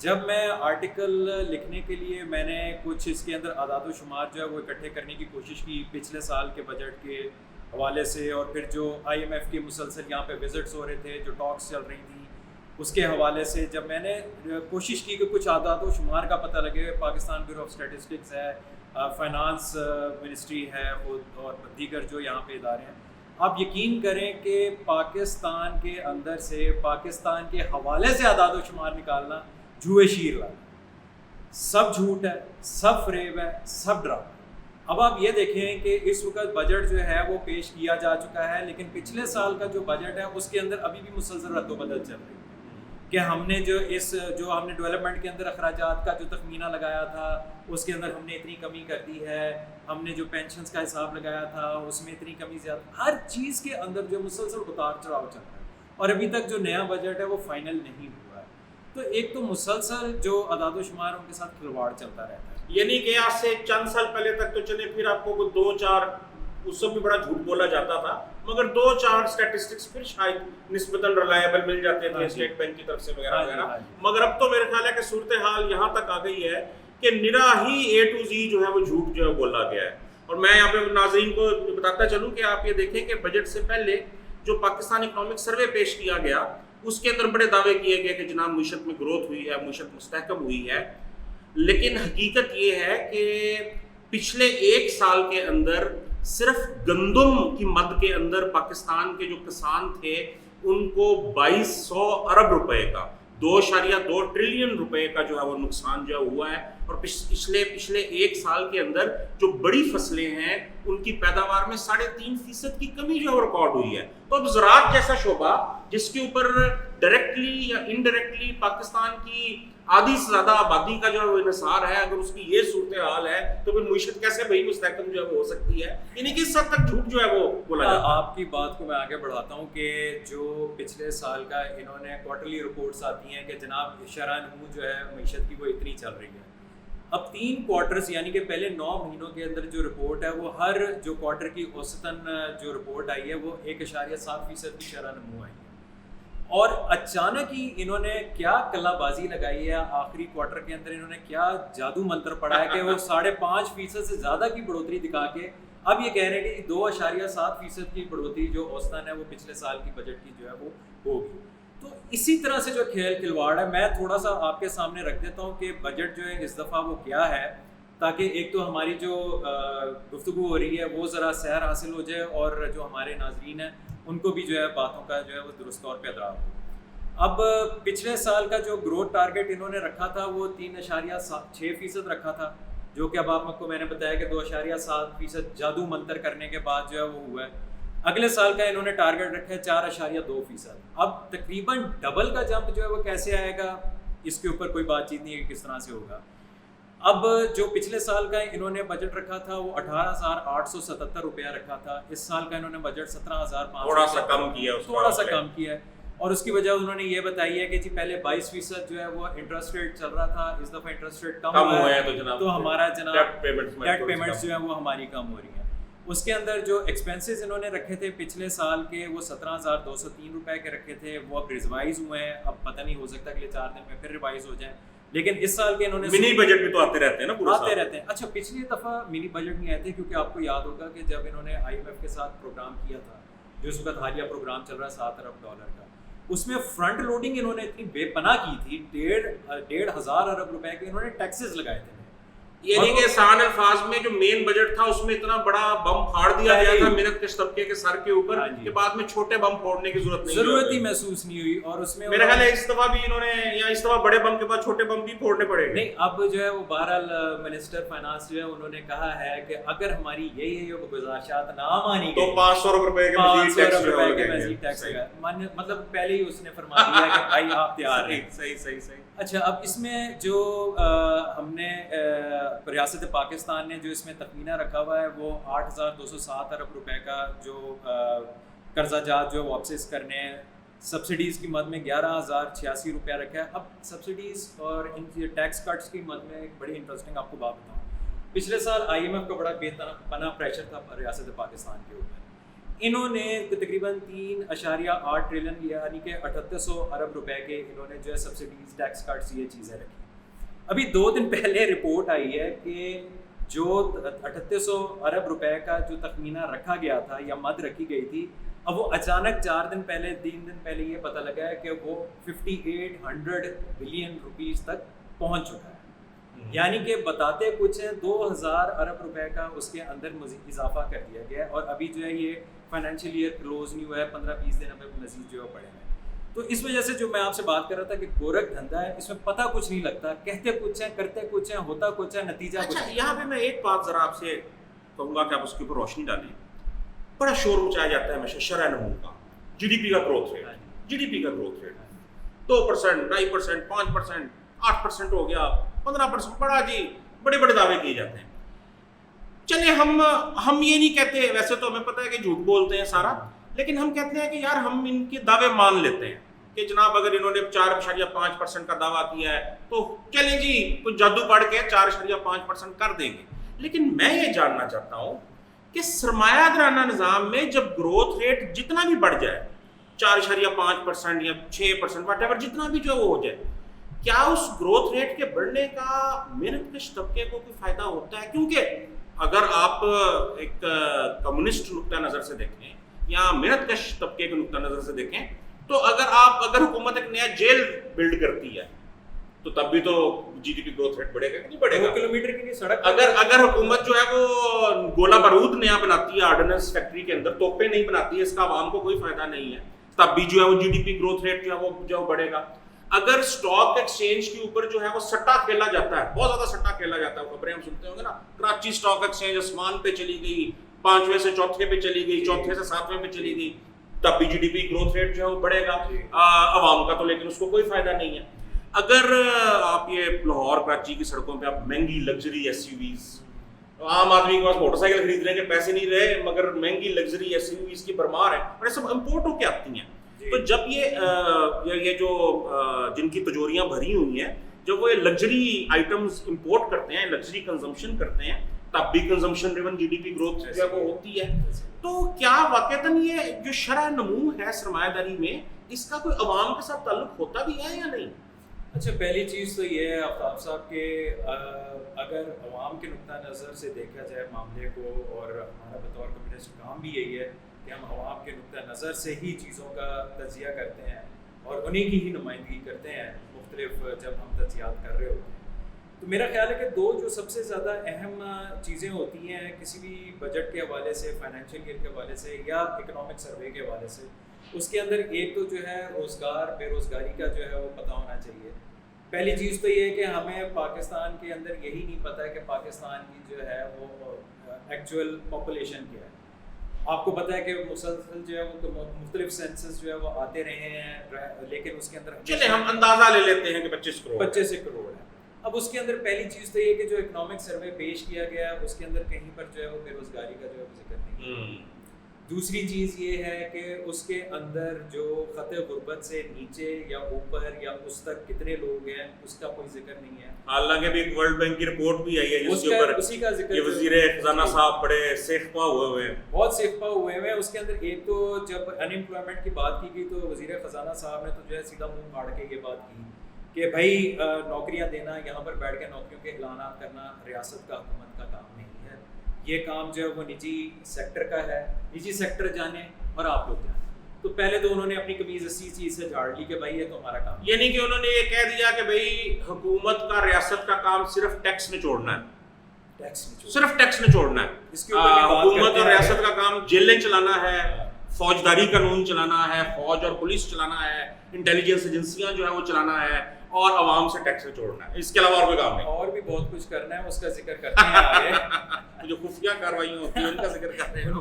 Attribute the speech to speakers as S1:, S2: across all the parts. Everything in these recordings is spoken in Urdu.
S1: جب میں آرٹیکل لکھنے کے لیے میں نے کچھ اس کے اندر اعداد و شمار جو ہے وہ اکٹھے کرنے کی کوشش کی پچھلے سال کے بجٹ کے حوالے سے، اور پھر جو آئی ایم ایف کے مسلسل یہاں پہ وزٹس ہو رہے تھے، جو ٹاکس چل رہی تھیں، اس کے حوالے سے جب میں نے کوشش کی کہ کچھ اعداد و شمار کا پتہ لگے، پاکستان بیورو آف اسٹیٹسٹکس ہے، فائنانس منسٹری ہے اور دیگر جو یہاں پہ ادارے ہیں، آپ یقین کریں کہ پاکستان کے اندر سے پاکستان کے حوالے سے اعداد و شمار نکالنا جوئے شیر والا، سب جھوٹ ہے، سب فریب ہے، سب ڈرامہ۔ اب آپ یہ دیکھیں کہ اس وقت بجٹ جو ہے وہ پیش کیا جا چکا ہے، لیکن پچھلے سال کا جو بجٹ ہے اس کے اندر ابھی بھی مسلسل رد و بدل چل رہی ہے کہ ہم نے جو ہم نے ڈیولپمنٹ کے اندر اخراجات کا جو تخمینہ لگایا تھا اس کے اندر ہم نے اتنی کمی کر دی ہے، ہم نے جو پینشنز کا حساب لگایا تھا اس میں اتنی کمی زیادہ، ہر چیز کے اندر جو مسلسل اتار چڑھاؤ چل رہا ہے، اور ابھی تک جو نیا بجٹ ہے وہ فائنل نہیں ہوا ہے۔ تو ایک تو مسلسل جو اعداد و شمار ان کے ساتھ کھلواڑ چلتا رہتا ہے،
S2: یعنی کہ آج سے چند سال پہلے تک تو چلے پھر آپ کو 2-4 اس سب بھی بڑا جھوٹ بولا جاتا تھا، مگر 2-4 اسٹیٹسٹکس پھر شاید نسبتاً ریلائبل مل جاتے تھے اسٹیٹ بینک کی طرف سے وغیرہ وغیرہ، مگر اب تو میرے خیال ہے کہ صورتحال یہاں تک آ گئی ہے کہ نرا ہی A to Z جو ہے وہ جھوٹ جو ہے بولا گیا ہے۔ اور میں یہاں پہ ناظرین کو بتاتا چلوں کہ آپ یہ دیکھیں کہ بجٹ سے پہلے جو پاکستان اکنامک سروے پیش کیا گیا اس کے اندر بڑے دعوے کیے گئے کہ جناب معیشت میں گروتھ ہوئی ہے، معیشت مستحکم ہوئی ہے، لیکن حقیقت یہ ہے کہ پچھلے 1 سال کے اندر صرف گندم کی مد کے اندر پاکستان کے جو کسان تھے ان کو 2200 ارب روپے کا 2.2 ٹریلین روپے کا جو ہے وہ نقصان جو ہوا ہے، اور پچھلے 1 سال کے اندر جو بڑی فصلیں ہیں ان کی پیداوار میں 3.5% کی کمی جو ہے ریکارڈ ہوئی ہے۔ تو اب زراعت جیسا شعبہ جس کے اوپر ڈائریکٹلی یا انڈائریکٹلی پاکستان کی آدھی سے زیادہ آبادی کا جو ہے وہ انحصار ہے، اگر اس کی یہ صورتحال ہے تو پھر معیشت کیسے بھائی مستحکم جو ہے وہ ہو سکتی ہے؟ یعنی کہ اس حد تک جھوٹ جو ہے وہ بولا جاتا ہے۔
S1: آپ کی بات کو میں آگے بڑھاتا ہوں کہ جو پچھلے سال کا انہوں نے کوارٹرلی رپورٹس آتی ہیں کہ جناب شرح نمو جو ہے معیشت کی وہ اتنی چل رہی ہے۔ اب 3 کوارٹرز یعنی کہ پہلے 9 مہینوں کے اندر جو رپورٹ ہے وہ ہر جو کوارٹر کی اوسطاً جو رپورٹ آئی ہے وہ 1.7% کی شرح نمو آئی ہے، اور اچانک ہی انہوں نے کیا کلہ بازی لگائی ہے آخری کوارٹر کے اندر، انہوں نے کیا جادو منتر پڑھا ہے کہ وہ 5.5% سے زیادہ کی بڑھوتری دکھا کے اب یہ کہہ رہے ہیں کہ 2.7% کی بڑھوتری جو اوسطاً ہے وہ پچھلے سال کی بجٹ کی جو ہے وہ ہوگی۔ تو اسی طرح سے جو کھیل کھلواڑ ہے میں تھوڑا سا آپ کے سامنے رکھ دیتا ہوں کہ بجٹ جو ہے اس دفعہ وہ کیا ہے، تاکہ ایک تو ہماری جو گفتگو ہو رہی ہے وہ ذرا سیر حاصل ہو جائے، اور جو ہمارے ناظرین ہیں ان کو بھی جو ہے باتوں کا جو ہے وہ درست طور پہ ادراک ہو۔ اب پچھلے سال کا جو گروتھ ٹارگٹ انہوں نے رکھا تھا وہ 3.6% رکھا تھا، جو کہ اب آپ کو میں نے بتایا کہ 2.7% جادو منتر کرنے کے بعد جو ہے وہ ہوا ہے۔ اگلے سال کا انہوں نے ٹارگٹ رکھا ہے 4.2%۔ اب تقریباً ڈبل کا جمپ جو ہے وہ کیسے آئے گا اس کے اوپر کوئی بات چیت نہیں ہے کہ کس طرح سے ہوگا۔ اب جو پچھلے سال کا انہوں نے بجٹ رکھا تھا وہ 18,877 روپیہ رکھا تھا، اس سال کا انہوں نے بجٹ 17,500
S2: تھوڑا سا کم کیا ہے،
S1: اور اس کی وجہ انہوں نے یہ بتائی ہے کہ جی پہلے 22% جو ہے وہ انٹرسٹ ریٹ چل رہا تھا، اس دفعہ انٹرسٹ ریٹ کم ہوا ہے تو ہمارا جناب ڈیٹ پیمنٹس جو ہے وہ ہماری کم ہو رہی ہیں۔ اس کے اندر جو ایکسپینسز انہوں نے رکھے تھے پچھلے سال کے وہ 17,203 روپے کے رکھے تھے، وہ اب ریوائز ہوئے ہیں، اب پتہ نہیں ہو سکتا اگلے 4 دن میں پھر ریوائز ہو جائیں، لیکن اس سال کے انہوں نے
S2: منی بجٹ بھی تو آتے رہتے ہیں نا، پورا
S1: آتے رہتے ہیں۔ اچھا پچھلی دفعہ منی بجٹ نہیں آئے تھے کیونکہ آپ کو یاد ہوگا کہ جب انہوں نے آئی ایم ایف کے ساتھ پروگرام کیا تھا، جو اس وقت حالیہ پروگرام چل رہا ہے $7 ارب کا، اس میں فرنٹ لوڈنگ انہوں نے اتنی بے پناہ کی تھی، 1,500 ارب روپے کے انہوں نے ٹیکسز لگائے تھے،
S2: یعنی کہ آسان الفاظ میں جو مین بجٹ تھا اس میں اتنا بڑا بم پھاڑ دیا گیا تھا محنت کش طبقے کے سر کے اوپر کہ بعد میں چھوٹے بم پھوڑنے کی ضرورت
S1: ہی محسوس نہیں ہوئی، اور اس میں
S2: میرا خیال ہے اس دفعہ بھی انہوں نے یا اس دفعہ بڑے بم کے بعد چھوٹے بم بھی پھوڑنے پڑے گا۔
S1: نہیں، اب جو ہے وہ بہرحال منسٹر فائنانس جو ہے انہوں نے کہا ہے کہ اگر ہماری یہ گزارشات نہ مانی
S2: تو 500 روپے کے
S1: مزید ٹیکس ہے، مطلب پہلے ہی اس نے فرما دیا کہ بھائی آپ تیار ہیں۔
S2: صحیح۔
S1: اچھا، اب اس میں جو ہم نے ریاست پاکستان نے جو اس میں تخمینہ رکھا ہوا ہے وہ 8,207 ارب روپے کا جو قرضہ جات جو واپس کرنے ہیں، سبسڈیز کی مد میں 11,086 روپیہ رکھا ہے۔ اب سبسڈیز اور ان ٹیکس کٹس کی مد میں ایک بڑی انٹرسٹنگ آپ کو بات بتاؤں، پچھلے سال آئی ایم ایف کا بڑا بے پناہ پریشر تھا ریاست پاکستان کے اوپر، انہوں نے تقریباً 3.8 ٹریلین یعنی کہ 3800 ارب روپے کے انہوں نے جو ہے سبسڈیز ٹیکس کٹس یہ چیزیں رکھی. ابھی 2 دن پہلے رپورٹ آئی ہے کہ جو 3800 ارب روپے کا جو تخمینہ رکھا گیا تھا یا مد رکھی گئی تھی, اب وہ اچانک 3 دن پہلے یہ پتہ لگا ہے کہ وہ 5800 بلین روپیز تک پہنچ چکا ہے. یعنی کہ بتاتے کچھ ہیں 2000 ارب روپے کا اس کے اندر مزید اضافہ کر دیا گیا ہے, اور ابھی جو ہے یہ فائنینشیل ایئر کلوز نہیں ہوا ہے, 15-20 دن ہمیں مزید جو ہے پڑے ہیں. تو اس وجہ سے جو میں آپ سے بات کر رہا تھا کہ گورکھ دھندا ہے, اس میں پتہ کچھ نہیں لگتا, کہتے کچھ ہیں کرتے کچھ ہیں, ہوتا کچھ ہے, نتیجہ کچھ ہے.
S2: یہاں پہ میں ایک بات ذرا آپ سے کہوں گا کہ آپ اس کے اوپر روشنی ڈالیں. بڑا شور مچایا جاتا ہے ہمیشہ شرح نمو کا, جی ڈی پی کا growth rate, G D P کا گروتھ ریٹ 2%, 2.5%, 5%, 8% ہو گیا, 15%, بڑا جی بڑے بڑے دعوے کیے جاتے ہیں. چلے ہم یہ نہیں کہتے, ویسے تو ہمیں پتہ ہے کہ جھوٹ بولتے ہیں سارا, لیکن ہم کہتے ہیں کہ یار ہم ان کے دعوے مان لیتے ہیں کہ جناب اگر انہوں نے 4.5% کا دعویٰ کیا ہے تو چلیں جی کچھ جادو پڑھ کے 4.5% کر دیں گے. لیکن میں یہ جاننا چاہتا ہوں کہ سرمایہ دارانہ نظام میں جب گروتھ ریٹ جتنا بھی بڑھ جائے 4.5% یا 6% واٹ ایور جتنا بھی جو وہ ہو جائے, کیا اس گروتھ ریٹ کے بڑھنے کا محنت کش طبقے کو کوئی فائدہ ہوتا ہے؟ کیونکہ اگر آپ ایک کمیونسٹ نقطہ نظر سے دیکھیں یا محنت کش طبقے کے نقطہ نظر سے دیکھیں تو اگر حکومت ایک نیا جیل بلڈ کرتی ہے تو تب بھی تو G D P growth rate بڑھے گا کہ نہیں بڑھے گا؟
S1: 2 کلومیٹر کی سڑک
S2: اگر حکومت جو ہے وہ گولہ بارود نیا بناتی ہے آرڈیننس فیکٹری کے اندر, توپیں نہیں بناتی ہے, اس کا عوام کو کوئی فائدہ نہیں ہے, تب بھی جو ہے وہ G D P growth rate جو ہے وہ بڑھے گا. اگر اسٹاک ایکسچینج کے اوپر جو ہے وہ سٹا کھیلا جاتا ہے, بہت زیادہ سٹا کھیلا جاتا ہے, خبریں ہم سنتے ہوں گے نا, کراچی اسٹاک ایکسچینج آسمان پہ چلی گئی, 5ویں سے 4تھے پہ چلی گئی, 4تھے سے 7ویں پہ چلی گئی, تب بھی G D P growth rate جو ہے وہ بڑھے گا عوام کا تو, لیکن اس کو کوئی فائدہ نہیں ہے. اگر آپ یہ لاہور کراچی کی سڑکوں پہ آپ مہنگی لگژری ایس یو ویز, عام آدمی کے پاس موٹر سائیکل خریدنے کے پیسے نہیں رہے مگر مہنگی لگژری ایس یو ویز کی بھرمار ہے, اور یہ سب امپورٹ ہو کے آتی ہیں. تو جب یہ جو جن کی تجوریاں بھری ہوئی ہیں, جب وہ لگژری آئٹمز امپورٹ کرتے ہیں, لگژری کنزمپشن کرتے ہیں, تب بھی consumption driven G D P growth جو ہے وہ ہوتی ہے. تو کیا واقعتاً یہ جو شرح نمو ہے سرمایہ داری میں, اس کا کوئی عوام کے ساتھ تعلق ہوتا بھی ہے یا نہیں؟
S1: اچھا, پہلی چیز تو یہ ہے آفتاب صاحب کہ اگر عوام کے نقطہ نظر سے دیکھا جائے معاملے کو, اور ہمارا بطور کمیونسٹ کام بھی یہی ہے کہ ہم عوام کے نقطہ نظر سے ہی چیزوں کا تجزیہ کرتے ہیں اور انہیں کی ہی نمائندگی کرتے ہیں مختلف جب ہم تجزیات کر رہے ہوتے ہیں. تو میرا خیال ہے کہ 2 جو سب سے زیادہ اہم چیزیں ہوتی ہیں کسی بھی بجٹ کے حوالے سے, فائنینشیل ایئر کے حوالے سے یا اکنامک سروے کے حوالے سے, اس کے اندر ایک تو جو ہے روزگار, بے روزگاری کا جو ہے وہ پتہ ہونا چاہیے. پہلی چیز تو یہ ہے کہ ہمیں پاکستان کے اندر یہی نہیں پتہ ہے کہ پاکستان کی جو ہے وہ ایکچوئل پاپولیشن کیا ہے. آپ کو پتہ ہے کہ مسلسل جو ہے وہ مختلف سینسس جو ہے وہ آتے رہے ہیں, لیکن اس کے اندر
S2: چلے ہم اندازہ لے لیتے ہیں کہ
S1: 25 کروڑ ہے. اب اس کے اندر پہلی چیز تو یہ کہ جو اکنامک سروے پیش کیا گیا ہے اس کے اندر کہیں پر جو ہے وہ بے روزگاری کا جو ہے ذکر نہیں. دوسری چیز یہ ہے کہ اس کے اندر جو خط غربت سے نیچے یا اوپر یا اس تک کتنے لوگ ہیں اس کا کوئی ذکر نہیں ہے.
S2: حالانکہ بھی ایک ورلڈ بینک کی رپورٹ بھی آئی ہے جس کے اوپر
S1: اسی کا ذکر,
S2: یہ وزیر خزانہ صاحب بڑے سیخپا ہوئے ہیں,
S1: بہت سیخپا ہوئے ہیں. اس کے اندر ایک تو جب ان امپلائمنٹ کی بات کی گئی تو وزیر خزانہ صاحب نے تو جو ہے سیدھا منہ پھاڑ کے یہ بات کی کہ بھائی نوکریاں دینا, یہاں پر بیٹھ کے نوکریوں کے اعلانات کرنا ریاست کا, حکومت کا کام نہیں ہے. یہ کام جو ہے وہ نجی سیکٹر کا ہے, نجی سیکٹر جانے اور آپ لوگ جانے. تو پہلے تو انہوں نے اپنی قمیض اسی چیز سے جھاڑ لی کہ بھائی یہ تو ہمارا کام,
S2: یہ نہیں کہ انہوں نے یہ کہہ دیا کہ بھائی حکومت کا, ریاست کا کام صرف ٹیکس نچوڑنا ہے, صرف ٹیکس نچوڑنا ہے. حکومت اور ریاست کا کام جیلیں چلانا ہے, فوجداری قانون چلانا ہے, فوج اور پولیس چلانا ہے, انٹیلیجنس ایجنسیاں جو ہے وہ چلانا ہے, اور عوام سے ٹیکس چھوڑنا ہے. اس کے علاوہ اور کوئی کام نہیں.
S1: اور بھی بہت کچھ کرنا ہے, اس کا ذکر کرتے ہیں آگے.
S2: جو خفیہ کارروائیاں ہوتی ہیں ان کا ذکر کرتے ہیں,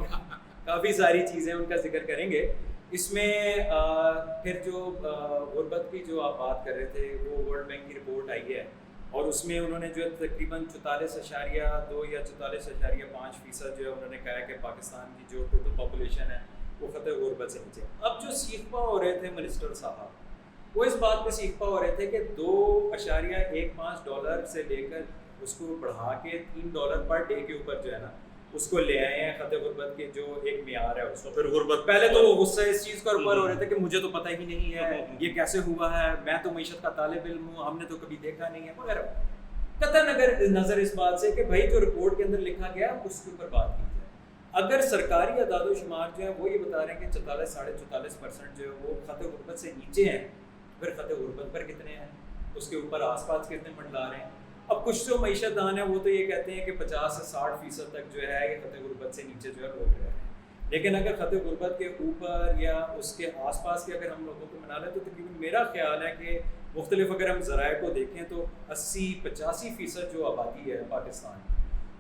S1: کافی ساری چیزیں ان کا ذکر کریں گے. اس میں پھر جو غربت کی جو آپ بات کر رہے تھے وہ ورلڈ بینک کی رپورٹ آئی ہے, اور اس میں انہوں نے جو ہے تقریباً 44.2 یا 44.5% جو ہے انہوں نے کہا ہے کہ پاکستان کی جو ٹوٹل پاپولیشن ہے وہ خطے غربت سے نیچے. اب جو سیخپا ہو رہے تھے منسٹر صاحب, وہ اس بات پہ سیخپا ہو رہے تھے کہ $2.15 سے لے کر اس کو بڑھا کے $3 پر ڈے کے اوپر جو ہے نا اس کو لے آئے ہیں خط غربت کے جو ایک معیار ہے اس کو.
S2: پھر غربت
S1: پہلے تو وہ غصہ اس چیز کا اوپر ہو رہے تھے کہ مجھے تو پتہ ہی نہیں ہے یہ کیسے ہوا ہے, میں تو معیشت کا طالب علم ہوں, ہم نے تو کبھی دیکھا نہیں ہے وغیرہ. قطع نظر اس بات سے کہ بھائی جو رپورٹ کے اندر لکھا گیا اس کے اوپر بات کی جائے. اگر سرکاری اعداد و شمار جو ہے وہ یہ بتا رہے ہیں کہ 44-44% جو ہے وہ خط غربت سے نیچے ہیں, پھر خط غربت پر کتنے ہیں, اس کے اوپر آس پاس کتنے منڈلا رہے ہیں. اب کچھ جو معیشت دان ہیں وہ تو یہ کہتے ہیں کہ 50 سے 60% تک جو ہے یہ خط غربت سے نیچے جو ہے لوگ رہ رہے ہیں. لیکن اگر خط غربت کے اوپر یا اس کے آس پاس کے اگر ہم لوگوں کو منا لیں تو تقریباً میرا خیال ہے کہ مختلف اگر ہم ذرائع کو دیکھیں تو 80-85% جو آبادی ہے پاکستان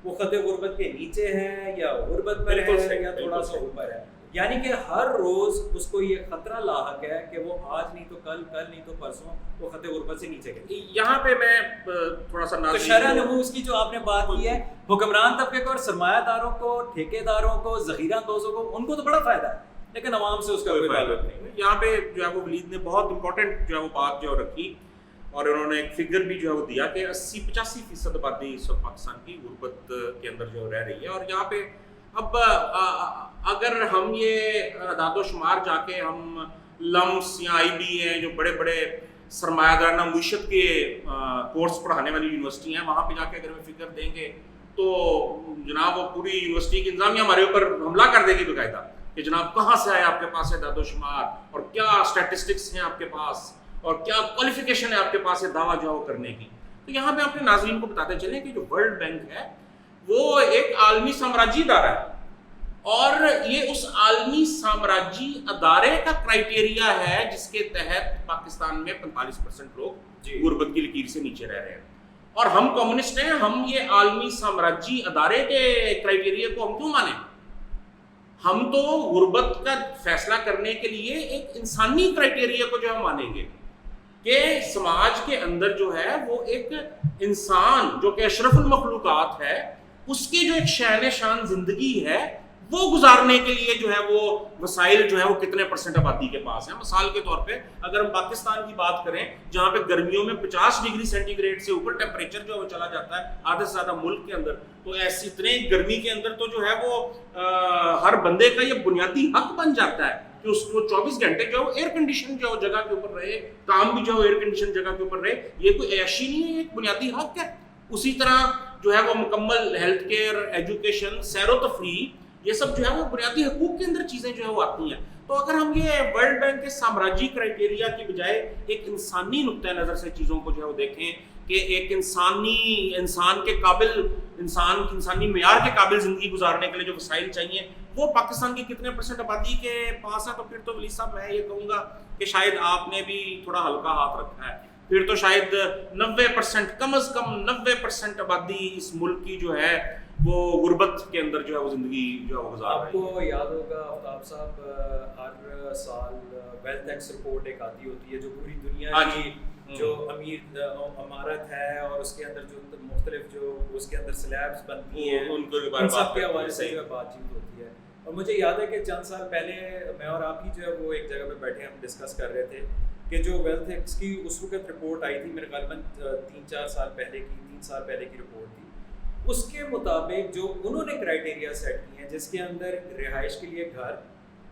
S1: وہ خط غربت کے نیچے ہے یا غربت پر ہے یا تھوڑا سا اوپر ہے. یعنی کہ ہر روز اس کو یہ خطرہ لاحق ہے کہ وہ آج نہیں تو کل نہیں تو پرسوں وہ خط غربت سے نیچے گئے.
S2: یہاں پہ میں تھوڑا سا
S1: شرح نموز کی جو آپ نے بات کی ہے, حکمران طبقے کو اور سرمایہ داروں کو, ٹھیکیداروں کو, ذخیرہ اندوزوں کو, ان کو تو بڑا فائدہ ہے, لیکن عوام سے اس کا کوئی تعلق نہیں.
S2: یہاں پہ جو ہے وہ ولید نے بہت امپورٹنٹ جو ہے وہ بات جو رکھی, اور انہوں نے ایک فگر بھی جو ہے وہ دیا کہ 80-85% آبادی اس وقت پاکستان کی غربت کے اندر جو رہ رہی ہے. اور یہاں پہ اب اگر ہم یہ اعداد و شمار جا کے ہم لمس یا آئی بی ہیں جو بڑے بڑے سرمایہ دارانہ معیشت کے کورس پڑھانے والی یونیورسٹی ہیں, وہاں پہ جا کے اگر ہمیں فگر دیں گے تو جناب وہ پوری یونیورسٹی کی انتظامیہ ہمارے اوپر حملہ کر دے گی باقاعدہ کہ جناب کہاں سے آیا آپ کے پاس اعداد و شمار, اور کیا اسٹیٹسٹکس ہیں آپ کے پاس, اور کیا کوالیفیکیشن ہے آپ کے پاس یہ دعویٰ جو کرنے کی. تو یہاں پہ اپنے ناظرین کو بتاتے چلیں کہ جو ورلڈ بینک ہے وہ ایک عالمی سامراجی ادارہ ہے, اور یہ اس عالمی سامراجی ادارے کا کرائیٹیریا ہے جس کے تحت پاکستان میں 45% لوگ غربت کی لکیر سے نیچے رہ رہے ہیں. اور ہم کمیونسٹ ہیں, ہم یہ عالمی سامراجی ادارے کے کرائیٹیریا کو ہم کیوں مانیں؟ ہم تو غربت کا فیصلہ کرنے کے لیے ایک انسانی کرائیٹیریا کو جو ہم مانیں گے کہ سماج کے اندر جو ہے وہ ایک انسان جو کہ اشرف المخلوقات ہے, اس کی جو ایک شان شان زندگی ہے وہ گزارنے کے لیے جو ہے وہ وسائل جو ہے وہ کتنے پرسنٹ آبادی کے پاس ہیں. مثال کے طور پہ اگر ہم پاکستان کی بات کریں جہاں پہ گرمیوں میں 50 ڈگری سینٹی گریڈ سے اوپر ٹیمپریچر جو ہے وہ چلا جاتا ہے آدھے سے زیادہ ملک کے اندر, تو ایسی اتنے گرمی کے اندر تو جو ہے وہ ہر بندے کا یہ بنیادی حق بن جاتا ہے کہ اس کو 24 گھنٹے جو ہے ایئر کنڈیشن جو جگہ کے اوپر رہے, کام بھی جو ہے ایئر کنڈیشن جگہ کے اوپر رہے. یہ کوئی عیاشی نہیں ہے, یہ ایک بنیادی حق ہے. اسی طرح جو ہے وہ مکمل ہیلتھ کیئر, ایجوکیشن, سیر و تفریح, یہ سب جو ہے وہ بنیادی حقوق کے اندر چیزیں جو ہے وہ آتی ہیں. تو اگر ہم یہ ورلڈ بینک کے سامراجی کرائیٹیریا کی بجائے ایک انسانی نقطۂ نظر سے چیزوں کو جو ہے وہ دیکھیں کہ ایک انسان کے قابل, انسانی معیار کے قابل زندگی گزارنے کے لیے جو وسائل چاہیے وہ پاکستان کی کتنے پرسنٹ آبادی کے پاس ہے, تو پھر تو ولی صاحب میں یہ کہوں گا کہ شاید آپ نے بھی تھوڑا ہلکا ہاتھ رکھا ہے. پھر تو شاید 90%, کم از کم 90% آبادی اس ملک کی جو ہے وہ غربت کے اندر جو ہے وہ زندگی جو ہے وہ گزار رہی ہے.
S1: آپ کو یاد ہوگا آفتاب صاحب, ہر سال ویلتھ ٹیکس رپورٹ ایک آتی ہوتی ہے جو پوری دنیا کی جو امیر عمارت ہے اور اس کے اندر جو مختلف جو اس کے اندر سلیبس بنتی ہیں ان سب کے حوالے سے جو بات چیت ہوتی ہے. اور مجھے یاد ہے کہ چند سال پہلے میں اور آپ ہی جو ہے وہ ایک جگہ پہ بیٹھے ہم ڈسکس کر رہے تھے کہ جو ویلتھ ٹیکس کی اس وقت رپورٹ آئی تھی, میرے غالباً 3 سال پہلے کی رپورٹ تھی. اس کے مطابق جو انہوں نے کرائیٹیریا سیٹ کی ہیں جس کے اندر رہائش کے لیے گھر,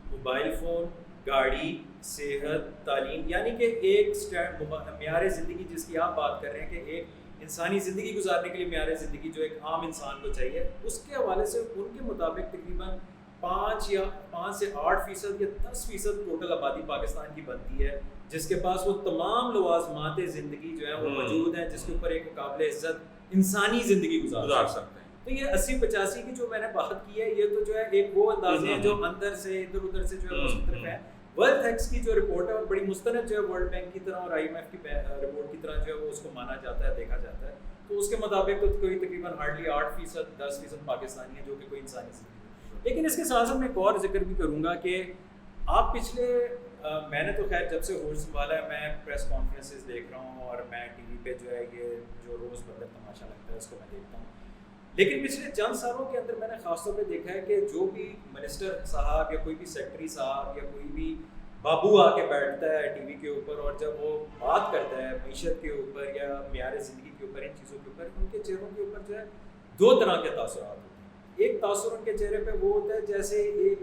S1: موبائل فون, گاڑی, صحت, تعلیم, یعنی کہ ایک معیار زندگی جس کی آپ بات کر رہے ہیں کہ ایک انسانی زندگی گزارنے کے لیے معیار زندگی جو ایک عام انسان کو چاہیے, اس کے حوالے سے ان کے مطابق تقریباً 5 سے 8% یا 10% ٹوٹل آبادی پاکستان کی بنتی ہے جس کے پاس وہ تمام لوازمات زندگی جو ہیں وہ موجود ہیں جس کے اوپر ایک قابل عزت انسانی زندگی گزار سکتے ہیں. تو یہ 80-85 کی جو میں نے بات کی ہے یہ تو جو ہے ایک وہ اندازے ہیں جو اندر سے ادھر ادھر سے جو ہے مختلف ہیں. ورلڈ ٹیکس کی جو رپورٹ ہے اور بڑی مستند جو ہے ورلڈ بینک کی طرح اور IMF کی رپورٹ کی طرح جو ہے وہ اس کو مانا جاتا ہے, دیکھا جاتا ہے. تو اس کے مطابق تو کوئی تقریباً ہارڈلی 8%, 10% پاکستانی ہیں جو کہ کوئی انسانی زندگی. لیکن اس کے ساتھ ساتھ میں ایک اور ذکر بھی کروں گا کہ آپ میں نے تو خیر جب سے ہوش سنبھالا ہے میں پریس کانفرنسز دیکھ رہا ہوں اور میں ٹی وی پہ جو ہے یہ جو روز بدر تماشا لگتا ہے اس کو میں دیکھتا ہوں. لیکن پچھلے چند سالوں کے اندر میں نے خاص طور پہ دیکھا ہے کہ جو بھی منسٹر صاحب یا کوئی بھی سیکرٹری صاحب یا کوئی بھی بابو آ کے بیٹھتا ہے ٹی وی کے اوپر اور جب وہ بات کرتا ہے معیشت کے اوپر یا معیار زندگی کے اوپر, ان چیزوں کے اوپر, ان کے چہروں کے اوپر جو ہے 2 طرح کے تاثرات ہوتے ہیں. ایک تاثر ان کے چہرے پہ وہ ہوتا ہے جیسے ایک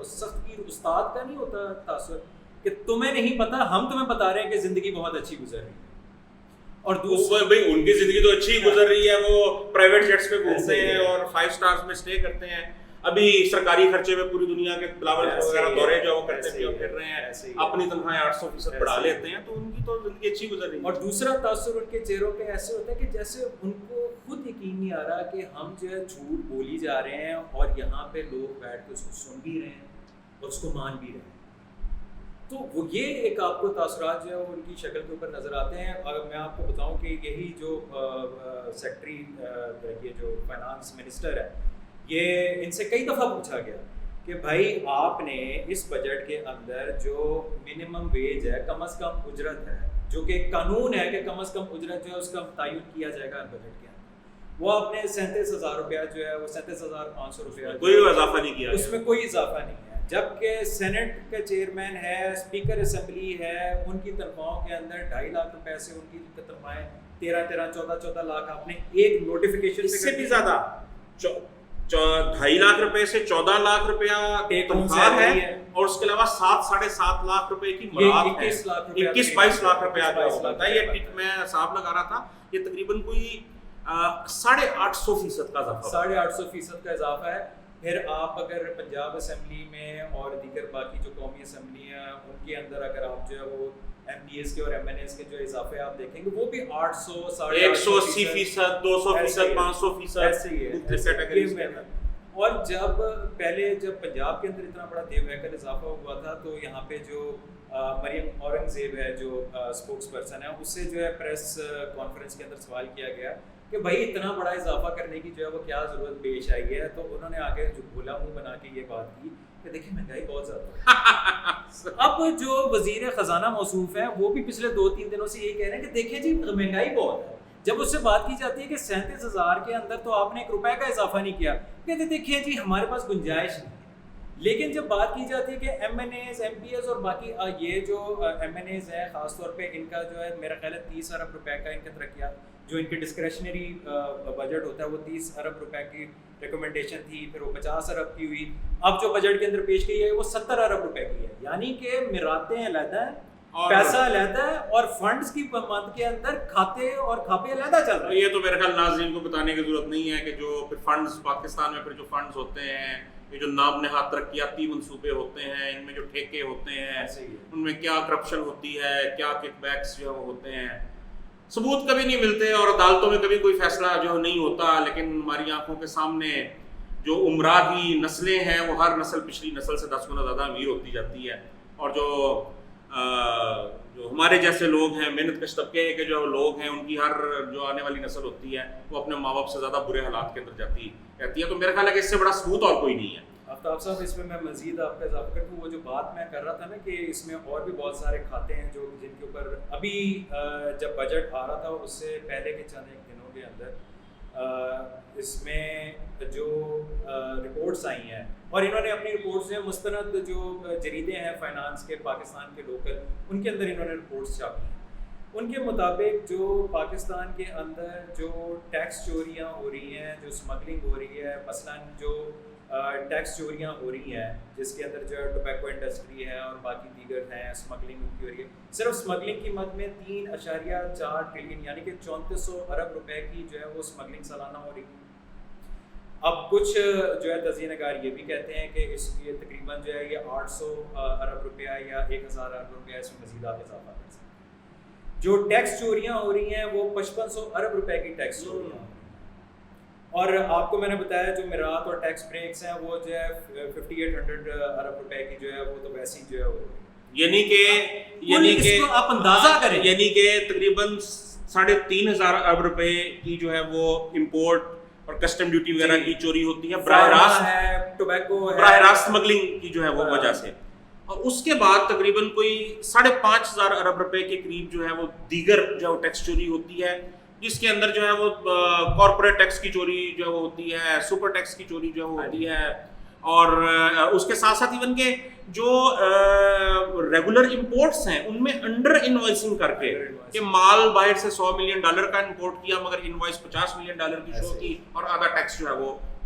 S1: سخت گیر استاد کا نہیں ہوتا تاثر کہ تمہیں نہیں پتا، ہم تمہیں بتا رہے ہیں کہ زندگی بہت اچھی گزر رہی ہے. اور دوسرا
S2: بھائی ان کی زندگی تو اچھی گزر رہی ہے، وہ پرائیویٹ جیٹس پہ گھومتے ہیں اور 5 اسٹارز میں اسٹے کرتے ہیں. ابھی سرکاری خرچے میں پوری دنیا کے بلاول وغیرہ دورے جو کرتے ہیں پھر رہے ہیں، اپنی تنخواہیں 800% بڑھا لیتے ہیں، تو ان کی تو زندگی اچھی گزر رہی ہے.
S1: اور دوسرا تاثر ان کے چہروں پہ ایسے ہوتا ہے کہ جیسے ان کو خود یقین نہیں آ رہا کہ ہم جو ہے جھوٹ بولی جا رہے ہیں اور یہاں پہ لوگ بیٹھ کے اس کو سن بھی رہے ہیں اور اس کو مان بھی رہے ہیں. تو وہ یہ ایک آپ کو تاثرات جو ہے وہ ان کی شکل کے اوپر نظر آتے ہیں. اور میں آپ کو بتاؤں کہ یہی جو سیکٹری یہ جو فائنانس منسٹر ہے، یہ ان سے کئی دفعہ پوچھا گیا کہ بھائی آپ نے اس بجٹ کے اندر جو منیمم ویج ہے، کم از کم اجرت ہے، جو کہ ایک قانون ہے کہ کم از کم اجرت جو ہے اس کا تعین کیا جائے گا بجٹ کے اندر، وہ آپ نے 37,000 روپیہ جو ہے وہ 37,500 روپیہ
S2: کوئی اضافہ نہیں کیا،
S1: اس میں کوئی اضافہ نہیں ہے. جبکہ سینٹ کا چیئرمین ہے، اسپیکر اسمبلی ہے، ان کی تنخواہوں کے اندر 2.5 لاکھ روپے سے ان کی تنخواہیں 13-14 لاکھ آپ نے ایک نوٹیفیکیشن
S2: اس سے بھی زیادہ 2.5 لاکھ روپے سے 14 لاکھ روپیہ تنخواہ ہے، اور اس کے علاوہ 7-7.5 لاکھ روپے کی مراد ہے. 21-22 لاکھ روپیہ جو ہوتا ہے، یہ میں حساب لگا رہا تھا، یہ تقریباً کوئی 850% کا اضافہ
S1: 850% کا اضافہ ہے. پھر آپ اگر پنجاب اسمبلی میں اور دیگر باقی جو قومی اسمبلیاں ان کے اندر اگر آپ جو ہے وہ ایم پی ایس کے اور ایم این ایس کے جو اضافے آپ دیکھیں گے وہ بھی
S2: 180%، 200%، 500%
S1: ایسے ہی ہے. اور جب پنجاب کے اندر اتنا بڑا دیوہیکل اضافہ ہوا تھا تو یہاں پہ جو مریم اورنگزیب ہے جو اسپوکس پرسن ہے، اس سے جو ہے پریس کانفرنس کے اندر سوال کیا گیا کہ بھائی اتنا بڑا اضافہ کرنے کی جو ہے وہ کیا ضرورت پیش آئی ہے. تو انہوں نے آگے جو بھولا منہ بنا کے یہ بات کی کہ دیکھیں مہنگائی بہت زیادہ ہے. اب جو وزیر خزانہ موصوف ہیں وہ بھی پچھلے 2-3 دنوں سے یہ کہہ رہے ہیں کہ دیکھیں جی مہنگائی بہت ہے. جب اس سے بات کی جاتی ہے کہ 37,000 کے اندر تو آپ نے 1 روپے کا اضافہ نہیں کیا، کہتے دیکھیں جی ہمارے پاس گنجائش نہیں ہے. لیکن جب بات کی جاتی ہے کہ M N As, M P As اور باقی یہ جو ایم این ایز ہیں خاص طور پہ ان کا جو ہے میرا خیال ہے 30 ارب روپے کا ان کی ترقیات جو ان کے ڈسکریشنری بجٹ ہوتا ہے وہ 30 ارب روپے کی ریکمنڈیشن تھی، پھر وہ 50 ارب کی ہوئی. اب جو بجٹ کے اندر پیش کی ہے وہ 70 ارب روپے کی ہے. یعنی کہ میراثیں علیحدہ ہیں، پیسہ علیحدہ ہے، اور فنڈز کی مد کے اندر کھاتے اور کھاپے علیحدہ چل رہے ہیں.
S2: یہ تو میرے خیال ناظرین کو بتانے کی ضرورت نہیں ہے کہ جو پھر فنڈز پاکستان میں پھر جو فنڈز ہوتے ہیں، یہ جو نام نہاد ترقیاتی منصوبے ہوتے ہیں، ان میں جو ٹھیکے ہوتے ہیں ان میں کیا کرپشن ہوتی ہے، کیا کک بیکس جو ہوتے ہیں، ثبوت کبھی نہیں ملتے اور عدالتوں میں کبھی کوئی فیصلہ جو نہیں ہوتا. لیکن ہماری آنکھوں کے سامنے جو عمرادی نسلیں ہیں وہ ہر نسل پچھلی نسل سے 10 گنا زیادہ امیر ہوتی جاتی ہے، اور جو ہمارے جیسے لوگ ہیں، محنت کش طبقے کے جو لوگ ہیں، ان کی ہر جو آنے والی نسل ہوتی ہے وہ اپنے ماں باپ سے زیادہ برے حالات کے اندر جاتی رہتی ہے. تو میرا خیال ہے کہ اس سے بڑا ثبوت اور کوئی نہیں ہے.
S1: آفتاب صاحب اس میں مزید آپ کا اضافہ کر دوں، وہ جو بات میں کر رہا تھا نا کہ اس میں اور بھی بہت سارے کھاتے ہیں جو جن کے اوپر ابھی جب بجٹ آ رہا تھا اس سے پہلے کے چند ایک دنوں کے اندر اس میں جو رپورٹس آئی ہیں، اور انہوں نے اپنی رپورٹس میں مستند جو جریدے ہیں فائنانس کے پاکستان کے لوکل، ان کے اندر انہوں نے رپورٹس چھاپی ہیں. ان کے مطابق جو پاکستان کے اندر جو ٹیکس چوریاں ہو رہی ہیں، جو اسمگلنگ ہو رہی ہے، مثلاً جو ٹیکس چوریاں ہو رہی ہیں جس کے اندر جو ہے ٹوبیکو انڈسٹری ہے اور باقی دیگر ہیں، اسمگلنگ ان کی ہو رہی ہے، صرف اسمگلنگ کی مد میں 3.4 ٹریلین یعنی کہ 3400 ارب روپے کی جو ہے وہ اسمگلنگ سالانہ ہو رہی ہے. اب کچھ جو ہے تجزیہ نگار یہ بھی کہتے ہیں کہ اس یہ تقریباً جو ہے یہ 800 ارب روپیہ یا 1000 ارب روپیہ اس میں مزید آپ اضافہ کر سکتے ہیں. جو ٹیکس چوریاں ہو رہی ہیں وہ 5500 ارب روپے کی ٹیکس چوریاں ہو رہی ہیں. اور آپ کو میں نے بتایا جو میراث اور ٹیکس بریکس ہیں وہ جو ہے 5800 ارب روپے کی جو ہے وہ تو ویسی جو ہے وہ
S2: یعنی کہ
S1: آپ اندازہ کریں،
S2: یعنی کہ تقریباً 3500 ارب روپے کی جو ہے وہ امپورٹ اور کسٹم ڈیوٹی وغیرہ کی چوری ہوتی ہے براہ راست اسمگلنگ کی جو ہے وہ وجہ سے. اور اس کے بعد تقریباً کوئی 5500 ارب روپے کے قریب جو ہے وہ دیگر جو ہے ٹیکس چوری ہوتی ہے، جس کے اندر جو ہے وہ کارپوریٹ ٹیکس کی چوری جو ہے وہ ہوتی ہے، سپر ٹیکس کی چوری جو ہے وہ ہوتی ہے، اور اس کے ساتھ ساتھ ایون کہ جو ریگولر امپورٹس ہیں ان میں انڈر انوائسنگ کر کے کہ مال باہر سے $100 ملین کا امپورٹ کیا مگر انوائس $50 ملین کی شو کی اور آدھا ٹیکس جو ہے وہ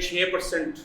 S2: 6%,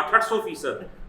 S2: 800%,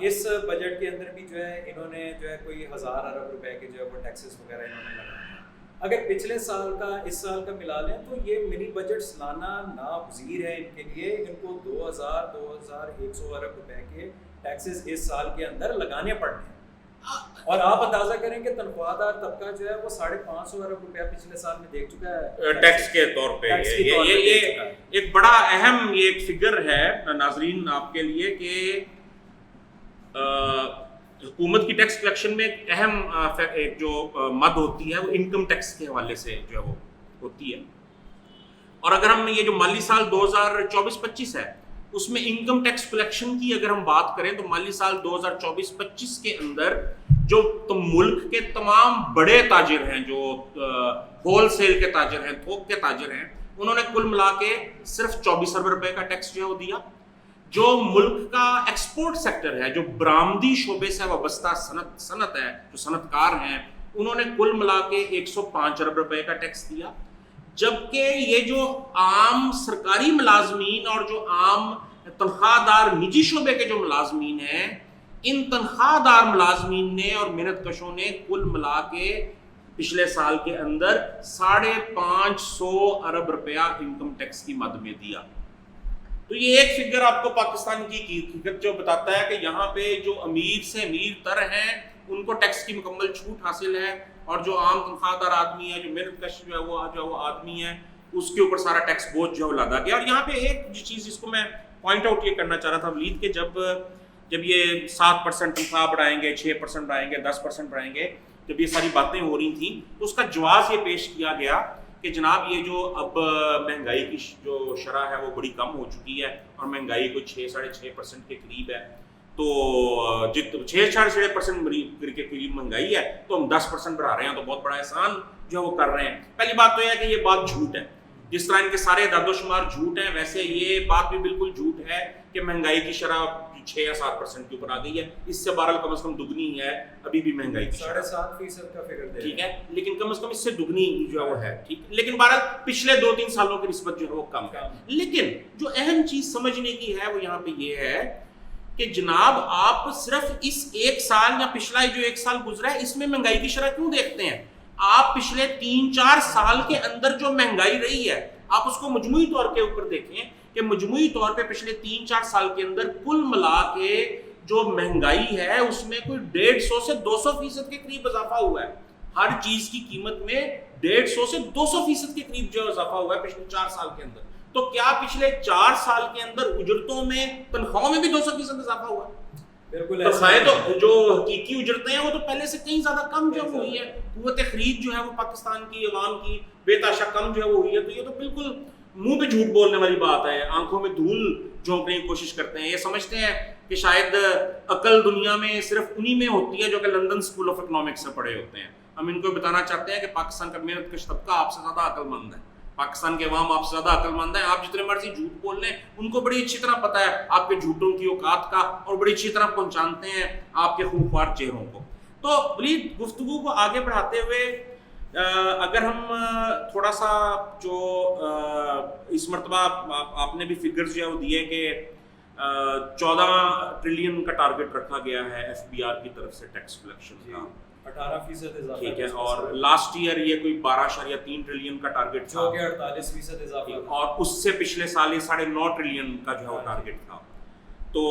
S1: اس بجٹ کے اندر بھی جو ہے انہوں نے جو ہے کوئی 1000 ارب روپے کے جو ہے وہ ٹیکسز وغیرہ انہوں نے لگائے ہیں. اگر پچھلے سال کا اس سال کا ملا لیں تو یہ منی بجٹس لانا ناگزیر ہے ان کے لیے. ان کو 2100 ارب روپے کے ٹیکسز اس سال کے اندر لگانے پڑنے ہیں. اور آپ اندازہ کریں کہ تنخواہ دار طبقہ جو ہے وہ 550 ارب روپیہ پچھلے سال میں دیکھ چکا ہے
S2: ٹیکس کے طور پہ. یہ ایک بڑا اہم یہ ایک فگر ہے ناظرین آپ کے لیے کہ حکومت کی ٹیکس کلیکشن میں ایک اہم ایک جو مد ہوتی ہے وہ انکم ٹیکس کے حوالے سے جو ہے وہ ہوتی ہے. اور اگر ہم یہ جو مالی سال 2024-25 ہے اس میں انکم ٹیکس کلیکشن کی اگر ہم بات کریں تو مالی سال 2024-25 کے اندر جو ملک کے تمام بڑے تاجر ہیں, جو ہول سیل کے تاجر ہیں, تھوک کے تاجر ہیں, انہوں نے کل ملا کے صرف 24 ارب روپے کا ٹیکس جو ہے وہ دیا. جو ملک کا ایکسپورٹ سیکٹر ہے, جو برآمدی شعبے سے وابستہ صنعت ہے, جو صنعت کار ہیں, انہوں نے کل ملا کے 105 ارب روپے کا ٹیکس دیا. جبکہ یہ جو عام سرکاری ملازمین اور جو عام تنخواہ دار نجی شعبے کے جو ملازمین ہیں, ان تنخواہ دار ملازمین نے اور محنت کشوں نے کل ملا کے پچھلے سال کے اندر 550 ارب روپیہ انکم ٹیکس کی مد میں دیا. تو یہ ایک فگر آپ کو پاکستان کی حقیقت جو بتاتا ہے کہ یہاں پہ جو امیر سے امیر تر ہیں ان کو ٹیکس کی مکمل چھوٹ حاصل ہے, اور جو عام تنخواہ دار آدمی ہے, جو محنت کش جو ہے وہ آدمی ہے, اس کے اوپر سارا ٹیکس بوجھ جو ہے لادا گیا. اور یہاں پہ ایک چیز جس کو میں پوائنٹ آؤٹ یہ کرنا چاہ رہا تھا ولید کہ جب یہ 7% تنخواہ بڑھائیں گے, 6% بڑھائیں گے, 10% بڑھائیں گے, جب یہ ساری باتیں ہو رہی تھیں تو اس کا جواز یہ پیش کیا گیا کہ جناب یہ جو اب مہنگائی کی جو شرح ہے وہ بڑی کم ہو چکی ہے اور مہنگائی کوئی 6-6.5% کے قریب ہے, تو 6-6.5% کے قریب مہنگائی ہے تو ہم 10% بڑھا رہے ہیں تو بہت بڑا احسان جو ہے وہ کر رہے ہیں. پہلی بات تو یہ ہے کہ یہ بات جھوٹ ہے. جس طرح ان کے سارے اعداد و شمار جھوٹ ہیں, ویسے یہ بات بھی بالکل جھوٹ ہے کہ مہنگائی کی شرح 6 یا 7% کے اوپر آ گئی ہے. اس سے بہرحال کم از کم دگنی ہے ابھی بھی مہنگائی کی
S1: 7.5% کا فگر دے,
S2: ٹھیک ہے, لیکن کم از کم اس سے دگنی جو ہے وہ ہے, ٹھیک. لیکن بہرحال پچھلے 2-3 سالوں کی نسبت جو ہے وہ کم ہے. لیکن جو اہم چیز سمجھنے کی ہے وہ یہاں پہ یہ ہے کہ جناب آپ صرف اس ایک سال یا پچھلا جو ایک سال گزرا ہے اس میں مہنگائی کی شرح کیوں دیکھتے ہیں؟ آپ پچھلے 3-4 سال کے اندر جو مہنگائی رہی ہے آپ اس کو مجموعی طور کے اوپر دیکھیں کہ مجموعی طور پہ پچھلے 3-4 سال کے اندر کل ملا کے جو مہنگائی ہے اس میں کوئی 150 سے 200% کے قریب اضافہ ہوا ہے. ہر چیز کی قیمت میں 150 سے 200% کے قریب جو اضافہ ہوا ہے پچھلے 4 سال کے اندر. تو کیا پچھلے 4 سال کے اندر اجرتوں میں, تنخواہوں میں بھی 200% اضافہ ہوا ہے؟
S1: بالکل.
S2: تنخواہیں تو جو حقیقی اجرتیں ہیں وہ تو پہلے سے کہیں زیادہ کم جو ہوئی ہے. قوت خرید جو ہے وہ پاکستان کی عوام کی بے تحاشا کم جو ہے وہ ہوئی ہے. تو یہ تو بالکل منہ پہ جھوٹ بولنے والی بات ہے, آنکھوں میں دھول جھونکنے کی کوشش کرتے ہیں. یہ سمجھتے ہیں کہ شاید عقل دنیا میں صرف انہی میں ہوتی ہے جو کہ لندن اسکول آف اکنامکس سے پڑھے ہوتے ہیں. ہم ان کو بتانا چاہتے ہیں کہ پاکستان کا محنت کش طبقہ آپ سے زیادہ عقل مند ہے, پاکستان کے عوام آپ سے زیادہ عقل مند ہے. آپ جتنے مرضی جھوٹ بول لیں ان کو بڑی اچھی طرح پتہ ہے آپ کے جھوٹوں کی اوقات کا, اور بڑی اچھی طرح پہچانتے ہیں آپ کے خوفوار چہروں کو. تو ولید گفتگو کو آگے بڑھاتے ہوئے اگر ہم تھوڑا سا جو اس مرتبہ آپ نے بھی فگرز جو ہے وہ دیے کہ 14 ٹریلین کا ٹارگٹ رکھا گیا ہے ایف بی آر کی طرف سے ٹیکس کلیکشن کا,
S1: 18% اضافہ,
S2: ٹھیک ہے, اور لاسٹ ایئر یہ کوئی 12.3 ٹریلین کا ٹارگٹ تھا
S1: جو کہ 48% اضافہ,
S2: اور اس سے پچھلے سال یہ 9.5 ٹریلین کا جو ہے وہ ٹارگٹ تھا. تو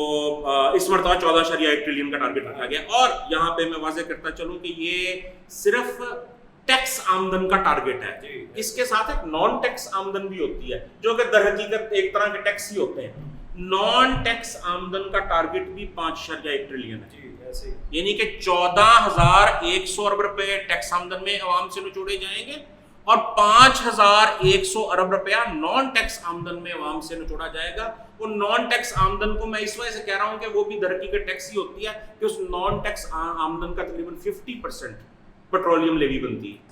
S2: اس مرتبہ 14.1 ٹریلین کا ٹارگٹ رکھا گیا. اور یہاں پہ میں واضح کرتا چلوں کہ یہ صرف ٹیکس آمدن کا ٹارگٹ ہے. اس کے ساتھ ایک نان ٹیکس آمدن بھی ہوتی ہے جو کہ در حقیقت ایک طرح کے ٹیکس ہی ہوتے ہیں. نان ٹیکس آمدن کا ٹارگٹ بھی 5.1 ٹریلین ہے, یعنی کہ 14,100 ارب روپے ٹیکس آمدن میں عوام سے نچوڑے جائیں گے اور 5,100 ارب روپیہ نان ٹیکس آمدن میں عوام سے نچوڑا جائے گا. وہ نان ٹیکس آمدن کو میں اس وجہ سے کہہ رہا ہوں کہ وہ بھی در حقیقت ٹیکس ہی ہوتی ہے کہ اس نان ٹیکس آمدن کا تقریباً 50% پیٹرولیم لیوی بنتی ہے.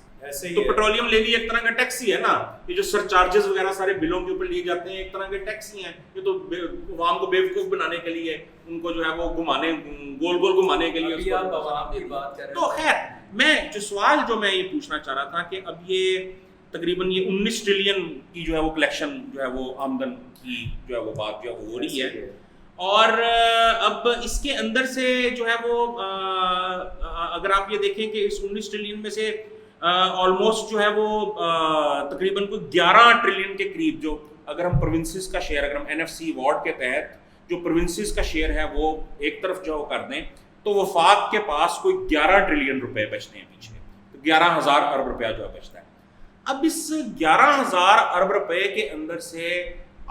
S2: تو پیٹرولیم لیوی ایک طرح کا ٹیکس ہی ہے نا, یہ جو سر چارجز وغیرہ سارے بلوں کے اوپر لیے جاتے ہیں ایک طرح کے ٹیکس ہی ہیں. یہ تو عوام کو بیوقوف بنانے کے لیے, ان کو جو ہے وہ گھمانے, گول گول گھمانے کے لیے. تو خیر میں جو سوال جو میں یہ پوچھنا چاہ رہا تھا کہ اب یہ تقریباً یہ 19 ٹریلین کی جو ہے وہ کلیکشن جو ہے وہ آمدن کی جو ہے وہ بات جو ہے وہ ہو رہی ہے, اور اب اس کے اندر سے جو ہے وہ اگر آپ یہ دیکھیں کہ اس 19 ٹریلین میں سے آلموسٹ جو ہے وہ تقریباً کوئی 11 ٹریلین کے قریب، جو اگر ہم پروونسز کا شیئر، اگر ہم این ایف سی ایوارڈ کے تحت جو پروونسز کا شیئر ہے وہ ایک طرف جو کر دیں تو وفاق کے پاس کوئی 11 ٹریلین روپے بچتے ہیں پیچھے، تو 11,000 ارب روپیہ جو ہے بچتا ہے۔ اب اس 11,000 ارب روپے کے اندر سے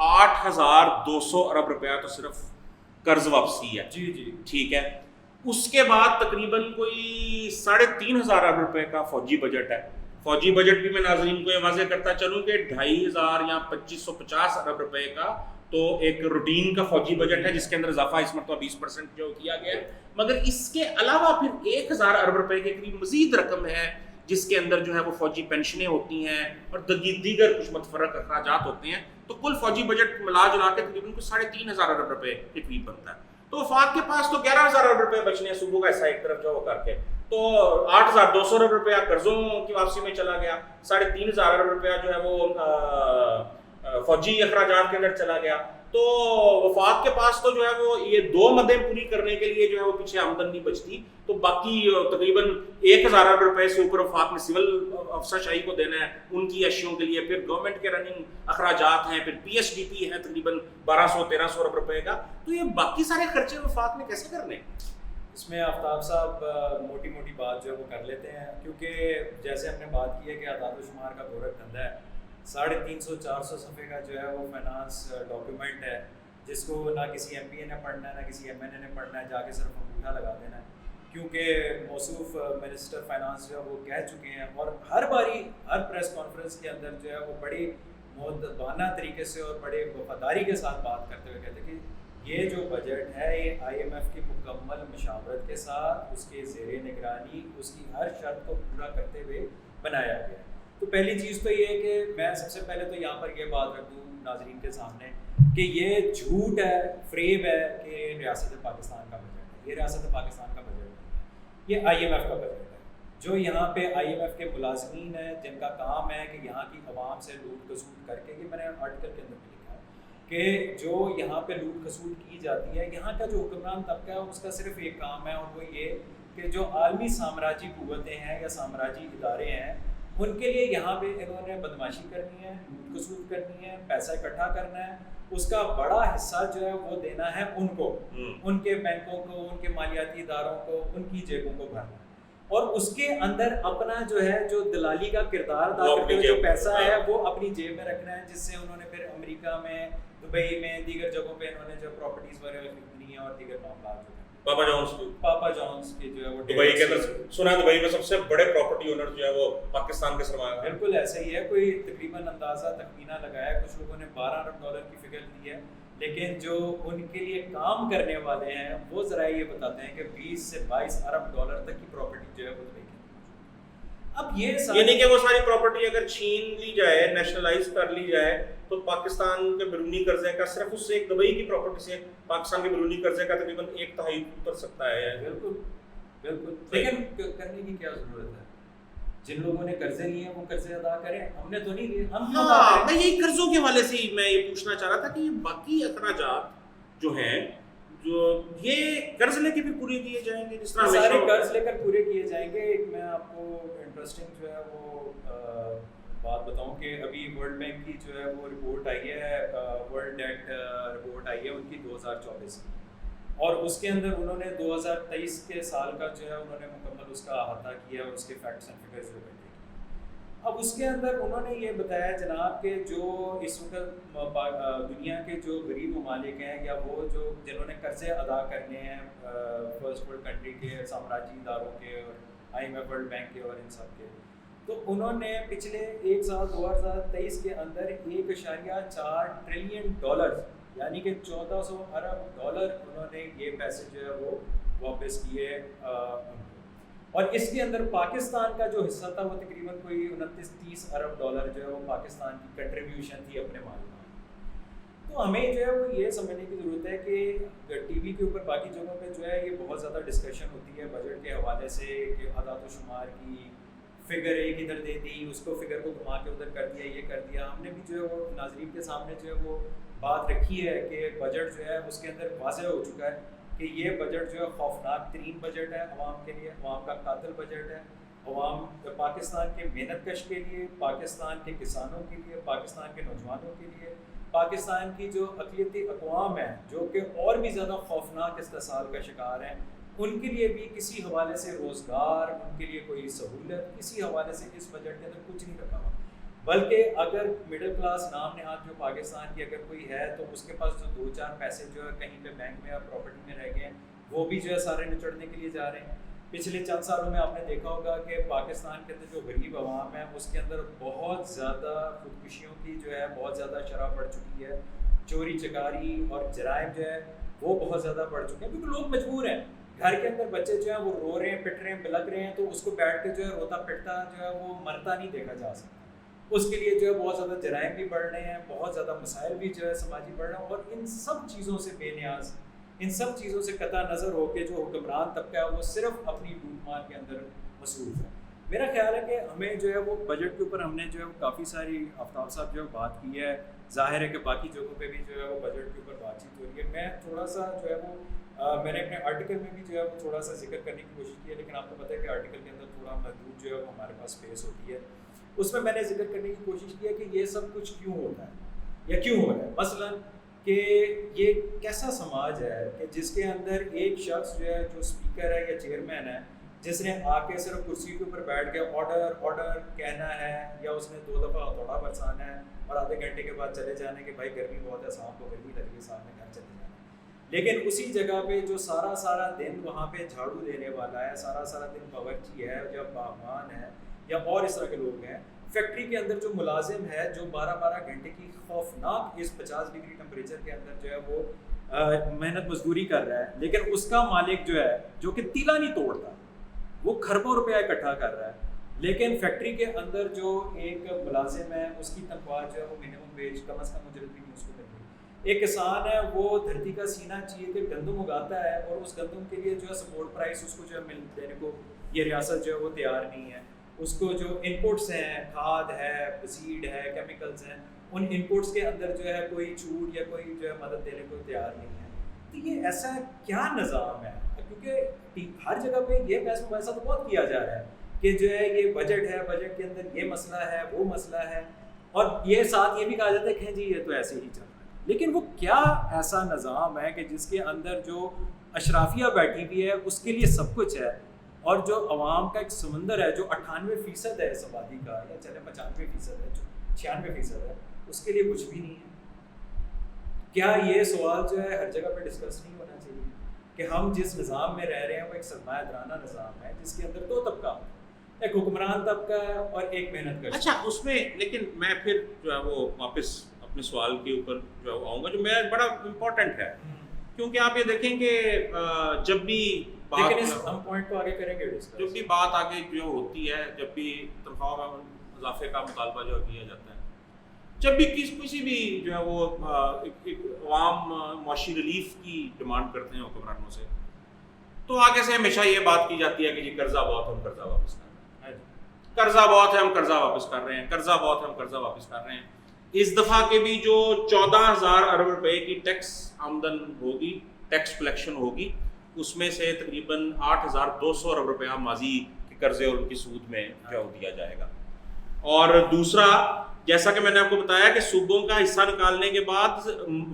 S2: 8,200 ارب روپیہ تو صرف قرض واپسی ہے،
S1: جی جی
S2: ٹھیک ہے۔ اس کے بعد تقریباً کوئی 3,500 ارب روپے کا فوجی بجٹ ہے۔ فوجی بجٹ بھی میں ناظرین کو یہ واضح کرتا چلوں کہ 2,500 یا 2,550 ارب روپے کا تو ایک روٹین کا فوجی بجٹ ہے جس کے اندر اضافہ اس مرتبہ 20% جو کیا گیا ہے، مگر اس کے علاوہ پھر 1,000 ارب روپے کے قریب مزید رقم ہے جس کے اندر جو ہے وہ فوجی پینشنیں ہوتی ہیں اور دیگر کچھ متفرق اخراجات ہوتے ہیں، تو کل فوجی بجٹ ملا جلا کے تقریباً 3,500 ارب روپے کے قریب بنتا ہے۔ تو وفاق کے پاس تو 11,000 ارب روپے بچنے ہیں صوبوں کا حصہ ایک طرف جو وہ کر کے، تو 8,200 ارب روپیہ قرضوں کی واپسی میں چلا گیا، 3,500 ارب روپیہ جو ہے وہ فوجی اخراجات کے اندر چلا گیا۔ تو وفاق کے پاس تو جو ہے وہ یہ 2 مدیں پوری کرنے کے لیے جو ہے وہ پیچھے آمدن نہیں بچتی، تو باقی تقریباً 1,000 ارب روپے سے اوپر وفاق نے سول افسر شاہی کو دینا ہے ان کی اشیوں کے لیے، پھر گورنمنٹ کے رننگ اخراجات ہیں، پھر پی ایس ڈی پی ہے تقریباً 1,200-1,300 ارب روپے کا، تو یہ باقی سارے خرچے وفاق نے کیسے کرنے؟
S1: اس میں آفتاب صاحب موٹی موٹی بات جو ہے وہ کر لیتے ہیں، کیونکہ جیسے ہم نے بات کی ہے کہ اعداد و شمار کا گورکھ دھندا ہے، 350-400 صفحے کا جو ہے وہ فائنانس ڈاکیومنٹ ہے جس کو نہ کسی ایم پی اے نے پڑھنا ہے نہ کسی ایم این اے نے پڑھنا ہے، جا کے صرف انگوٹھا لگا دینا ہے، کیونکہ موصوف منسٹر فائنانس جو ہے وہ کہہ چکے ہیں اور ہر باری ہر پریس کانفرنس کے اندر جو ہے وہ بڑی مؤدبانہ طریقے سے اور بڑے وفاداری کے ساتھ بات کرتے ہوئے کہتے ہیں کہ یہ جو بجٹ ہے یہ آئی ایم ایف کی مکمل مشاورت کے ساتھ اس کے زیر نگرانی اس کی ہر شرط کو پورا کرتے ہوئے بنایا گیا ہے۔ تو پہلی چیز تو یہ ہے کہ میں سب سے پہلے تو یہاں پر یہ بات رکھ دوں ناظرین کے سامنے کہ یہ جھوٹ ہے، فریب ہے کہ ریاست پاکستان کا بجٹ ہے، یہ ریاست پاکستان کا بجٹ نہیں ہے، یہ آئی ایم ایف کا بجٹ ہے۔ جو یہاں پہ آئی ایم ایف کے ملازمین ہیں جن کا کام ہے کہ یہاں کی عوام سے لوٹ کھسوٹ کر کے، یہ میں نے آرٹیکل کے اندر بھی لکھا ہے کہ جو یہاں پہ لوٹ کھسوٹ کی جاتی ہے، یہاں کا جو حکمران طبقہ ہے اس کا صرف ایک کام ہے اور وہ یہ کہ جو عالمی سامراجی قوتیں ہیں یا سامراجی ادارے ہیں ان کے لیے یہاں پہ انہوں نے بدماشی کرنی ہے، لوٹ کھسوٹ کرنی ہے، پیسہ اکٹھا کرنا ہے، اس کا بڑا حصہ جو ہے وہ دینا ہے ان کو، ان کے بینکوں کو، ان کے مالیاتی اداروں کو، ان کی جیبوں کو بھرنا، اور اس کے اندر اپنا جو ہے جو دلالی کا کردار ادا کرتے ہوئے جو پیسہ ہے وہ اپنی جیب میں رکھنا ہے، جس سے انہوں نے پھر امریکہ میں، دبئی میں، دیگر جگہوں پہ انہوں نے جو پراپرٹیز وغیرہ خریدنی ہیں اور دیگر معاملات جو ہیں، پاپا جونز کی جو ہے وہ
S2: دبئی کے اندر سنا ہے دبئی میں سب سے بڑے پراپرٹی اونر جو ہے وہ پاکستان کے سرمایہ کار،
S1: بالکل ایسا ہی ہے، کوئی تقریباً اندازہ تخمینہ لگایا ہے، کچھ لوگوں نے 12 ارب ڈالر کی فگر دی ہے، لیکن جو ان کے لیے کام کرنے والے ہیں وہ ذرائع یہ بتاتے ہیں کہ 20 سے 22 ارب ڈالر تک کی پراپرٹی جو ہے وہ دبئی کی۔ اب یہ
S2: یعنی کہ وہ ساری پراپرٹی اگر چھین لی جائے، نیشنلائز کر لی جائے، تو پاکستان کے بیرونی قرضے کا صرف اس سے ایک دبئی کی پراپرٹی سے پاکستان کے بیرونی قرضے کا تقریباً 1/3 اتر سکتا ہے۔
S1: بالکل بالکل، لیکن کرنے کی کیا ضرورت ہے؟ جن لوگوں نے قرضے لیے ہیں وہ قرضے ادا کریں، ہم نے تو نہیں لیے، ہم کیوں ادا کریں؟
S2: میں یہی قرضوں کے حوالے سے میں یہ پوچھنا چاہ رہا تھا کہ یہ باقی اخراجات جو ہیں جو یہ قرض لے کے بھی پورے کیے جائیں گے، جس طرح
S1: سارے قرض لے کر پورے کیے جائیں گے۔ ایک میں آپ کو انٹرسٹنگ جو ہے وہ بات بتاؤں کہ ابھی ورلڈ بینک کی جو ہے وہ رپورٹ آئی ہے، ورلڈ ڈیٹ رپورٹ آئی ہے ان کی 2024 کی، اور اس کے اندر انہوں نے 2023 کے سال کا جو ہے انہوں نے مکمل اس کا احاطہ کیا اور اس کے فیکٹس اینڈ فگرز جو بیٹھے کیے۔ اب اس کے اندر انہوں نے یہ بتایا جناب کہ جو اس وقت دنیا کے جو غریب ممالک ہیں یا وہ جو جنہوں نے قرضے ادا کرنے ہیں فرسٹ ورلڈ کنٹری کے، سامراجی اداروں کے اور I M F World Bank کے اور ان سب کے، تو انہوں نے پچھلے ایک سال 2023 کے اندر 1.4 ٹریلین ڈالر یعنی کہ 1400 ارب ڈالر انہوں نے یہ پیسے جو ہے وہ واپس کیے ان کو، اور اس کے اندر پاکستان کا جو حصہ تھا وہ تقریباً کوئی 29-30 ارب ڈالر جو ہے وہ پاکستان کی کنٹریبیوشن تھی اپنے معلومات۔ تو ہمیں جو ہے وہ یہ سمجھنے کی ضرورت ہے کہ ٹی وی کے اوپر باقی جگہوں پہ جو ہے یہ بہت زیادہ ڈسکشن ہوتی ہے بجٹ کے حوالے سے کہ اعداد و شمار کی فگر ایک ادھر دے دی، اس کو فگر کو گھما کے ادھر کر دیا، یہ کر دیا۔ ہم نے بھی جو ہے وہ ناظرین کے سامنے جو ہے وہ بات رکھی ہے کہ بجٹ جو ہے اس کے اندر واضح ہو چکا ہے کہ یہ بجٹ جو ہے خوفناک ترین بجٹ ہے عوام کے لیے، عوام کا قاتل بجٹ ہے، عوام پاکستان کے محنت کش کے لیے، پاکستان کے کسانوں کے لیے، پاکستان کے نوجوانوں کے لیے، پاکستان کی جو اقلیتی اقوام ہیں جو کہ اور بھی زیادہ خوفناک استحصال کا شکار ہیں، ان کے لیے بھی کسی حوالے سے روزگار، ان کے لیے کوئی سہولت کسی حوالے سے اس بجٹ کے اندر کچھ نہیں رکھا ہوا۔ بلکہ اگر مڈل کلاس نام نہاد جو پاکستان کی اگر کوئی ہے تو اس کے پاس جو 2-4 پیسے جو ہے کہیں پہ بینک میں یا پراپرٹی میں رہ گئے ہیں وہ بھی جو ہے سارے نچڑنے کے لیے جا رہے ہیں۔ پچھلے چند سالوں میں آپ نے دیکھا ہوگا کہ پاکستان کے اندر جو غریب عوام ہے اس کے اندر بہت زیادہ خودکشیوں کی جو ہے بہت زیادہ شرح بڑھ چکی ہے، چوری چکاری اور جرائم جو ہے وہ بہت زیادہ بڑھ چکے ہیں، کیونکہ لوگ مجبور ہیں۔ گھر کے اندر بچے جو ہیں وہ رو رہے ہیں، پٹ رہے ہیں، بلک رہے ہیں، تو اس کو بیٹھ کے جو ہے روتا پٹتا جو ہے وہ مرتا نہیں دیکھا جا سکتا۔ اس کے لیے جو ہے بہت زیادہ جرائم بھی بڑھ رہے ہیں، بہت زیادہ مسائل بھی جو ہے سماجی بڑھ رہے ہیں، اور ان سب چیزوں سے بے نیاز، ان سب چیزوں سے قطع نظر ہو کے جو حکمران طبقہ ہے وہ صرف اپنی لوٹ مار کے اندر مصروف ہے۔ میرا خیال ہے کہ ہمیں جو ہے وہ بجٹ کے اوپر ہم نے جو ہے وہ کافی ساری آفتاب صاحب جو ہے بات کی ہے، ظاہر ہے کہ باقی جگہوں پہ بھی جو ہے وہ بجٹ کے اوپر بات چیت ہو رہی ہے۔ میں تھوڑا سا جو ہے وہ میں نے اپنے آرٹیکل میں بھی جو ہے وہ تھوڑا سا ذکر کرنے کی کوشش کی ہے، لیکن آپ کو پتہ ہے کہ آرٹیکل کے اندر تھوڑا محدود جو ہے وہ ہمارے پاس اسپیس ہوتی ہے۔ اس میں نے ذکر کرنے کی کوشش کی ہے کہ یہ سب کچھ کیوں ہوتا ہے یا کیوں ہو رہا ہے۔ مثلاً کہ یہ کیسا سماج ہے کہ جس کے اندر ایک شخص جو ہے جو اسپیکر ہے یا چیئرمین ہے، جس نے آ کے صرف کرسی کے اوپر بیٹھ کے آرڈر آرڈر کہنا ہے، یا اس نے 2 دفعہ ہتھوڑا برسانا ہے اور آدھے گھنٹے کے بعد چلے جانا ہے کہ بھائی گرمی بہت ہے، صاحب کو گرمی لگ رہی ہے، صاحب نے گھر چلے جانا ہے۔ لیکن اسی جگہ پہ جو سارا دن وہاں پہ جھاڑو دینے والا ہے، سارا دن باورچی ہے یا باغبان ہے یا اور اس طرح کے لوگ ہیں، فیکٹری کے اندر جو ملازم ہے جو 12 گھنٹے کی خوفناک اس 50 ڈگری ٹمپریچر کے اندر جو ہے وہ محنت مزدوری کر رہا ہے، لیکن اس کا مالک جو ہے جو کہ تیلا نہیں توڑتا، وہ کھربوں روپیہ اکٹھا کر رہا ہے، لیکن فیکٹری کے اندر جو ایک ملازم ہے اس کی تنخواہ جو ہے وہ منیمم ویج کم از کم مجرد بھی نہیں اس کو مل رہی۔ ایک کسان ہے وہ دھرتی کا سینہ چیے کہ گندم اگاتا ہے اور اس گندم کے لیے جو ہے سپورٹ پرائس اس کو جو ہے دینے کو یہ ریاست جو ہے وہ تیار نہیں ہے۔ اس کو جو انپوٹس ہیں، کھاد ہے، سیڈ ہے، کیمیکلز ہیں، ان انپوٹس کے اندر جو ہے کوئی چھوٹ یا کوئی جو ہے مدد دینے کو تیار نہیں ہے۔ تو یہ ایسا کیا نظام ہے؟ کیونکہ ہر جگہ پہ یہ بحث مباحثہ تو بہت کیا جا رہا ہے کہ جو ہے یہ بجٹ ہے، بجٹ کے اندر یہ مسئلہ ہے، وہ مسئلہ ہے، اور یہ ساتھ یہ بھی کہا جاتا ہے کہ جی یہ تو ایسے ہی چل رہا ہے۔ لیکن وہ کیا ایسا نظام ہے کہ جس کے اندر جو اشرافیہ بیٹھی ہوئی ہے اس کے لیے سب کچھ ہے، اور جو عوام کا ایک سمندر ہے جو 98% ہے اس آبادی کا، یا چلے 95% ہے، 96% ہے، اس کے لیے کچھ بھی نہیں ہے؟ کیا یہ سوال جو ہے ہر جگہ پہ ڈسکس نہیں ہونا چاہیے کہ ہم جس نظام میں رہ رہے ہیں وہ ایک سرمایہ دارانہ نظام ہے جس کے اندر 2 طبقہ، ایک حکمران طبقہ ہے اور ایک محنت کش۔
S2: اچھا، اس میں لیکن میں پھر جو ہے وہ واپس اپنے سوال کے اوپر جو ہے وہ آؤں گا جو میرا بڑا امپورٹنٹ ہے، کیونکہ آپ یہ دیکھیں کہ جب بھی
S1: ہم پوائنٹ کو آگے کریں گے،
S2: جب بھی بات آگے جو ہوتی ہے، جب بھی تنخواہ میں اضافے کا مطالبہ جو کیا جاتا ہے، جب بھی کسی بھی جو ہے وہ عوام معاشی ریلیف کی ڈیمانڈ کرتے ہیں حکمرانوں سے، تو آگے سے ہمیشہ یہ بات کی جاتی ہے کہ جی قرضہ بہت ہے، ہم قرضہ واپس کر رہے ہیں، قرضہ بہت ہے، ہم قرضہ واپس کر رہے ہیں، قرضہ بہت ہے، ہم قرضہ واپس کر رہے ہیں۔ اس دفعہ کے بھی جو 14,000 ارب روپے کی ٹیکس آمدن ہوگی، ٹیکس کلیکشن ہوگی، اس میں سے تقریباً 8,200 ارب روپیہ ماضی کے قرضے اور ان کی سود میں جو دیا جائے گا۔ اور دوسرا، جیسا کہ میں نے آپ کو بتایا کہ صوبوں کا حصہ نکالنے کے بعد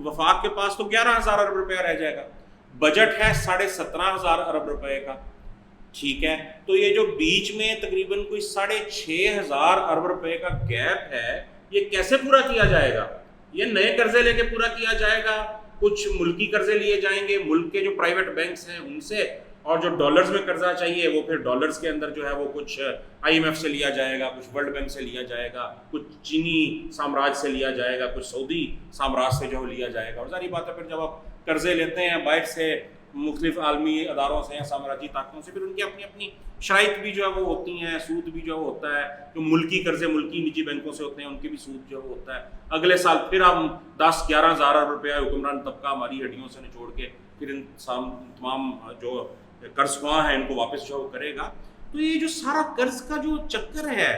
S2: وفاق کے پاس تو 11,000 ارب روپیہ رہ جائے گا، بجٹ ہے 17,500 ارب روپے کا، ٹھیک ہے؟ تو یہ جو بیچ میں تقریباً کوئی 6,500 ارب روپے کا گیپ ہے، یہ کیسے پورا کیا جائے گا؟ یہ نئے قرضے لے کے پورا کیا جائے گا، کچھ ملکی قرضے لیے جائیں گے ملک کے جو پرائیویٹ بینکس ہیں ان سے، اور جو ڈالرز میں قرضہ چاہیے وہ پھر ڈالرز کے اندر جو ہے وہ کچھ IMF سے لیا جائے گا، کچھ ورلڈ بینک سے لیا جائے گا، کچھ چینی سامراج سے لیا جائے گا، کچھ سعودی سامراج سے جو لیا جائے گا۔ اور ظاہری بات ہے پھر جب آپ قرضے لیتے ہیں باہر سے، مختلف عالمی اداروں سے یا سامراجی طاقتوں سے، پھر ان کی اپنی اپنی شرائط بھی جو ہے وہ ہوتی ہیں، سود بھی جو ہوتا ہے، جو ملکی قرضے ملکی نجی بینکوں سے ہوتے ہیں ان کے بھی سود جو ہوتا ہے۔ اگلے سال پھر ہم 10-11,000 ارب روپیہ حکمران طبقہ ہماری ہڈیوں سے نچوڑ کے پھر ان تمام جو قرض خواہ ہیں ان کو واپس جو کرے گا۔ تو یہ جو سارا قرض کا جو چکر ہے،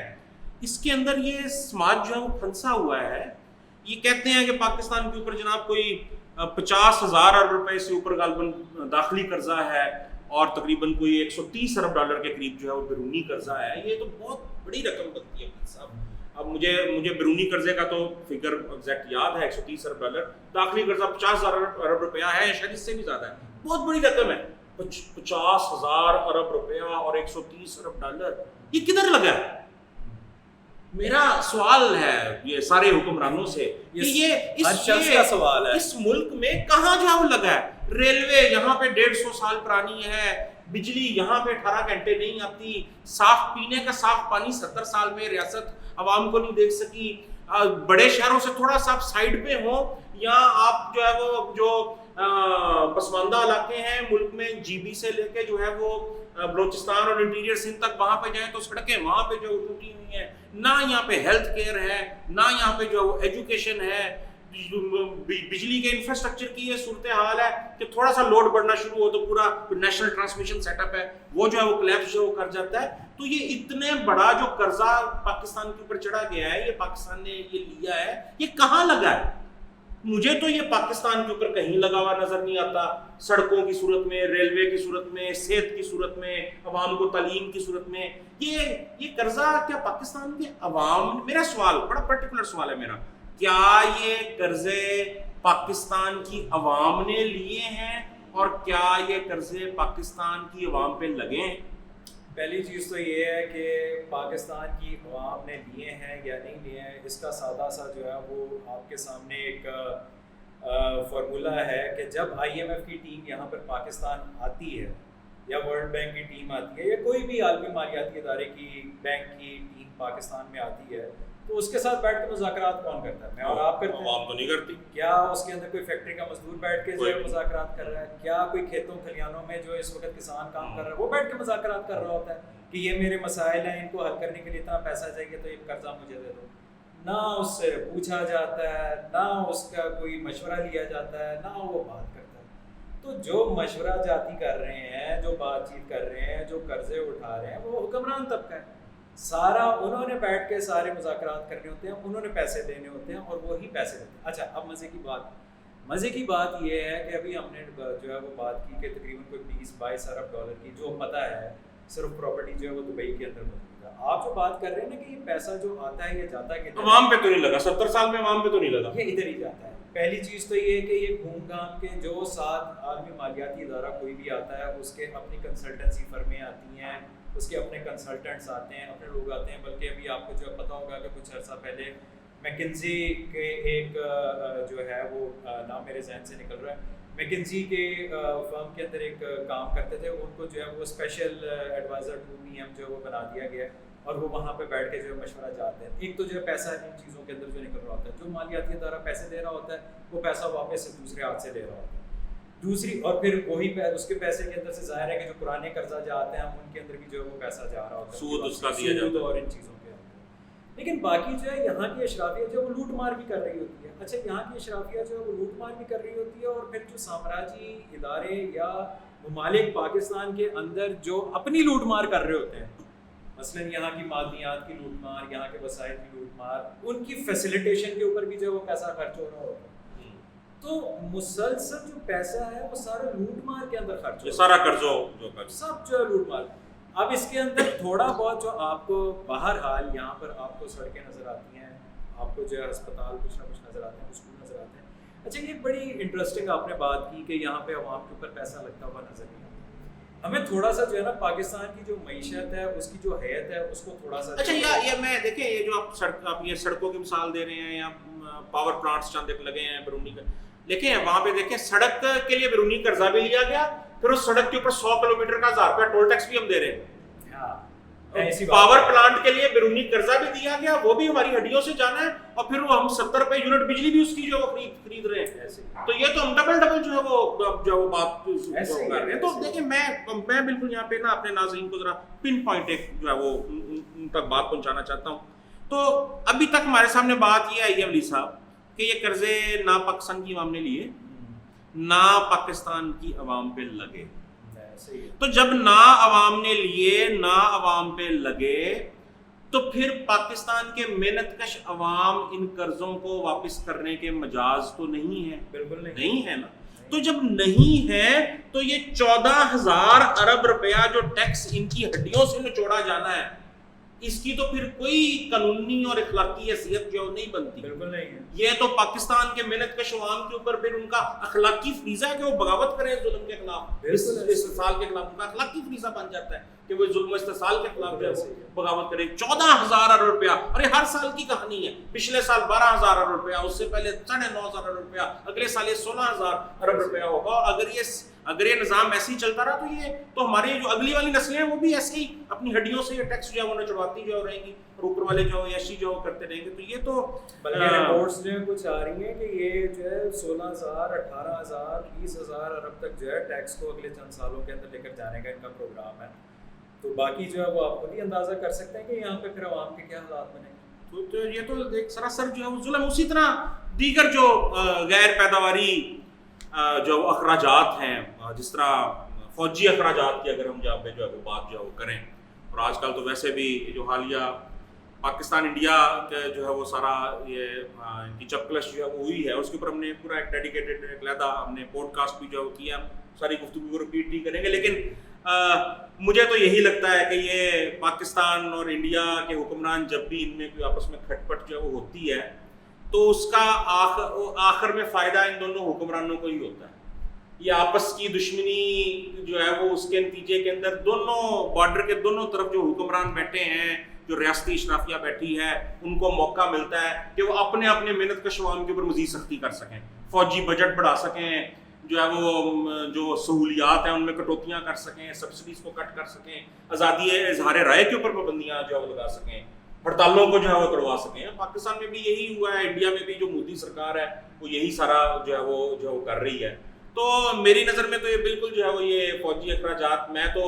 S2: اس کے اندر یہ سماج جو ہے وہ پھنسا ہوا ہے یہ کہتے ہیں کہ پاکستان کے اوپر جناب کوئی 50,000 ارب روپے سے اوپر غالباً داخلی قرضہ ہے اور تقریباً کوئی 130 ارب ڈالر کے قریب جو ہے وہ بیرونی قرضہ ہے. یہ تو بہت بڑی رقم بنتی ہے صاحب. اب مجھے بیرونی قرضے کا تو فگر ایگزیکٹ یاد ہے 130 ارب ڈالر. داخلی قرضہ 50,000 ارب روپیہ ہے یا شاید اس سے بھی زیادہ ہے. بہت بڑی رقم ہے. 50,000 ارب روپیہ اور 130 ارب ڈالر یہ کدھر لگا ہے؟ میرا سوال ہے یہ سارے حکمرانوں سے کہ یہ
S1: سوال ہے
S2: اس ملک میں کہاں جا وہ لگا ہے. ریلوے یہاں پہ 150 سال پرانی ہے, بجلی یہاں پہ 18 گھنٹے نہیں آتی, صاف پینے کا صاف پانی 70 سال میں ریاست عوام کو نہیں دیکھ سکی. بڑے شہروں سے تھوڑا سا آپ سائڈ پہ ہوں یا آپ جو ہے وہ جو پسماندہ علاقے ہیں ملک میں جی بی سے لے کے جو ہے وہ بلوچستان اور انٹیریئر سندھ تک وہاں پہ جائیں تو سڑکیں وہاں پہ جو ٹوٹی ہوئی ہیں, نہ یہاں پہ ہیلتھ کیئر ہے, نہ یہاں پہ جو ایجوکیشن ہے, بجلی کے انفراسٹرکچر کی یہ صورتحال ہے کہ تھوڑا سا لوڈ بڑھنا شروع ہو تو پورا نیشنل ٹرانسمیشن سیٹ اپ ہے وہ جو ہے وہ کلیپس جو کر جاتا ہے. تو یہ اتنے بڑا جو قرضہ پاکستان کے اوپر چڑھا گیا ہے, یہ پاکستان نے یہ لیا ہے, یہ کہاں لگا ہے؟ مجھے تو یہ پاکستان کے اوپر کہیں لگا ہوا نظر نہیں آتا. سڑکوں کی صورت میں, ریلوے کی صورت میں, صحت کی صورت میں, عوام کو تعلیم کی صورت میں یہ قرضہ کیا پاکستان کے عوام, میرا سوال بڑا پرٹیکولر سوال ہے میرا, کیا یہ قرضے پاکستان کی عوام نے لیے ہیں اور کیا یہ قرضے پاکستان کی عوام پہ لگے ہیں؟
S1: پہلی چیز تو یہ ہے کہ پاکستان کی عوام نے لیے ہیں یا نہیں لیے ہیں, اس کا سادہ سا جو ہے وہ آپ کے سامنے ایک فارمولہ ہے کہ جب آئی ایم ایف کی ٹیم یہاں پر پاکستان آتی ہے یا ورلڈ بینک کی ٹیم آتی ہے یا کوئی بھی عالمی مالیاتی ادارے کی بینک کی ٹیم پاکستان میں آتی ہے تو اس کے ساتھ بیٹھ کے مذاکرات کون کرتا ہے؟ میں اور آپ کرتے ہیں.
S2: عوام تو نہیں کرتی.
S1: کیا اس کے اندر کوئی فیکٹری کا مزدور بیٹھ کے جو ہے مذاکرات کر رہا ہے؟ کیا کوئی کھیتوں کھلیانوں میں جو اس وقت کسان کام کر رہا ہے وہ بیٹھ کے مذاکرات کر رہا ہوتا ہے کہ یہ میرے مسائل ہیں, ان کو حل کرنے کے لیے اتنا پیسہ چاہیے تو یہ قرضہ مجھے دے دو؟ نہ اس سے پوچھا جاتا ہے, نہ اس کا کوئی مشورہ لیا جاتا ہے, نہ وہ بات کرتا ہے. تو جو مشورہ جاتی کر رہے ہیں, جو بات چیت کر رہے ہیں, جو قرضے اٹھا رہے ہیں, وہ حکمران طبقہ ہے. سارا انہوں نے بیٹھ کے سارے مذاکرات کرنے ہوتے ہیں, انہوں نے پیسے دینے ہوتے ہیں اور وہی پیسے دیتے ہیں. اچھا, اب مزے کی بات یہ ہے کہ ابھی ہم نے جو ہے وہ بات کی کہ تقریباً کوئی 20-22 ارب ڈالر کی جو پتہ ہے صرف پراپرٹی جو ہے وہ دبئی کے اندر موجود ہے. آپ جو بات کر رہے ہیں نا کہ یہ پیسہ جو آتا ہے یہ جاتا ہے کہ
S2: عوام پہ تو نہیں لگا, 70 سال میں عوام پہ تو نہیں لگا,
S1: یہ ادھر ہی جاتا ہے. پہلی چیز تو یہ کہ یہ گھوم گھام کے جو ساتھ عالمی مالیاتی ادارہ کوئی بھی آتا ہے اس کے اپنی کنسلٹنسی فرمیں آتی ہیں, اس کے اپنے کنسلٹنٹس آتے ہیں, اپنے لوگ آتے ہیں. بلکہ ابھی آپ کو جو پتہ ہوگا کہ کچھ عرصہ پہلے میکنزی کے ایک جو ہے وہ نام میرے ذہن سے نکل رہا ہے, میکنزی کے فرم کے اندر ایک کام کرتے تھے, ان کو جو ہے وہ special adviser to P M جو ہے وہ بنا دیا گیا اور وہ وہاں پہ بیٹھ کے جو ہے مشورہ جاتے ہیں. ایک تو جو ہے پیسہ ان چیزوں کے اندر جو نکل رہا ہوتا ہے, جو مالیاتی ادارہ پیسے دے رہا ہوتا ہے وہ پیسہ واپس سے دوسرے ہاتھ سے لے رہا ہوتا ہے. دوسری اور پھر وہی اس کے پیسے کے اندر سے ظاہر ہے کہ جو پرانے قرضہ جاتے ہیں ان کے اندر بھی جو ہے وہ پیسہ جا رہا ہوتا ہے,
S2: سود اس کا دیا جاتا ہے
S1: اور ان چیزوں کے اندر. لیکن باقی جو ہے یہاں کی اشرافیہ جو ہے وہ لوٹ مار بھی کر رہی ہوتی ہے. اچھا, یہاں کی اشرافیہ جو ہے وہ لوٹ مار بھی کر رہی ہوتی ہے اور پھر جو سامراجی ادارے یا ممالک پاکستان کے اندر جو اپنی لوٹ مار کر رہے ہوتے ہیں, مثلاً یہاں کی معدنیات کی لوٹ مار, یہاں کے وسائل کی لوٹ مار, ان کی فیسیلیٹیشن کے اوپر بھی جو ہے وہ پیسہ خرچ ہو رہا ہوتا ہے. تو مسلسل جو پیسہ ہے وہ سارا لوٹ مار کے اندر خرچ ہو رہا ہے,
S2: سارا قرضوں
S1: سب جو ہے لوٹ مار. اب اس کے اندر تھوڑا بہت جو آپ کو بہرحال یہاں پر آپ کو سڑکیں نظر آتی ہیں, آپ کو جو ہے ہسپتال کچھ نہ کچھ نظر آتے ہیں, اسکول نظر آتے ہیں. اچھا, یہ بڑی انٹرسٹنگ آپ نے بات کی کہ یہاں پہ عوام کے اوپر پیسہ لگتا ہوا نظر نہیں آتا. ہمیں تھوڑا سا جو ہے نا پاکستان کی جو معیشت ہے, اس کی جو حیت ہے, اس کو تھوڑا سا
S2: اچھا یہ میں دیکھیں یہ جو آپ یہ سڑکوں کی مثال دے رہے ہیں یا پاور پلانٹس چند ایک لگے ہیں بیرونی کا, دیکھیں وہاں پہ دیکھیں سڑک کے لیے بیرونی قرضہ بھی لیا گیا, پھر اس سڑک کے اوپر 100 کلومیٹر کا 1000 روپیہ ٹول ٹیکس بھی ہم دے رہے ہیں. پاور پلانٹ کے لیے بیرونی قرضہ بھی دیا گیا, وہ بھی ہماری ہڈیوں سے جانا ہے, اور پھر وہ ہم 70 روپے یونٹ بجلی بھی اس کی جو خرید رہے ہیں. تو یہ تو ہم ڈبل جو ہے وہ بات کر رہے ہیں. تو دیکھیں میں بالکل یہاں پہ نا اپنے ناظرین کو ذرا پن پوائنٹ ایک جو ہے وہ ان تک بات پہنچانا چاہتا ہوں. تو ابھی تک ہمارے سامنے بات یہ آئی ہے ولی صاحب کہ یہ قرضے نہ پاکستان کی عوام نے لیے نہ پاکستان کی عوام پہ لگے. تو جب نہ عوام نے لیے نہ عوام پہ لگے تو پھر پاکستان کے محنت کش عوام ان قرضوں کو واپس کرنے کے مجاز تو نہیں ہے.
S1: بالکل
S2: نہیں ہے نا. تو جب نہیں ہے تو یہ 14,000 ارب روپیہ جو ٹیکس ان کی ہڈیوں سے نچوڑا جانا ہے, اس کی تو پھر کوئی قانونی اور اخلاقی حیثیت جو نہیں بنتی.
S1: بالکل نہیں ہے.
S2: یہ تو پاکستان کے محنت کش عوام کے اوپر پھر ان کا اخلاقی فریضہ ہے کہ وہ بغاوت کریں ظلم کے خلاف, استحصال کے خلاف. ان کا اخلاقی فریضہ بن جاتا ہے کہ وہ ظلم و استحصال کے خلاف جو ہے بغاوت کریں. 14,000 ارب روپیہ, اور یہ ہر سال کی کہانی ہے. پچھلے سال 12,000 ارب روپیہ, اس سے پہلے 9,500 ارب روپیہ, اگلے سال یہ 16,000 ارب روپیہ ہوگا. اور اگر یہ نظام ایسے ہی چلتا رہا تو یہ تو ہماری جو اگلی والی نسلیں ہیں وہ بھی ایسے ہی اپنی ہڈیوں سے یہ ٹیکس جو ہے وہ نچڑواتی جو رہیں گی, اور اوپر والے جو یشی جو کرتے رہیں گے. تو یہ تو
S1: بلکہ رپورٹس جو کچھ آ رہی ہیں کہ یہ جو ہے 16,000 18,000 20,000 ارب تک جو ہے ٹیکس کو اگلے چند سالوں کے اندر لے کر جانے کا ان کا پروگرام ہے. تو باقی جو ہے وہ آپ خود ہی اندازہ کر سکتے ہیں کہ یہاں پہ پھر عوام کے کیا حالات بنے گے.
S2: تو یہ تو ایک سراسر جو ہے وہ ظلم. اسی طرح دیگر جو غیر پیداواری جو اخراجات ہیں, جس طرح فوجی اخراجات کی اگر ہم جہاں پہ جو ہے بات جو ہے وہ کریں, اور آج کل تو ویسے بھی جو حالیہ پاکستان انڈیا کا جو ہے وہ سارا یہ ان کی چپکلش جو ہے وہ ہوئی ہے, اس کے اوپر ہم نے پورا ایک ڈیڈیکیٹڈ ایک علیحدہ ہم نے پوڈ کاسٹ بھی جو ہے وہ کیا. ساری گفتگو کو رپیٹ نہیں کریں گے, لیکن مجھے تو یہی لگتا ہے کہ یہ پاکستان اور انڈیا کے حکمران جب بھی ان میں کوئی آپس میں کھٹ پٹ جو ہے وہ ہوتی ہے تو اس کا آخر میں فائدہ ان دونوں حکمرانوں کو ہی ہوتا ہے. یہ آپس کی دشمنی جو ہے وہ اس کے نتیجے کے اندر دونوں بارڈر کے دونوں طرف جو حکمران بیٹھے ہیں, جو ریاستی اشرافیہ بیٹھی ہے, ان کو موقع ملتا ہے کہ وہ اپنے اپنے محنت کش عوام کے اوپر مزید سختی کر سکیں, فوجی بجٹ بڑھا سکیں, جو ہے وہ جو سہولیات ہیں ان میں کٹوتیاں کر سکیں, سبسڈیز کو کٹ کر سکیں, آزادی اظہار رائے کے اوپر پابندیاں جو ہے وہ لگا سکیں, ہڑتالوں کو جو ہے وہ توڑوا سکیں. پاکستان میں بھی یہی ہوا ہے, انڈیا میں بھی جو مودی سرکار ہے وہ یہی سارا جو ہے وہ کر رہی ہے. تو میری نظر میں تو یہ بالکل جو ہے وہ یہ فوجی اخراجات, میں تو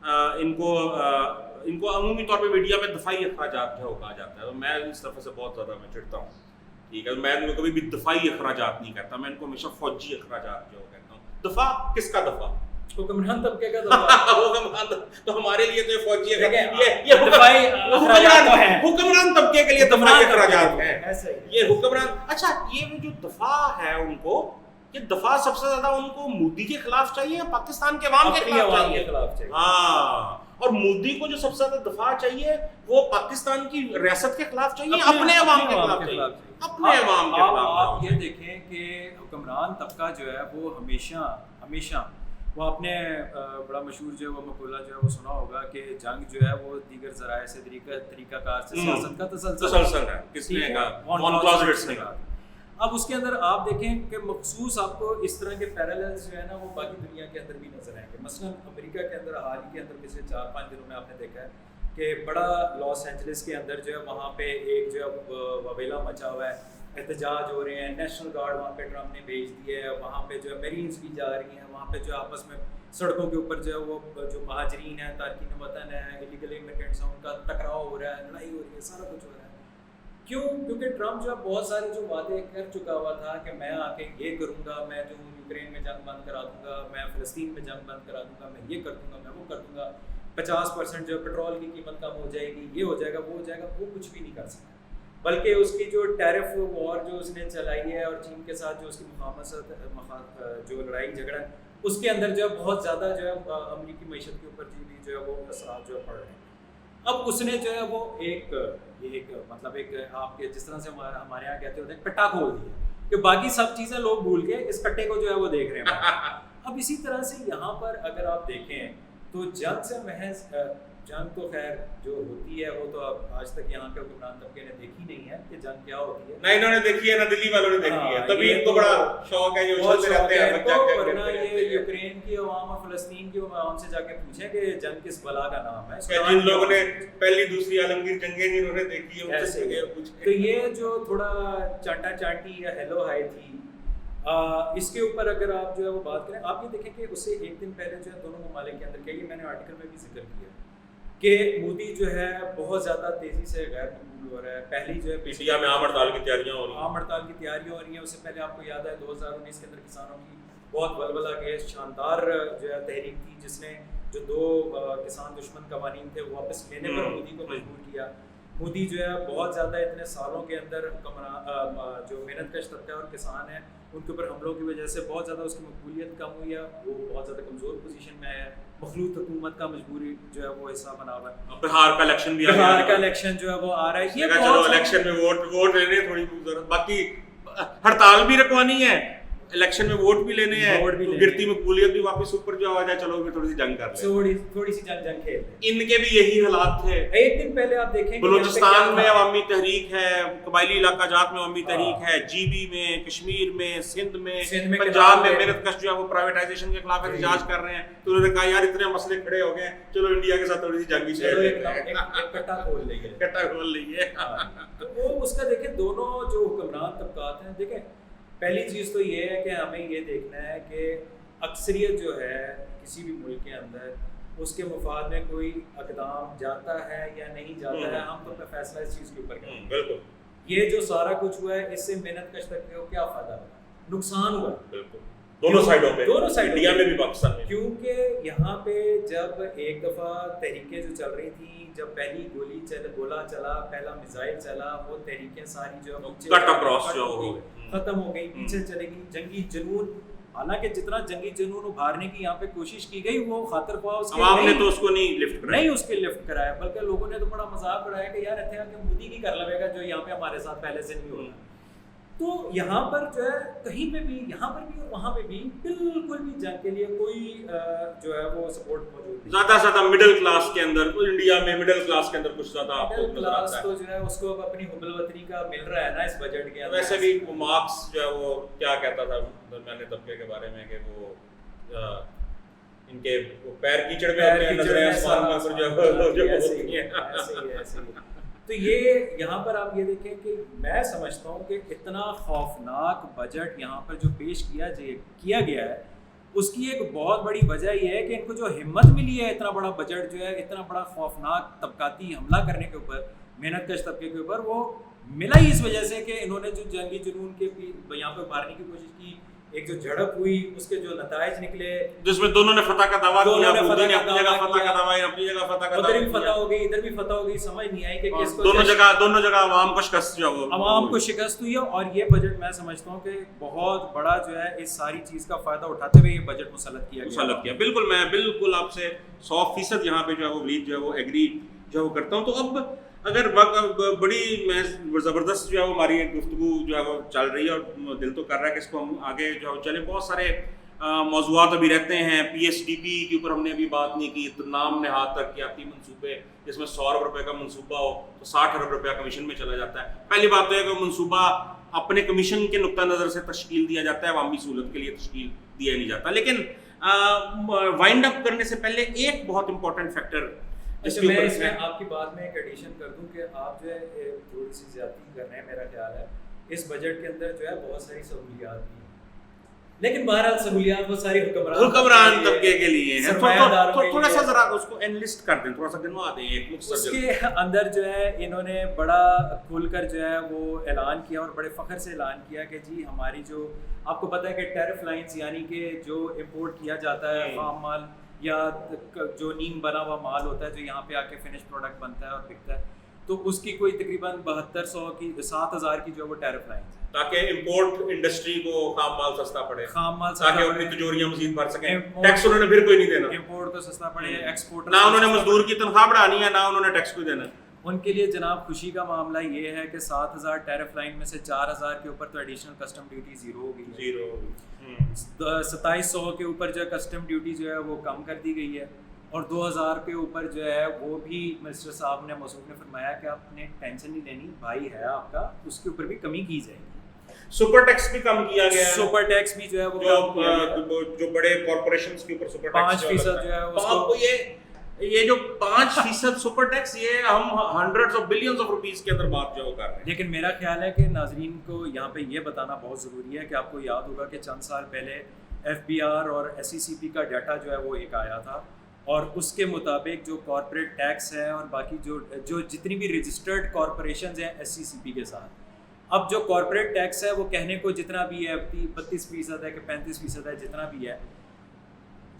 S2: ان کو عمومی طور پہ میڈیا میں دفاعی اخراجات جو ہے وہ کہا جاتا ہے, تو میں اس طرف سے بہت زیادہ میں چڑھتا ہوں. ٹھیک ہے, میں ان کو کبھی بھی دفاعی اخراجات نہیں کہتا, میں ان کو ہمیشہ فوجی اخراجات جو کہتا ہوں. دفاع کس کا دفاع؟
S1: حکمران طبقے کا دفاع.
S2: تو ہمارے لیے تو یہ فوجی حکمران طبقے کے لیے دفاعی اخراجات ہیں. یہ حکمران, اچھا یہ جو دفاع ہے ان کو, یہ دفاع سب سے زیادہ ان کو مودی کے خلاف چاہیے یا پاکستان کے عوام کے خلاف چاہیے؟ ہاں, اور مودی کو جو سب سے زیادہ دفاع چاہیے وہ پاکستان کی ریاست کے خلاف چاہیے, اپنے عوام کے خلاف چاہیے, اپنے عوام کے خلاف.
S1: آپ یہ دیکھیں کہ حکمران طبقہ جو ہے وہ ہمیشہ وہ اپنے بڑا مشہور جو ہے وہ مقولہ جو ہے وہ سنا ہوگا کہ جنگ جو ہے وہ دیگر ذرائع سے طریقہ کار سے سیاست کا تسلسل ہے.
S2: کس نے کہا؟
S1: اب اس کے اندر آپ دیکھیں کہ مخصوص آپ کو اس طرح کے پیراللز جو ہے نا وہ باقی دنیا کے اندر بھی نظر آئیں گے. مثلا امریکہ کے اندر حال ہی کے اندر پچھلے 4-5 دنوں میں آپ نے دیکھا ہے کہ بڑا لاس اینجلس کے اندر جو ہے وہاں پہ ایک جو ہے وبیلا مچا ہوا ہے, احتجاج ہو رہے ہیں, نیشنل گارڈ وہاں پہ ٹرمپ نے بھیج دی ہے, وہاں پہ جو ہے میرینز بھی جا رہی ہیں, وہاں پہ جو آپس میں سڑکوں کے اوپر جو ہے وہ جو مہاجرین ہیں, تارکین وطن ہیں, ایلیگل امیگرینٹس ہیں, ان کا ٹکراؤ ہو رہا ہے, لڑائی ہو رہی ہے, سارا کچھ ہو رہا ہے. کیوں؟ کیونکہ ٹرمپ جو ہے بہت سارے جو وعدے کر چکا ہوا تھا کہ میں آ کے یہ کروں گا, میں جو یوکرین میں جنگ بند کرا دوں گا, میں فلسطین میں جنگ بند کرا دوں گا, میں یہ کر دوں گا, میں وہ کر دوں گا, 50% جو پٹرول کی قیمت کم ہو جائے گی, یہ ہو جائے گا, وہ ہو جائے گا, وہ کچھ بھی نہیں کر سکتا. بلکہ اس کی جو ٹیرف وار جو اس نے چلائی ہے اور چین کے ساتھ جو اس کی مخالفت جو لڑائی جھگڑا ہے, اس کے اندر جو ہے بہت زیادہ جو ہے امریکی معیشت کے اوپر بھی جو ہے وہ اثرات جو ہے پڑ رہے ہیں. اب اس نے جو ہے وہ ایک مطلب ایک آپ کے جس طرح سے ہمارے یہاں کہتے ہوتے ہیں کٹا کھول دیا کہ باقی سب چیزیں لوگ بھول کے اس کٹے کو جو ہے وہ دیکھ رہے ہیں. اب اسی طرح سے یہاں پر اگر آپ دیکھیں تو جنگ سے محض جنگ تو خیر جو ہوتی ہے وہ تو اب آج تک یہاں کے حکمران طبقے نے دیکھی نہیں ہے کہ جنگ کیا ہوتی ہے.
S2: نہ انہوں نے دیکھی ہے, نہ دلی والوں نے دیکھی ہے, تبھی ان کو بڑا شوق ہے, یہ اچھلتے رہتے ہیں.
S1: ورنہ یہ یوکرین کی عوام اور فلسطین کی عوام سے جا کے پوچھیں کہ جنگ کس بلا کا نام ہے.
S2: جن لوگوں نے پہلی دوسری عالمگیر جنگیں جنہوں نے دیکھی ہے ان سے
S1: تو یہ جو تھوڑا چانٹا چانٹی یا ہیلو ہائی تھی, اس کے اوپر اگر آپ جو ہے وہ بات کریں, آپ یہ دیکھیں کہ اس سے ایک دن پہلے جو ہے دونوں ممالک کے اندر کیا, یہ میں نے آرٹیکل میں بھی ذکر کیا کہ مودی جو ہے بہت زیادہ تیزی سے غیر مقبول ہو رہا ہے. پہلی جو ہے
S2: انڈیا میں عام ہڑتال کی تیاریاں ہو رہی ہیں,
S1: عام ہڑتال کی تیاریاں ہو رہی ہیں. اس سے پہلے آپ کو یاد ہے 2019 کے اندر کسانوں کی بہت ولولہ گیس شاندار جو ہے تحریک تھی, جس نے جو 2 کسان دشمن قوانین تھے وہ واپس لینے پر مودی کو مجبور کیا. مودی جو ہے بہت زیادہ اتنے سالوں کے اندر جو محنت کش طبقہ اور کسان ہیں ان کے اوپر حملوں کی وجہ سے بہت زیادہ اس کی مقبولیت کم ہوئی ہے، وہ بہت زیادہ کمزور پوزیشن میں ہے، مخلوط حکومت کا مجبوری جو ہے وہ حصہ بنا ہوا ہے.
S2: بہار کا الیکشن بھی
S1: بہار کا الیکشن جو ہے وہ آ رہا ہے، یہ
S2: چلو الیکشن میں ووٹ لینے تھوڑی ضرورت، باقی ہڑتال بھی رکھوانی ہے، الیکشن میں ووٹ بھی لینے ہیں، گرتی مقبولیت بھی واپس اوپر جو آ جائے، چلو تھوڑی سی جنگ کر لیں،
S1: تھوڑی سی جنگ کھیل لیں.
S2: ان کے بھی یہی حالات تھے.
S1: ایک دن پہلے آپ دیکھیں
S2: بلوچستان میں عوامی تحریک ہے، قبائلی علاقہ جات میں عوامی تحریک ہے، جی بی میں، کشمیر میں، سندھ میں، پنجاب میں محنت کش جو ہے وہ پرائیویٹائزیشن کے خلاف احتجاج کر رہے ہیں. تو انہوں نے کہا یار اتنے مسئلے کھڑے ہو گئے ہیں، چلو انڈیا کے ساتھ تھوڑی سی جنگ ہی چھیڑ لیتے ہیں،
S1: کٹا کھول
S2: لئیے.
S1: تو وہ اس کا دیکھیں دونوں جو حکمران طبقات ہیں، دیکھیں پہلی چیز تو یہ ہے کہ ہمیں یہ دیکھنا ہے کہ اکثریت جو ہے کسی بھی ملک کے اندر اس کے مفاد میں کوئی اقدام جاتا ہے یا نہیں جاتا ہے، ہم تو اپنا فیصلہ اس چیز کے اوپر کریں.
S2: بالکل.
S1: یہ جو سارا کچھ ہوا ہے اس سے محنت کش تک کو کیا فائدہ ہوا؟ نقصان ہوا.
S2: بالکل دونوں سائڈوں پہ، انڈیا میں بھی پاکستان میں.
S1: کیونکہ یہاا پہ جب ایک دفعہ تحریکیں جو چل رہی تھیں، جب پہلی گولا چلا، پہلا میزائل چلا، وہ تحریکیں ساری جو ختم ہو گئی، پیچھے چلے گی. جنگی جنون، حالانکہ جتنا جنگی جنون ابھارنے کی یہاں پہ کوشش کی گئی وہ خاطر خواہ اس کے
S2: عوام نے تو اس کو نہیں
S1: لفٹ کرایا، بلکہ لوگوں نے تو بڑا مذاق اڑایا کہ یار اتنے آ کے مودی کی کر لوے گا جو یہاں پہ ہمارے ساتھ پہلے سے نہیں ہو رہا. تو یہاں پر جو ہے کہیں پہ بھی، یہاں پر بھی اور وہاں پہ بھی بالکل بھی جنگ کے لیے کوئی جو ہے وہ سپورٹ موجود نہیں.
S2: زیادہ سے زیادہ مڈل کلاس کے اندر، انڈیا میں مڈل کلاس کے اندر کچھ زیادہ آپ کو نظر آتا ہے.
S1: تو جو ہے اس کو اب اپنی حب الوطنی کا مل رہا ہے نا اس بجٹ کے اندر.
S2: ویسے بھی مارکس جو ہے وہ کیا کہتا تھا درمیانے طبقے کے بارے میں کہ وہ ان کے پیر کیچڑ میں ہوتے ہیں، نظریں آسمان میں جو ہوتی ہیں.
S1: تو یہ یہاں پر آپ یہ دیکھیں کہ میں سمجھتا ہوں کہ اتنا خوفناک بجٹ یہاں پر جو پیش کیا گیا ہے، اس کی ایک بہت بڑی وجہ یہ ہے کہ ان کو جو ہمت ملی ہے اتنا بڑا بجٹ جو ہے، اتنا بڑا خوفناک طبقاتی حملہ کرنے کے اوپر، محنت کش طبقے کے اوپر، وہ ملا ہی اس وجہ سے کہ انہوں نے جو جنگی جنون کے یہاں پہ مارنے کی کوشش کی، ایک جو جھڑپ ہوئی اس کے جو نتائج نکلے،
S2: جس میں دونوں نے فتح کا دعویٰ کیا، مودی نے اپنی جگہ فتح کا دعویٰ، اپنی جگہ فتح کا دعویٰ،
S1: ادھر بھی فتح ہو گئی ادھر بھی فتح ہو گئی، سمجھ نہیں آئی کہ کس کو.
S2: دونوں جگہ عوام کو شکست جو ہے
S1: عوام کو شکست ہوئی ہے. اور یہ بجٹ میں سمجھتا ہوں کہ بہت بڑا جو ہے اس ساری چیز کا فائدہ اٹھاتے ہوئے یہ بجٹ مسلط کیا.
S2: بالکل میں بالکل آپ سے 100% یہاں پہ جو ہے وہ بلیو جو ہے وہ ایگری جو ہے وہ کرتا ہوں. تو اب اگر بڑی زبردست جو ہے وہ ہماری ایک گفتگو جو ہے وہ چل رہی ہے اور دل تو کر رہا ہے کہ اس کو ہم آگے جو ہے چلیں. بہت سارے موضوعات ابھی رہتے ہیں. پی ایس ڈی پی کے اوپر ہم نے ابھی بات نہیں کی. نام نہاد ترقیاتی منصوبے جس میں 100 ارب روپے کا منصوبہ ہو تو 60 ارب روپیہ کمیشن میں چلا جاتا ہے. پہلی بات تو ہے کہ منصوبہ اپنے کمیشن کے نقطہ نظر سے تشکیل دیا جاتا ہے، عوامی سہولت کے لیے تشکیل دیا نہیں جاتا. لیکن وائنڈ اپ کرنے سے پہلے ایک بہت امپورٹنٹ فیکٹر
S1: میں اس میں آپ کی بات میں ایک ایڈیشن کر دوں کہ آپ جو ہے تھوڑی سی زیادتی کر رہے ہیں. میرا خیال ہے اس بجٹ کے اندر جو ہے بہت ساری سہولیات بھی ہیں، لیکن بہرحال سہولیات وہ ساری
S2: حکمران طبقے کے لیے ہیں. تھوڑا سا ذرا اس کو انلسٹ کر دیں، تھوڑا سا گنوا دیں.
S1: اس کے اندر جو ہے انہوں نے بڑا کھول کر جو ہے وہ اعلان کیا اور بڑے فخر سے اعلان کیا کہ جی ہماری جو آپ کو پتہ ہے کہ ٹیرف لائنز یعنی کہ جو امپورٹ کیا جاتا ہے خام مال یا جو نیم بنا ہوا مال ہوتا ہے جو یہاں پہ آ کے فنش پروڈکٹ بنتا ہے اور بکتا ہے، تو اس کی کوئی تقریباً 7200 کی 7000 کی جو وہ ٹیرف لائنز ہیں
S2: تاکہ امپورٹ انڈسٹری کو خام مال سستا پڑے،
S1: خام مال
S2: تاکہ اپنی تجوریاں مزید بھر سکیں. ٹیکس انہوں نے پھر کوئی نہیں دینا،
S1: امپورٹ کو سستا پڑے، ایکسپورٹ
S2: نہ انہوں نے مزدور کی تنخواہ بڑھانی ہے، نہ انہوں نے ٹیکس کوئی دینا.
S1: ان کے لیے جناب خوشی کا معاملہ یہ ہے کہ 7000 ٹیرف لائن میں سے 4000 کے اوپر تو ایڈیشنل کسٹم ڈیوٹی زیرو ہو گئی ہے. 2700 کے اوپر جو کسٹم ڈیوٹی جو ہے وہ کم کر دی گئی ہے، اور 2000 کے اوپر جو ہے وہ بھی منسٹر صاحب نے موصوف نے فرمایا کہ آپ نے ٹینشن نہیں لینی، بھائی ہے آپ کا، اس کے اوپر بھی کمی کی جائے گی.
S2: سپر ٹیکس بھی کم کیا گیا ہے،
S1: سپر ٹیکس بھی جو ہے وہ
S2: جو بڑے کارپوریشنز کے اوپر سپر ٹیکس
S1: 5% جو ہے اس کو
S2: یہ جو 5% سپر ٹیکس، یہ ہم hundreds of billions of rupees کے اندر بات جو کر رہے ہیں.
S1: لیکن میرا خیال ہے کہ ناظرین کو یہاں پہ یہ بتانا بہت ضروری ہے کہ آپ کو یاد ہوگا کہ چند سال پہلے FBR اور SECP کا ڈیٹا جو ہے وہ ایک آیا تھا، اور اس کے مطابق جو کارپوریٹ ٹیکس ہے اور باقی جو جتنی بھی رجسٹرڈ کارپوریشنز ہیں SECP کے ساتھ، اب جو کارپوریٹ ٹیکس ہے وہ کہنے کو جتنا بھی ہے 32% ہے کہ 35% ہے، جتنا بھی ہے،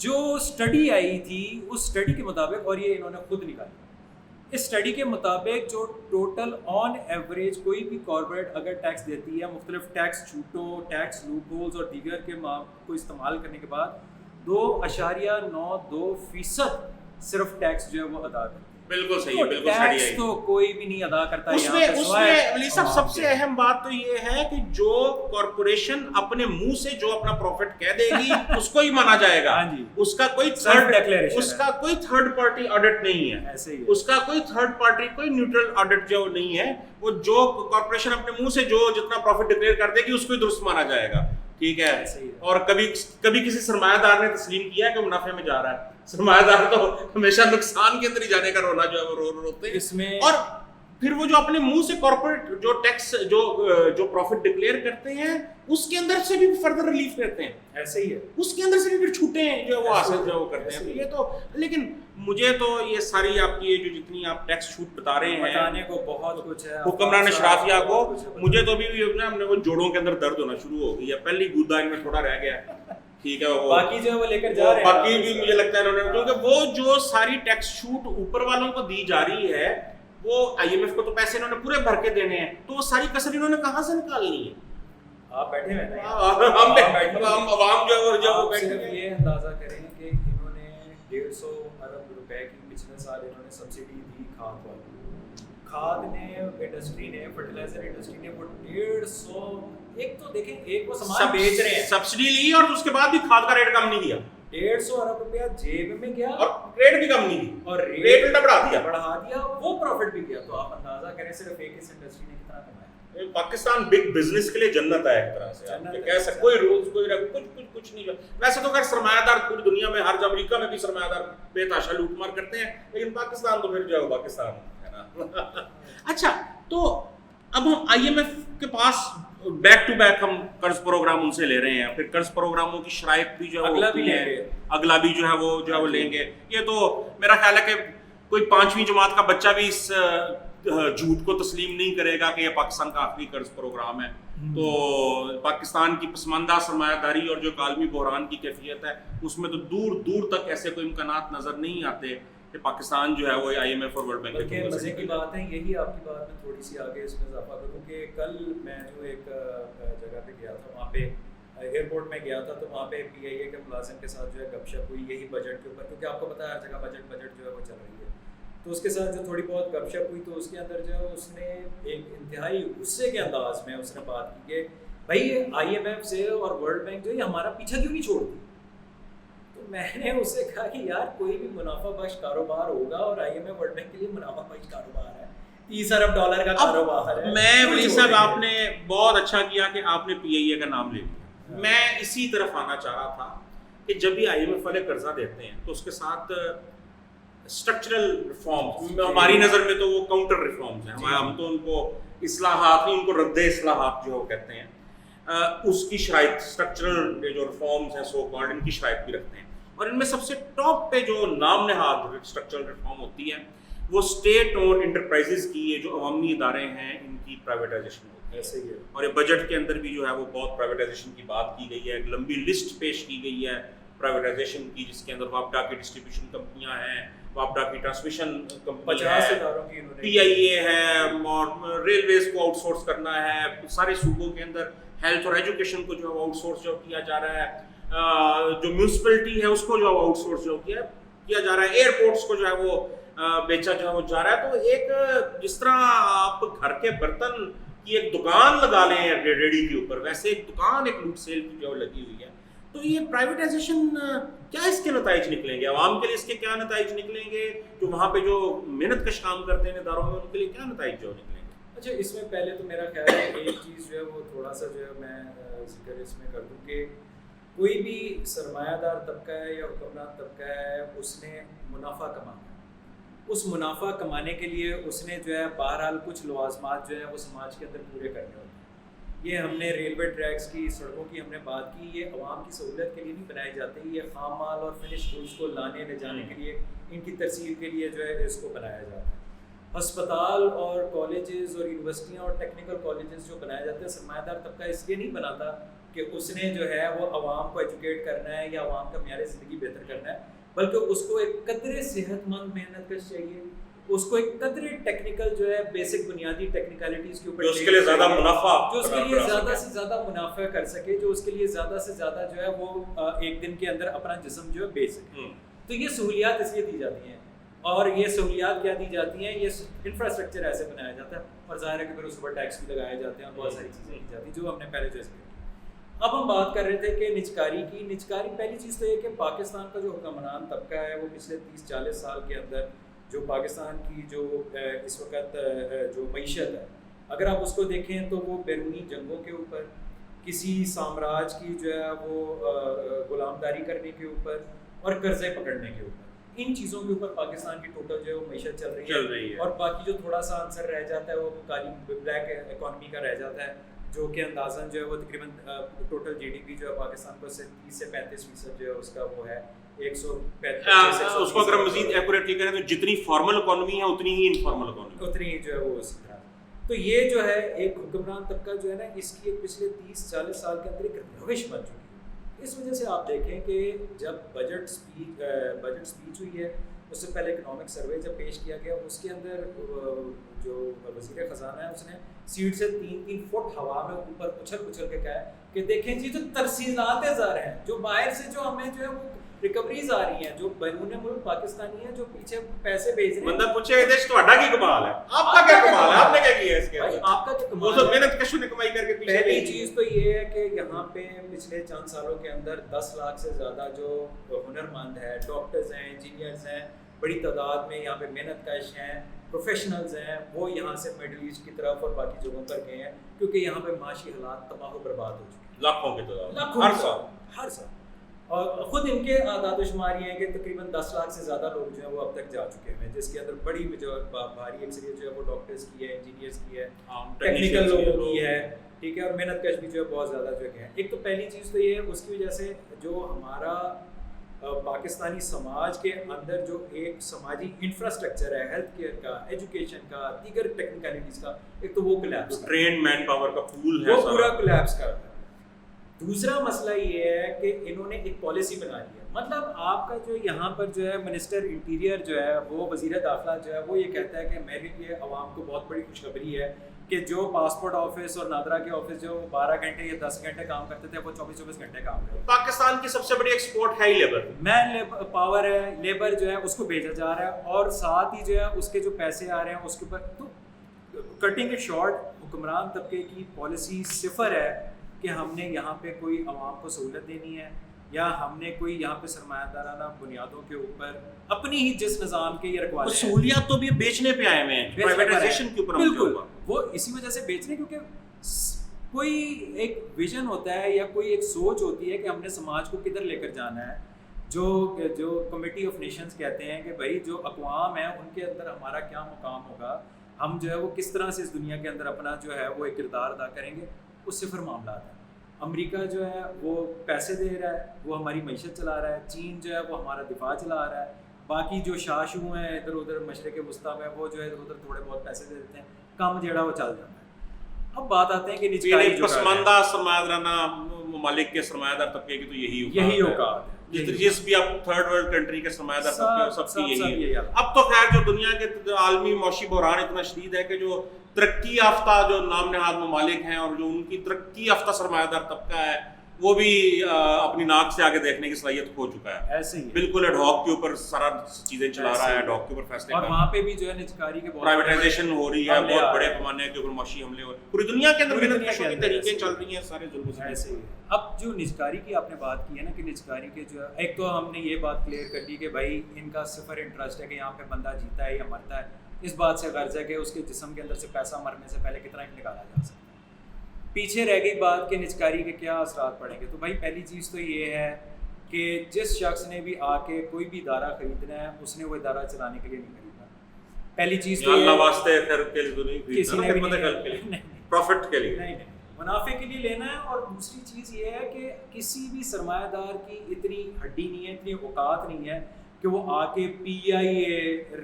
S1: جو اسٹڈی آئی تھی اس اسٹڈی کے مطابق، اور یہ انہوں نے خود نکالی، اس اسٹڈی کے مطابق جو ٹوٹل آن ایوریج کوئی بھی کارپوریٹ اگر ٹیکس دیتی ہے مختلف ٹیکس چھوٹوں، ٹیکس لوپ ہولز اور دیگر کے کو استعمال کرنے کے بعد 2.92% صرف ٹیکس جو ہے وہ ادا کرتی ہے.
S2: بالکل صحیح ہے، بالکل صحیح
S1: ٹیکس تو کوئی بھی نہیں ادا کرتا.
S2: اس میں علی صاحب سب سے اہم بات تو یہ ہے کہ جو کارپوریشن اپنے منہ سے جو اپنا پروفٹ کہہ دے گی اس کو ہی مانا جائے گا. اس کا کوئی تھرڈ پارٹی آڈٹ نہیں ہے، اس کا کوئی تھرڈ پارٹی کوئی نیوٹرل آڈٹ جو نہیں ہے. وہ جو کارپوریشن اپنے منہ سے جو جتنا پروفٹ ڈکلیئر کر دے گی اس کو ہی درست مانا جائے گا. ٹھیک ہے. اور کبھی کسی سرمایہ دار نے تسلیم کیا ہے کہ منافع میں جا رہا ہے؟ سرمایہ دار تو ہمیشہ نقصان کے اندر ہی جانے کا رونا جو ہے وہ روتے ہیں اس میں. اور پھر وہ جو اپنے منہ سے کارپوریٹ جو ٹیکس جو پروفٹ ڈکلیئر کرتے ہیں اس کے اندر سے بھی فردر ریلیف کرتے ہیں. ایسے ہی ہے، اس کے اندر سے بھی پھر چھوٹیں جو وہ حاصل جو وہ کرتے ہیں. یہ تو لیکن مجھے تو یہ ساری آپ کی جو جتنی آپ ٹیکس چھوٹ بتا رہے ہیں
S1: بتانے کو بہت کچھ ہے
S2: حکمران اشرافیہ کو، مجھے تو ابھی ہم نے وہ جوڑوں کے اندر درد ہونا شروع ہو گئی ہے. پہلی گودا ان میں تھوڑا رہ گیا، ٹھیک ہے.
S1: باقی جو وہ لے کر جا رہے ہیں،
S2: باقی بھی مجھے لگتا ہے انہوں نے، کیونکہ وہ جو ساری ٹیکس چھوٹ اوپر والوں کو دی جا رہی ہے وہ آئی ایم ایف کو تو پیسے انہوں نے پورے بھر کے دینے ہیں، تو وہ ساری کسر انہوں نے کہاں سے نکالنی ہے؟
S1: آپ بیٹھے ہوئے ہیں،
S2: ہم عوام جو ہے وہ
S1: بیٹھے ہیں. یہ اندازہ کریں کہ انہوں نے 150 ارب روپے کی پچھلے سال انہوں نے سبسڈی دی کھاد والی. کھاد نے انڈسٹری نے فرٹیلائزر انڈسٹری نے وہ 150 ایک تو دیکھیں ایک وہ سامان بیچ رہے ہیں،
S2: سبسڈی لی اور اس کے بعد بھی کھاد کا ریٹ کم نہیں کیا.
S1: 150 ارب روپیہ جیب میں گیا
S2: اور ریٹ بھی کم نہیں دی
S1: اور
S2: ریٹ الٹا بڑھا دیا
S1: وہ پروفٹ بھی کیا. تو آپ اندازہ کریں صرف ایک اس انڈسٹری نے کتنا کمایا.
S2: پاکستان بگ بزنس کے لیے جنت ہے ایک طرح سے. کیسا کوئی رولز کوئی کچھ نہیں. ویسے تو خیر سرمایہ دار پوری دنیا میں ہر امریکہ میں بھی سرمایہ دار بے تحاشا لوٹ مار کرتے ہیں، لیکن پاکستان تو پھر جو ہے پاکستان ہے نا. اچھا تو اب ہم آئی ایم ایف کے پاس بیک ٹو بیک ہم قرض پروگرام ان سے لے رہے ہیں، پھر قرض پروگراموں کی شرائط بھی جو ہے اگلا بھی جو ہے وہ لیں گے. یہ تو میرا خیال ہے کہ کوئی 5ویں جماعت کا بچہ بھی اس جھوٹ کو تسلیم نہیں کرے گا کہ یہ پاکستان کا آخری قرض پروگرام ہے. تو پاکستان کی پسماندہ سرمایہ داری اور جو عالمی بحران کی کیفیت ہے اس میں تو دور دور تک ایسے کوئی امکانات نظر نہیں آتے کہ پاکستان جو ہے وہ آئی ایم ایف اور ورلڈ بینک
S1: کے مزے کی بات ہے. یہی آپ کی بات میں تھوڑی سی آگے اس میں اضافہ کروں کہ کل میں جو ایک جگہ پہ گیا تھا، وہاں پہ ایئرپورٹ میں گیا تھا، تو وہاں پہ پی آئی اے کے ملازم کے ساتھ جو ہے گپ شپ ہوئی یہی بجٹ کے اوپر، کیونکہ آپ کو پتا ہے ہر جگہ بجٹ جو ہے وہ چل رہی ہے. تو اس کے ساتھ جو تھوڑی بہت گپ شپ ہوئی تو اس کے اندر جو ہے اس نے ایک انتہائی غصے کے انداز میں اس نے بات کی کہ بھائی آئی ایم ایف سے اور ورلڈ بینک جو ہے ہمارا پیچھا کیوں نہیں چھوڑتی. میں نے اس سے کہا کہ یار کوئی بھی منافع بخش کاروبار ہوگا اور I M F World Bank کے لیے منافع بخش کاروبار ہے، $30 ارب کا کاروبار ہے.
S2: میں ولی صاحب آپ نے بہت اچھا کیا کہ آپ نے پی آئی اے کا نام لے لیا. میں اسی طرف آنا چاہ رہا تھا کہ جب بھی آئی ایم ایف والے قرضہ دیتے ہیں تو اس کے ساتھ اسٹرکچرل ریفارمز، ہماری نظر میں تو وہ کاؤنٹر ریفارمز ہیں، ہم تو ان کو اصلاحات نہیں، ان کو رد اصلاحات جو کہتے ہیں، اس کی شرائط اسٹرکچرل جو ریفارمز ہیں سو کالڈ ان کی شرائط بھی رکھتے ہیں. اور ان میں سب سے ٹاپ پہ جو نام نہاد اسٹرکچرل ریفارم ہوتی ہے وہ اسٹیٹ اور انٹرپرائزز کی یہ جو عوامی ادارے ہیں ان کی پرائیویٹائزیشن ہوتی ہے. اور یہ بجٹ کے اندر بھی جو ہے وہ بہت پرائیویٹائزیشن کی بات کی گئی ہے، ایک لمبی لسٹ پیش کی گئی ہے پرائیویٹائزیشن کی، جس کے اندر وابڈا کی ڈسٹریبیوشن کمپنیاں ہیں، وابڈا کی ٹرانسمیشن کمپنی ہے، پی آئی اے ہے، اور ریلویز کو آؤٹ سورس کرنا ہے، سارے صوبوں کے اندر ہیلتھ اور ایجوکیشن کو جو ہے آؤٹ سورس جو کیا جا رہا ہے، جو میونسپلٹی ہے اس کو جو آؤٹ سورس جو کیا جا رہا ہے، ایئرپورٹس کو جو ہے وہ بیچا جو ہے وہ جا رہا ہے. تو ایک جس طرح آپ گھر کے برتن کی ایک دکان لگا لیں ریڈی کے اوپر، ویسے ایک دکان ایک لوٹ سیل کی جو لگی ہوئی ہے. تو یہ پرائیویٹائزیشن کیا اس کے نتائج نکلیں گے عوام کے لیے، اس کے کیا نتائج نکلیں گے، جو وہاں پہ جو محنت کش کام کرتے ہیں اداروں میں ان کے لیے کیا نتائج جو نکلیں گے؟
S1: اچھا، اس میں پہلے تو میرا خیال ہے ایک چیز جو ہے وہ تھوڑا سا جو ہے میں ذکر اس میں کر دوں کہ کوئی بھی سرمایہ دار طبقہ ہے یا حکمران طبقہ ہے، اس نے منافع کمانا ہے. اس منافع کمانے کے لیے اس نے جو ہے بہرحال کچھ لوازمات جو ہے وہ سماج کے اندر پورے کرنے ہوتے ہیں. یہ ہم نے ریلوے ٹریکس کی، سڑکوں کی ہم نے بات کی، یہ عوام کی سہولت کے لیے نہیں بنائی جاتی، یہ خام مال اور فنش گڈس کو لانے لے جانے کے لیے، ان کی ترسیل کے لیے جو ہے اس کو بنایا جاتا ہے. ہسپتال اور کالجز اور یونیورسٹیاں اور ٹیکنیکل کالجز جو بنائے جاتے ہیں، سرمایہ دار طبقہ اس لیے نہیں بناتا کہ اس نے جو ہے وہ عوام کو ایجوکیٹ کرنا ہے یا عوام کا معیار زندگی بہتر کرنا ہے، بلکہ اس کو ایک قدرے صحت مند محنت کش چاہیے، اس کو ایک قدر ٹیکنیکل جو ہے بیسک بنیادی ٹیکنیکلٹیز کے اوپر
S2: جو اس کے لیے زیادہ منافع
S1: جو اس کے لیے زیادہ سے زیادہ منافع کر سکے, جو اس کے لیے زیادہ سے زیادہ جو ہے وہ ایک دن کے اندر اپنا جسم جو ہے بیچ سکے. تو یہ سہولیات اس لیے دی جاتی ہیں, اور یہ سہولیات کیا دی جاتی ہیں, یہ انفراسٹرکچر ایسے بنایا جاتا ہے, اور ظاہر ہے کہ پھر اس پر ٹیکس بھی لگائے جاتے ہیں اور بہت ساری چیزیں کی جاتی ہیں جو ہم نے پہلے جو اس کی. اب ہم بات کر رہے تھے کہ نجکاری کی. نجکاری پہلی چیز تو یہ کہ پاکستان کا جو حکمران طبقہ ہے وہ پچھلے 30-40 سال کے اندر جو پاکستان کی جو اس وقت جو معیشت ہے, اگر آپ اس کو دیکھیں تو وہ بیرونی جنگوں کے اوپر, کسی سامراج کی جو ہے وہ غلام داری کرنے کے اوپر اور قرضے پکڑنے کے اوپر, ان چیزوں کے اوپر پاکستان کی ٹوٹل جو ہے وہ معیشت چل رہی ہے. اور باقی جو تھوڑا سا عنصر رہ جاتا ہے وہ کالی بلیک اکانومی کا رہ جاتا ہے, جو کہ اندازاً جو ہے وہ تقریباً ٹوٹل جی ڈی پی جو ہے پاکستان کو 30 سے 35% جو ہے اس کا وہ ہے 135.
S2: اس کو اگر ہم مزید ایکوریٹلی کریں تو جتنی فارمل اکانومی ہے اتنی ہی انفارمل اکانومی,
S1: اتنی ہی جو ہے وہ اسی طرح. تو یہ جو ہے ایک حکمران طبقہ جو ہے نا, اس کی ایک پچھلے 30-40 سال کے اندر ایک روش بن چکی ہے. اس وجہ سے آپ دیکھیں کہ جب بجٹ اسپیچ ہوئی ہے, اس سے پہلے اکنامک سروے جب پیش کیا گیا, اس کے اندر جو وزیر خزانہ ہے اس نے سیٹ سے 3-3 فٹ ہوا میں اوپر اچھل کے کہا ہے کہ دیکھیں جی جو ترسیلات زر ہیں, جو باہر سے جو ہمیں جو ہے وہ ریکوریز آ رہی ہیں, جو بیرون ملک پاکستانی ہیں جو پیچھے پیسے بھیج رہے ہیں.
S2: بندہ پوچھے کہ دیش تہاڈا کی کمال ہے, آپ کا کیا کمال ہے, آپ نے کیا کیا ہے اس کے
S1: بھائی آپ کا کیا کمال
S2: ہے؟ محنت کشو نے کمائی کر کے پیچھے.
S1: پہلی چیز تو یہ ہے کہ یہاں پہ پچھلے چند سالوں کے اندر 10 لاکھ سے زیادہ جو ہنرمند ہیں, ڈاکٹرز ہیں, انجینئرز ہیں, بڑی تعداد میں یہاں پہ محنت کش ہیں, پروفیشنلز ہیں, وہ یہاں سے مڈل ایسٹ کی طرف اور باقی جگہوں پر گئے ہیں, کیونکہ یہاں پہ معاشی حالات تباہ و برباد ہو چکے ہیں.
S2: لاکھوں کی تعداد
S1: ہر سال. اور خود ان کے اعداد و شمار یہ ہیں کہ تقریباً 10 لاکھ سے زیادہ لوگ جو ہیں وہ اب تک جا چکے ہیں, جس کے اندر بڑی جو بھاری اکثریت جو ہے وہ ڈاکٹرز کی ہے, انجینئرز کی ہے, ٹیکنیکل لوگوں کی ہے, ٹھیک ہے, اور محنت کش بھی جو ہے بہت زیادہ جو ہے. ایک تو پہلی چیز تو یہ ہے, اس کی وجہ سے جو ہمارا پاکستانی سماج کے اندر جو ایک سماجی انفراسٹرکچر ہے, ہیلتھ کیئر کا, ایجوکیشن کا, دیگر ٹیکنیکلٹیز کا, ایک تو وہ کولیپس,
S2: ٹرینڈ مین پاور کا پول ہے,
S1: وہ پورا کولیپس کر رہا ہے. دوسرا مسئلہ یہ ہے کہ انہوں نے ایک پالیسی بنا لی ہے, مطلب آپ کا جو یہاں پر جو ہے منسٹر انٹیریئر جو ہے وہ وزیر داخلہ جو ہے وہ یہ کہتا ہے کہ میرے لیے عوام کو بہت بڑی خوشخبری ہے کہ جو پاسپورٹ آفس اور نادرا کے آفس جو 12 گھنٹے یا 10 گھنٹے کام کرتے تھے وہ 24 گھنٹے کام کرتے ہیں.
S2: پاکستان کی سب سے بڑی ایکسپورٹ ہے لیبر,
S1: مین پاور ہے, لیبر جو ہے اس کو بھیجا جا رہا ہے, اور ساتھ ہی جو ہے اس کے جو پیسے آ رہے ہیں اس کے اوپر. تو کٹنگ اٹ شارٹ, حکمران طبقے کی پالیسی صفر ہے کہ ہم نے یہاں پہ کوئی عوام کو سہولت دینی ہے, یا ہم نے کوئی یہاں پہ سرمایہ دارانہ بنیادوں کے اوپر اپنی ہی جس نظام کے یہ رکھوا لے.
S2: سہولیات تو بھی بیچنے پہ آئے ہیں, پرائیویٹائزیشن کے اوپر.
S1: بالکل, وہ اسی وجہ سے بیچ رہے, کیونکہ کوئی ایک ویژن ہوتا ہے یا کوئی ایک سوچ ہوتی ہے کہ ہم نے سماج کو کدھر لے کر جانا ہے. جو کمیٹی آف نیشنز کہتے ہیں کہ بھائی جو اقوام ہیں ان کے اندر ہمارا کیا مقام ہوگا, ہم جو ہے وہ کس طرح سے اس دنیا کے اندر اپنا جو ہے وہ ایک کردار ادا کریں گے, اس صفر معاملات ہیں. امریکہ جو ہے وہ پیسے دے رہا ہے, وہ ہماری معیشت چلا رہا ہے, چین جو ہے وہ ہمارا دفاع چلا رہا ہے, باقی جو شاشو ہیں ادھر ادھر مشرق وسطیٰ میں وہ جو ہے ادھر ادھر تھوڑے بہت پیسے دے دیتے ہیں, کام جڑا وہ چل جاتا ہے. اب بات آتے ہیں کہ نجکاری
S2: پسماندہ سرمایہ دارانہ ممالک کے سرمایہ دار طبقے کی تو یہی
S1: اوقات ہے,
S2: جس بھی آپ تھرڈ ورلڈ کنٹری کے سرمایہ دار طبقے سب کی یہی ہے. اب تو خیر جو دنیا کے عالمی معاشی بحران اتنا شدید ہے کہ جو ترقی یافتہ جو نام نہاد ممالک ہیں اور جو ان کی ترقی یافتہ سرمایہ دار طبقہ ہے وہ بھی اپنی ناک سے آگے دیکھنے کی صلاحیت کھو چکا ہے.
S1: ایسے ہی
S2: بالکل ایڈ ہاک کے اوپر سارا چیزیں چلا رہا ہے, ایڈ ہاک کے اوپر فیصلے,
S1: اور وہاں پہ بھی جو ہے نجکاری کے
S2: پرائیویٹائزیشن ہو رہی ہے, بہت بڑے پیمانے کے اوپر معاشی حملے ہو رہے ہیں, پوری دنیا کے اندر محنت کشوں کی طریقیں چل رہی ہیں, سارے ظلم سے.
S1: ایسے ہی. اب جو نجکاری کی آپ نے بات کی ہے نا کہ نجکاری کے جو ایک تو ہم نے یہ بات کلیئر کر دی کہ بھائی ان کا صفر انٹرسٹ ہے کہ یہاں پہ بندہ جیتا ہے یا مرتا ہے, اس بات سے غرض ہے کہ اس کے جسم کے اندر سے پیسہ مرنے سے پہلے کتنا نکالا جا سکتا ہے. پیچھے رہ گئی بات کہ نجکاری کے کیا اثرات پڑیں گے. تو بھائی پہلی چیز تو یہ ہے کہ جس شخص نے بھی آ کے کوئی بھی ادارہ خریدنا ہے اس نے وہ ادارہ چلانے کے لیے نہیں خریدنا. پہلی چیز تو
S2: اللہ واسطے خیر کے لیے
S1: کسی نے
S2: پروفٹ کے لیے
S1: نہیں, منافع کے لیے لینا ہے. اور دوسری چیز یہ ہے کہ کسی بھی سرمایہ دار کی اتنی ہڈی نہیں ہے, اتنی اوقات نہیں ہے کہ وہ آ کے PIA,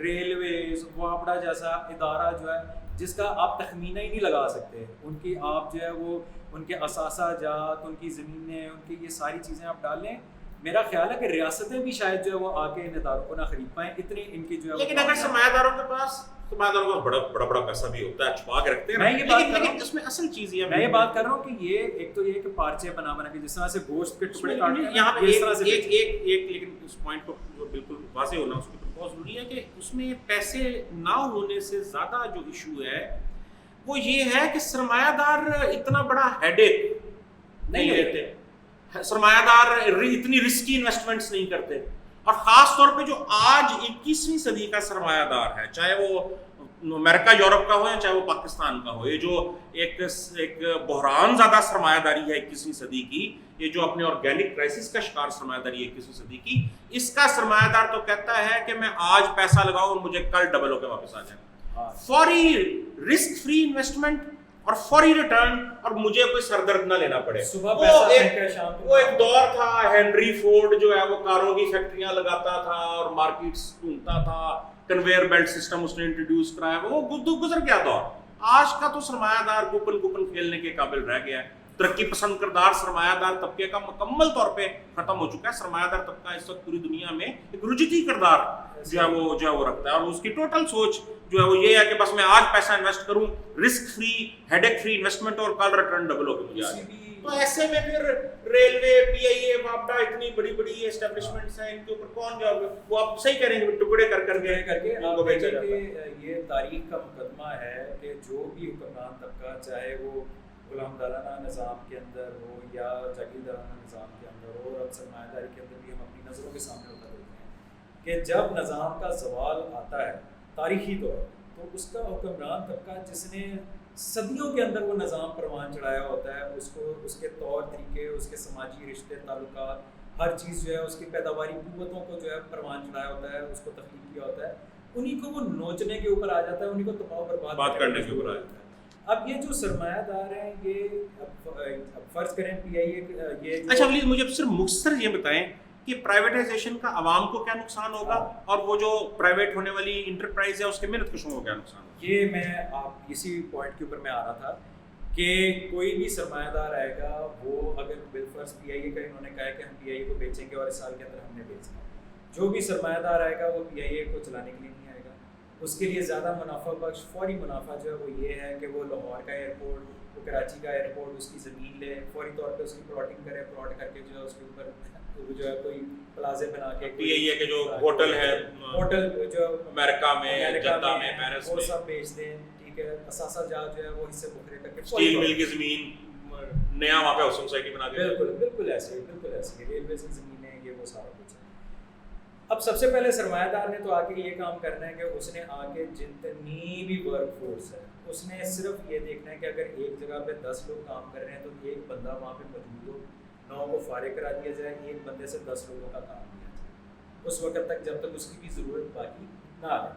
S1: ریلویز, وابڑا جیسا ادارہ جو ہے جس کا آپ تخمینہ ہی نہیں لگا سکتے, ان کی آپ جو ہے وہ ان کے اثاثہ جات, ان کی زمینیں, ان کی یہ ساری چیزیں آپ ڈالیں میرا خیال ہے کہ ریاستیں بھی شاید جو ہے وہ آ کے ان اداروں کو نہ خرید پائیں، اتنے ان کی جو ہے.
S2: لیکن اگر سرمایہ داروں کے پاس بڑا پیسہ بھی ہوتا ہے، چھپا کے رکھتے ہیں. لیکن اس میں اصل چیز یہ
S1: میں یہ بات کر رہا ہوں کہ یہ ایک تو یہ کہ پارچے بنا کے جس طرح سے گوشت کے ٹکڑے کاٹتے ہیں
S2: یہاں پہ ایک لیکن اس پوائنٹ کو جو بالکل واضح ہونا اس کے بہت ضروری ہے کہ اس میں پیسے نہ ہونے سے زیادہ جو ایشو ہے وہ یہ ہے کہ سرمایہ دار اتنا بڑا ہیڈیک نہیں لیتے، سرمایہ دار اتنی رسکی انویسٹمنٹس نہیں کرتے. اور خاص طور پہ جو آج 21ویں صدی کا سرمایہ دار ہے، چاہے وہ امریکہ یورپ کا ہو یا چاہے وہ پاکستان کا ہو، یہ جو ایک بحران زیادہ سرمایہ داری ہے 21ویں صدی کی، یہ جو اپنے آرگینک کرائسس کا شکار سرمایہ داری ہے 21ویں صدی کی، اس کا سرمایہ دار تو کہتا ہے کہ میں آج پیسہ لگاؤں اور مجھے کل ڈبل ہو کے واپس آ جائے. فوری رسک فری انویسٹمنٹ اور فوری ریٹرن، اور مجھے کوئی سردرد نہ لینا پڑے. وہ ایک دور تھا، ہینری فورڈ جو ہے وہ کاروں کی فیکٹریاں لگاتا تھا اور مارکیٹس ڈھونڈتا تھا، کنویئر بیلٹ سسٹم اس نے انٹروڈیوس کرایا، وہ گزر گیا دور. آج کا تو سرمایہ دار گپن کھیلنے کے قابل رہ گیا ہے. ترقی پسند کردار سرمایہ دار طبقے کا مکمل طور پہ ختم ہو چکا ہے. سرمایہ دار طبقہ اس وقت پوری دنیا میں ایک رجحتی کردار جو ہے وہ رکھتا ہے، اور اس کی ٹوٹل سوچ جو ہے وہ یہ ہے کہ بس میں آج پیسہ انویسٹ کروں، risk free headache free investment, اور کل ریٹرن ڈبل ہو کے مجھے آ جائے. تو ایسے میں پھر ریلوے، پی آئی اے، واپڈا، اتنی بڑی بڑی اسٹیبلشمنٹس ہیں، ان کے اوپر کون جائے گا؟ وہ آپ صحیح کہہ رہے ہیں، ٹکڑے کر کے ان کو بیچا جاتا ہے.
S1: یہ تاریخ کا مقدمہ ہے کہ جو بھی حکمران طبقہ، چاہے وہ غلام دارانہ نظام کے اندر ہو یا جاگیردارانہ نظام کے اندر ہو، اور اب سرمایہ داری کے اندر بھی ہم اپنی نظروں کے سامنے ہوتا دیکھتے ہیں کہ جب نظام کا زوال آتا ہے تاریخی طور تو اس کا حکمران طبقہ جس نے صدیوں کے اندر وہ نظام پروان چڑھایا ہوتا ہے، اس کو اس کے طور طریقے، اس کے سماجی رشتے تعلقات، ہر چیز جو ہے اس کی پیداواری قوتوں کو جو ہے پروان چڑھایا ہوتا ہے، اس کو تخلیق کیا ہوتا ہے، انہیں کو وہ نوچنے کے اوپر آ جاتا ہے، انہیں کو تباہ و برباد
S2: کرنے کے اوپر آ جاتا ہے.
S1: اب یہ جو سرمایہ دار ہیں، یہ اب فرض کریں پی آئی اے یہ.
S2: اچھا پلیز مجھے صرف مختصر یہ بتائیں کہ پرائیویٹائزیشن کا عوام کو کیا نقصان ہوگا، اور وہ جو پرائیویٹ ہونے والی انٹرپرائز ہے اس کے محنت کشوں کو کیا نقصان ہوگا؟
S1: یہ میں آپ اسی پوائنٹ کے اوپر میں آ رہا تھا کہ کوئی بھی سرمایہ دار آئے گا، وہ اگر بالفرض پی آئی اے کا انہوں نے کہا کہ ہم پی آئی اے کو بیچیں گے اور اس سال کے اندر ہم نے بیچنا، جو بھی سرمایہ دار آئے گا وہ پی آئی اے کو چلانے کے لیے نہیں آئے گا. اس کے لیے زیادہ منافع بخش فوری منافع جو ہے وہ یہ ہے کہ وہ لاہور کا ایئرپورٹ، وہ کراچی کا ایئرپورٹ، اس کی زمین لے، فوری طور پہ اس کی پلاٹنگ کرے، پلاٹ کر کے جو ہے اس کے اوپر جو ہے کوئی پلازے بنا کے،
S2: پی آئی اے کے جو ہوٹل ہے،
S1: ہوٹل جو
S2: امریکہ میں، جدہ میں، پیرس میں،
S1: وہ سب بیچ دیں. ٹھیک ہے، اثاثہ جات جو ہے وہ حصے بکھرے کر کے،
S2: اسٹیل مل کی زمین نیا وہاں پہ ہاؤسنگ سوسائٹی بنا کے،
S1: بالکل ایسے ریلویز کی زمینیں، یہ وہ سارا کچھ ہے. اب سب سے پہلے سرمایہ دار نے تو آ کے یہ کام کرنا ہے کہ اس نے آ کے جتنی بھی ورک فورس ہے اس نے صرف یہ دیکھنا ہے کہ اگر ایک جگہ پہ 10 لوگ کام کر رہے ہیں تو ایک بندہ وہاں پہ موجود ہو، 9 کو فارغ کرا دیا جائے، ایک بندے سے 10 لوگوں کا کام دیا جائے اس وقت تک جب تک اس کی بھی ضرورت باقی نہ آئے.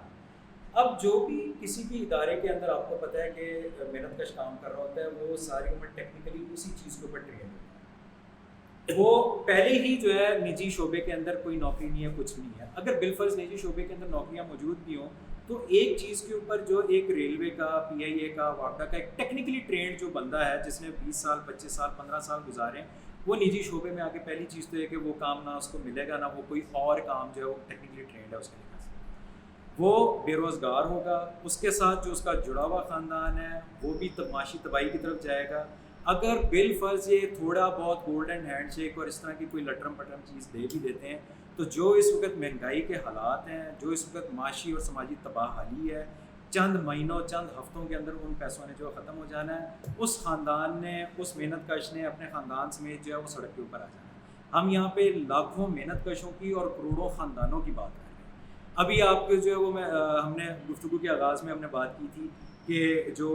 S1: اب جو بھی کسی بھی ادارے کے اندر آپ کو پتہ ہے کہ محنت کش کام کر رہا ہوتا ہے، وہ ساری عمر ٹیکنیکلی اسی چیز کے اوپر ٹرین ہوتا ہے. وہ پہلے ہی جو ہے نجی شعبے کے اندر کوئی نوکری نہیں ہے، کچھ نہیں ہے. اگر بالفرض نجی شعبے کے اندر نوکریاں موجود بھی ہوں تو ایک چیز کے اوپر جو ایک ریلوے کا، پی آئی اے کا، واپڈا کا ایک ٹیکنیکلی ٹرینڈ جو بندہ ہے جس نے 20 سال 25 سال 15 سال گزارے، وہ نجی شعبے میں آ کے پہلی چیز تو ہے کہ وہ کام نہ اس کو ملے گا، نہ وہ کوئی اور کام جو ہے وہ ٹیکنیکلی ٹرینڈ ہے اس کے لیے وہ بے روزگار ہوگا. اس کے ساتھ جو اس کا جڑا ہوا خاندان ہے وہ بھی معاشی تباہی کی طرف جائے گا. اگر بالفرض یہ تھوڑا بہت گولڈن ہینڈ شیک اور اس طرح کی کوئی لٹرم پٹرم چیز دے بھی دیتے ہیں تو جو اس وقت مہنگائی کے حالات ہیں، جو اس وقت معاشی اور سماجی تباہ حالی ہے، چند مہینوں چند ہفتوں کے اندر ان پیسوں نے جو ختم ہو جانا ہے. اس خاندان نے، اس محنت کش نے اپنے خاندان سمیت جو ہے وہ سڑک کے اوپر آ جانا ہے. ہم یہاں پہ لاکھوں محنت کشوں کی اور کروڑوں خاندانوں کی بات کر رہے ہیں. ابھی آپ کے جو ہے وہ ہم نے گفتگو کے آغاز میں ہم نے بات کی تھی کہ جو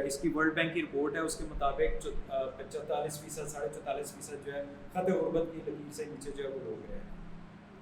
S1: اس کی ورلڈ بینک کی رپورٹ ہے اس کے مطابق 44% 44.5% جو ہے خط غربت کی لکیر سے نیچے جو ہے وہ لوگ رہے ہیں.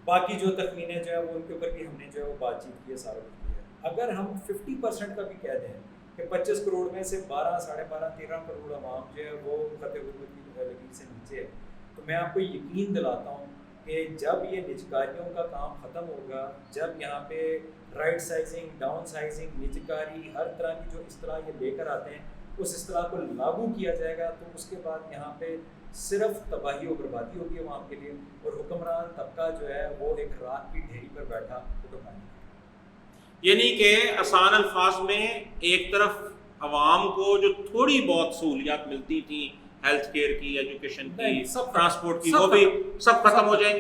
S1: باقی جو تخمینے جو ہے وہ ان کے اوپر بھی ہم نے جو ہے وہ بات چیت کی ہے، سارا کچھ کی ہے. اگر ہم 50% کا بھی کہہ دیں کہ 25 کروڑ میں سے 12 ساڑھے 12 13 کروڑ عوام جو ہے وہ خط غربت کی لکیر سے نیچے ہے، تو میں آپ کو یقین دلاتا ہوں کہ جب یہ نجکاریوں کا کام ختم ہوگا، جب یہاں پہ رائٹ سائزنگ، ڈاؤن سائزنگ، نجکاری، ہر طرح کی جو اس طرح یہ لے کر آتے ہیں، اس اصطلاح کو لاگو کیا جائے گا تو اس کے بعد یہاں پہ صرف تباہی و بربادی ہوگی عوام کے لیے، اور حکمران طبقہ جو ہے وہ ایک راکھ کی ڈھیری پر بیٹھا حکمرانی۔
S2: یعنی کہ آسان الفاظ میں ایک طرف عوام کو جو تھوڑی بہت سہولیات ملتی تھیں، ہیلتھ کیئر کی، ایجوکیشن کی، ٹرانسپورٹ کی، وہ بھی سب ختم ہو جائیں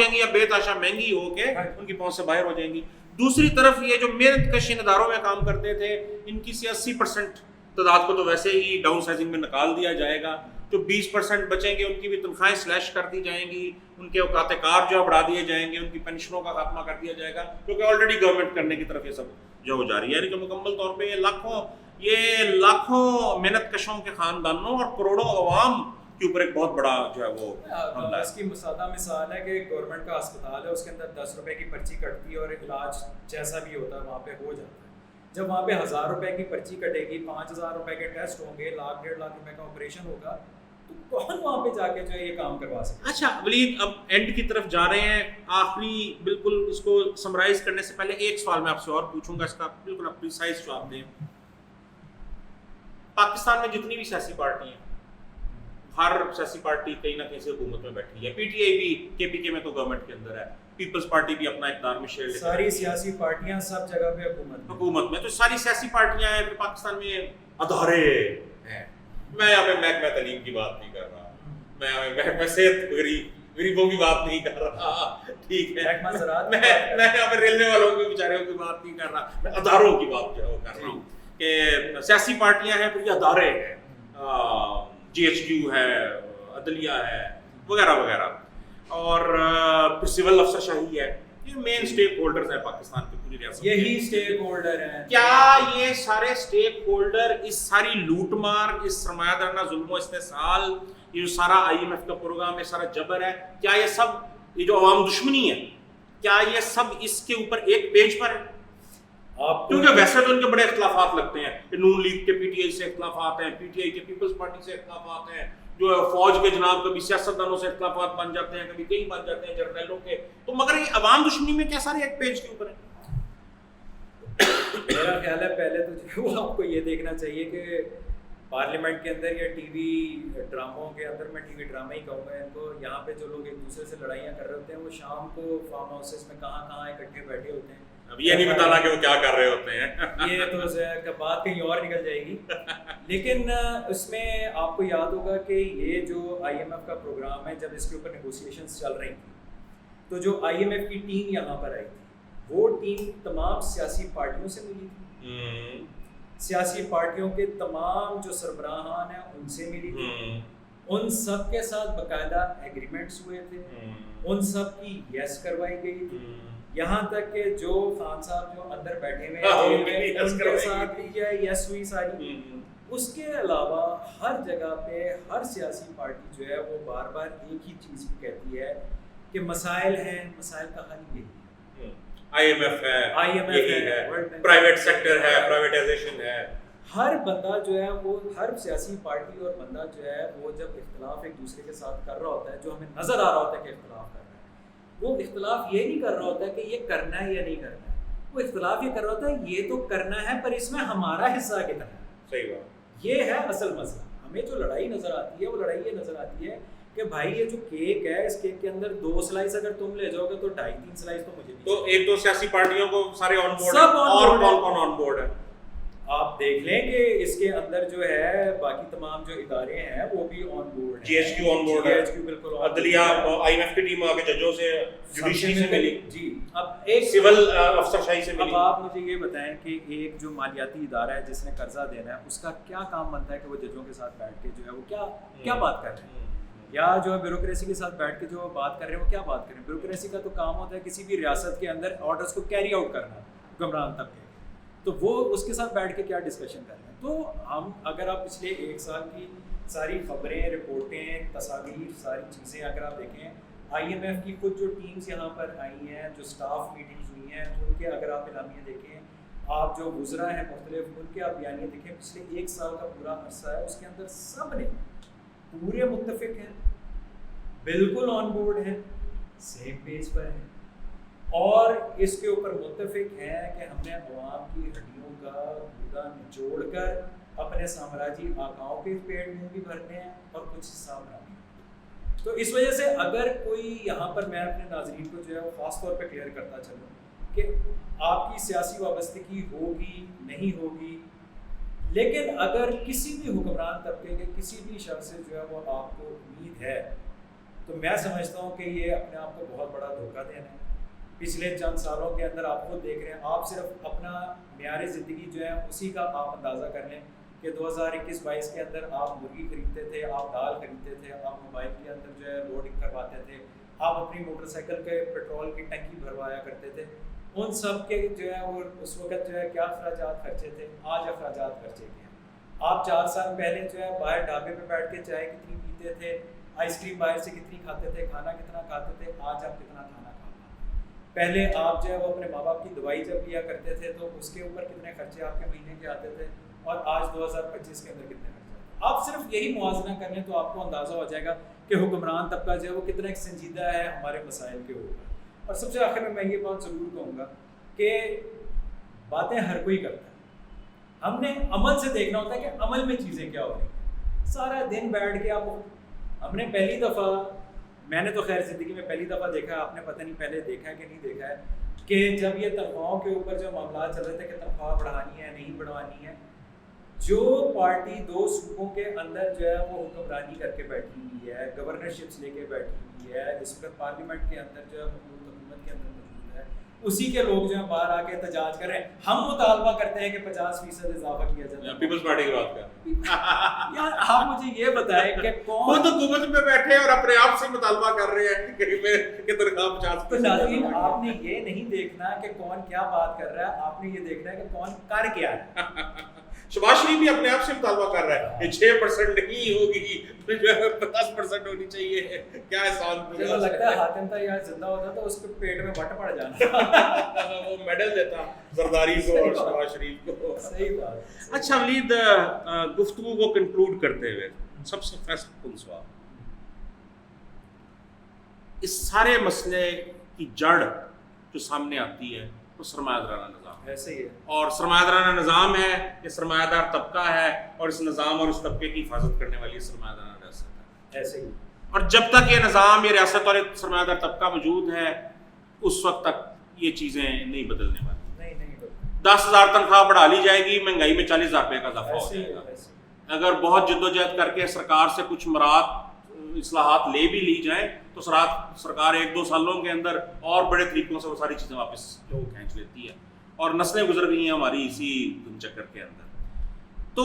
S2: گی یا بے تحاشا مہنگی ہو کے ان کی پہنچ سے باہر ہو جائیں گی۔ دوسری طرف یہ جو محنت کش اداروں میں کام کرتے تھے، ان کی 80% تعداد کو تو ویسے ہی ڈاؤن سائزنگ میں نکال دیا جائے گا، جو 20% بچیں گے ان کی بھی تنخواہیں سلیش کر دی جائیں گی، ان کے اوقات کار جو بڑھا دیے جائیں گے، ان کی پینشنوں کا خاتمہ کر دیا جائے گا، کیونکہ آلریڈی گورنمنٹ کرنے کی طرف یہ سب جو ہو جا رہی ہے، یعنی کہ مکمل طور پہ یہ لاکھوں محنت کشوں کے خاندانوں اور کروڑوں عوام کے اوپر ایک بہت بڑا جو ہے وہ حملہ ہے۔
S1: اس کی مسادہ مثال ہے کہ گورنمنٹ کا اسپتال ہے، اس کے اندر 10 روپے کی پرچی کٹتی ہے اور علاج جیسا بھی ہوتا ہے وہاں پہ ہو جاتا ہے۔ جب وہاں پہ 1000 روپے کی پرچی کٹے گی، 5000 روپے کے ٹیسٹ ہوں گے، 1,00,000 1,50,000 روپے کا آپریشن ہوگا، تو کون وہاں پہ جا کے جو ہے یہ کام کروا سکے؟
S2: اچھا ولید، اب اینڈ کی طرف جا رہے ہیں، آخری بالکل اس کو سمرائز کرنے سے پہلے ایک سوال میں آپ سے اور پوچھوں گا، اس کا بالکل آپ پریسائز جواب دیں۔ پاکستان میں جتنی بھی سیاسی پارٹی ہیں، ہر سیاسی پارٹی کہیں نہ کہیں سے حکومت میں بیٹھی ہے، پی ٹی آئی بھی، کے پی کے میں تو گورنمنٹ کے اندر ہے، پیپلز پارٹی بھی اپنا اقتدار میں شیئر لیتی ہے،
S1: ساری سیاسی پارٹیاں سب جگہ پہ
S2: حکومت میں، تو ساری سیاسی پارٹیاں ہیں، پھر پاکستان میں ادارے ہیں۔ میں یہاں پہ محکمہ تعلیم کی بات نہیں کر رہا، میں یہاں پہ محکمہ صحت غریبوں کی بات نہیں کر رہا، ٹھیک ہے، میں یہاں پہ ریلوے والوں کی بیچاروں کی بات نہیں کر رہا، میں اداروں کی بات جو ہے وہ کر رہا ہوں کہ سیاسی پارٹیاں ہیں، پھر یہ ادارے ہیں، جی ایچ کیو ہے، عدلیہ ہے، وغیرہ وغیرہ، اور پھر سول افسر شاہی ہے، یہ مین سٹیک ہولڈرز ہیں پاکستان کی پوری ریاست،
S1: یہی سٹیک ہولڈر ہیں۔
S2: کیا یہ سارے سٹیک ہولڈر اس ساری لوٹ مار، اس سرمایہ دارانہ ظلم و استحصال، یہ جو سارا آئی ایم ایف کا پروگرام ہے، سارا جبر ہے، کیا یہ سب، یہ جو عوام دشمنی ہے، کیا یہ سب اس کے اوپر ایک پیج پر ہے؟ کیونکہ ویسے تو ان کے بڑے اختلافات لگتے ہیں، نون لیگ کے پی ٹی آئی سے اختلافات ہیں، پی ٹی آئی کے پیپلز پارٹی سے اختلافات ہیں، جو فوج کے جناب کبھی سیاستدانوں سے اختلافات بن جاتے ہیں، کبھی کہیں بن جاتے ہیں جرنیلوں کے، تو مگر یہ عوام دشمنی میں کیا سارے ایک پیج کے اوپر ہیں؟
S1: میرا خیال ہے پہلے تو وہ آپ کو یہ دیکھنا چاہیے کہ پارلیمنٹ کے اندر یا ٹی وی ڈراموں کے اندر، میں ٹی وی ڈرامہ ہی کہوں گا ان کو، یہاں پہ جو لوگ ایک دوسرے سے لڑائیاں کر رہے ہوتے ہیں، وہ شام کو فارم ہاؤسز میں کہاں کہاں اکٹھے بیٹھے ہوتے ہیں۔
S2: اب یہ نہیں بتانا کہ وہ کیا کر رہے ہوتے ہیں،
S1: یہ تو بات کہیں اور نکل جائے گی، لیکن اس میں آپ کو یاد ہوگا کہ یہ جو آئی ایم ایف کا پروگرام ہے، جب اس کے اوپر نیگوسیشنز چل رہی تھیں، تو جو آئی ایم ایف کی ٹیم یہاں پر آئی تھی، وہ ٹیم تمام سیاسی پارٹیوں سے ملی تھی، سیاسی پارٹیوں کے تمام جو سربراہان ہیں ان سے ملی تھی، ان سب کے ساتھ باقاعدہ ایگریمنٹس ہوئے تھے، ان سب کی یس کروائی گئی تھی، یہاں تک کہ جو خان صاحب جو اندر بیٹھے ہوئے ہیں ان کے ساتھ بھی یس ہوئی ساری۔ اس کے علاوہ ہر جگہ پہ ہر سیاسی پارٹی جو ہے وہ بار بار ایک ہی چیز کہتی ہے کہ مسائل ہیں، مسائل کا حل یہی ہے،
S2: آئی ایم ایف ہے، پرائیویٹ سیکٹر ہے، پرائیویٹائزیشن ہے۔
S1: ہر بندہ جو ہے وہ، ہر سیاسی پارٹی اور بندہ جو ہے وہ جب اختلاف ایک دوسرے کے ساتھ کر رہا ہوتا ہے، جو ہمیں نظر آ رہا ہوتا ہے کہ اختلاف کر رہا ہے، وہ اختلاف یہ نہیں کر رہا ہوتا ہے کہ یہ کرنا ہے یا نہیں کرنا ہے، وہ اختلاف یہ کر رہا ہوتا ہے یہ تو کرنا ہے پر اس میں ہمارا حصہ کتنا ہے۔
S2: صحیح بات،
S1: یہ ہے اصل مسئلہ۔ ہمیں جو لڑائی نظر آتی ہے وہ لڑائی یہ نظر آتی ہے کہ بھائی یہ جو کیک ہے، اس کیک کے اندر 2 سلائس اگر تم لے جاؤ گے تو 2.5-3 سلائس تو مجھے بھی،
S2: تو ایک دو سیاسی پارٹیوں کو سارے آن بورڈ
S1: سب
S2: ہیں، اور کون کون آن بورڈ ہے؟
S1: آپ دیکھ لیں کہ اس کے اندر جو ہے باقی تمام جو ادارے ہیں وہ بھی آن بورڈ ہیں،
S2: G H Q on board ہے،
S1: بالکل،
S2: عدلیہ، آئی ایم ایف کی ٹیم آگے ججوں سے، جوڈیشری سے ملی،
S1: جی۔ اب ایک
S2: سول افسر شاہی سے ملی۔
S1: اب آپ مجھے یہ بتائیں کہ ایک جو مالیاتی ادارہ ہے جس نے قرضہ دینا ہے، اس کا کیا کام بنتا ہے کہ وہ ججوں کے ساتھ بیٹھ کے جو ہے وہ کیا بات کر رہے ہیں، یا جو ہے بیوروکریسی کے ساتھ بیٹھ کے جو بات کر رہے ہیں وہ کیا بات کر رہے ہیں؟ بیوروکریسی کا تو کام ہوتا ہے کسی بھی ریاست کے اندر آرڈرس کو کیری آؤٹ کرنا، حکمران طبقے، تو وہ اس کے ساتھ بیٹھ کے کیا ڈسکشن کر رہے ہیں؟ تو ہم اگر آپ پچھلے 1 سال کی ساری خبریں، رپورٹیں، تصاویر، ساری چیزیں اگر آپ دیکھیں، آئی ایم ایف کی خود جو ٹیمز یہاں پر آئی ہیں، جو سٹاف میٹنگز ہوئی ہیں، ان کے اگر آپ اعلامیے دیکھیں، آپ جو وزراء ہیں مختلف ان کے آپ بیانیے دیکھیں، پچھلے 1 سال کا پورا عرصہ ہے، اس کے اندر سب نے پورے متفق ہیں، بالکل آن بورڈ ہیں، سیم پیج پر ہیں، اور اس کے اوپر متفق ہیں کہ ہم نے عوام کی ہڈیوں کا گودا نچوڑ کر اپنے سامراجی آقاؤں کے پیٹ منہ بھی بھرنے ہیں اور کچھ سامراجی. تو اس وجہ سے اگر کوئی یہاں پر میں اپنے ناظرین کو جو ہے وہ خاص طور پہ کلیئر کرتا چلوں کہ آپ کی سیاسی وابستگی ہوگی نہیں ہوگی، لیکن اگر کسی بھی حکمران طبقے کے کسی بھی شخص سے جو ہے وہ آپ کو امید ہے تو میں سمجھتا ہوں کہ یہ اپنے آپ کو بہت بڑا دھوکہ دینا ہے. پچھلے چند سالوں کے اندر آپ خود دیکھ رہے ہیں، آپ صرف اپنا معیار زندگی جو ہے اسی کا آپ اندازہ کر لیں کہ 2021-22 کے اندر آپ مرغی خریدتے تھے، آپ دال خریدتے تھے، آپ موبائل کے اندر جو ہے لوڈنگ کرواتے تھے، آپ اپنی موٹر سائیکل کے پیٹرول کی ٹنکی بھروایا کرتے تھے. ان سب کے جو ہے وہ اس وقت جو ہے کیا اخراجات خرچے تھے، آج اخراجات خرچے کیا ہیں. آپ 4 سال پہلے جو ہے باہر ڈھابے پہ بیٹھ کے چائے کتنی پیتے تھے، آئس کریم باہر سے کتنی کھاتے تھے، کھانا کتنا کھاتے تھے، آج آپ کتنا کھانا کھاتے ہیں. پہلے آپ جو ہے وہ اپنے ماں باپ کی دوائی جب لیا کرتے تھے تو اس کے اوپر کتنے خرچے آپ کے مہینے کے آتے تھے، اور آج 2025 کے اندر کتنے خرچے. آپ صرف یہی موازنہ کر لیں تو آپ کو اندازہ ہو جائے گا کہ حکمران طبقہ جو ہے وہ کتنا ایک سنجیدہ ہے ہمارے مسائل کے اوپر. اور سب سے آخر میں یہ بات ضرور کہوں گا کہ باتیں ہر کوئی کرتا ہے، ہم نے عمل سے دیکھنا ہوتا ہے کہ عمل میں چیزیں کیا ہو رہی ہیں. سارا دن بیٹھ کے آپ، ہم نے پہلی دفعہ، میں نے تو خیر زندگی میں پہلی دفعہ دیکھا ہے، آپ نے پتہ نہیں پہلے دیکھا ہے کہ نہیں دیکھا ہے، کہ جب یہ تنخواہوں کے اوپر جو معاملات چل رہے تھے کہ تنخواہ بڑھانی ہے نہیں بڑھانی ہے، جو پارٹی 2 صوبوں کے اندر جو ہے وہ حکمرانی کر کے بیٹھی ہوئی ہے، گورنرشپس لے کے بیٹھی ہوئی ہے، اس وقت پارلیمنٹ کے اندر جو ہے حکومت کے اندر موجود ہے، اسی کے لوگ جو ہیں باہر آ کے احتجاج کر رہے ہیں. ہم مطالبہ کرتے ہیں کہ 50% اضافہ کیا جائے.
S2: پیپلز پارٹی کی بات کر
S1: یار آپ مجھے یہ بتائیں کہ کون
S2: خود حکومت میں بیٹھے اور اپنے آپ سے مطالبہ کر رہے ہیں کہ تنخواہ 50%.
S1: تو ناظرین آپ نے یہ نہیں دیکھنا کہ کون کیا بات کر رہا ہے، آپ نے یہ دیکھنا ہے کہ کون کر کیا ہے.
S2: شباز شریف بھی اپنے آپ سے مطالبہ کر رہا ہے کہ 6% نہیں ہوگی، 50% ہونی چاہیے. کیا احسان
S1: مجھے تو لگتا ہے حاتم تھا یار زندہ ہوتا تو اس کے پیٹ میں وٹ پڑ جانا،
S2: وہ میڈل دیتا زرداری کو اور شباز شریف کو.
S1: صحیح بات.
S2: اچھا ولید، گفتگو کو کنکلوڈ کرتے ہوئے سب سے فیصلہ کن سوال، اس سارے مسئلے کی جڑ جو سامنے آتی ہے وہ سرمایہ دارانہ نظام
S1: ایسے ہی ہے،
S2: اور سرمایہ دارانہ نظام ہے، یہ سرمایہ دار طبقہ ہے، اور اس نظام اور اس طبقے کی حفاظت کرنے والی سرمایہ دارانہ ریاست ہے.
S1: ایسے ہی.
S2: اور جب تک یہ نظام، یہ ریاست اور ایک سرمایہ دار طبقہ موجود ہے اس وقت تک یہ چیزیں نہیں بدلنے والی.
S1: نہیں
S2: 10,000 تنخواہ بڑھا لی جائے گی، مہنگائی میں 40,000 روپے کا اضافہ ہو جائے گا. اگر بہت جدوجہد کر کے سرکار سے کچھ مراد اصلاحات لے بھی لی جائیں تو سرکار 1-2 سالوں کے اندر اور بڑے طریقوں سے وہ ساری چیزیں واپس جو کھینچ لیتی ہے، اور نسلیں گزر گئی ہیں ہماری اسی چکر کے اندر. تو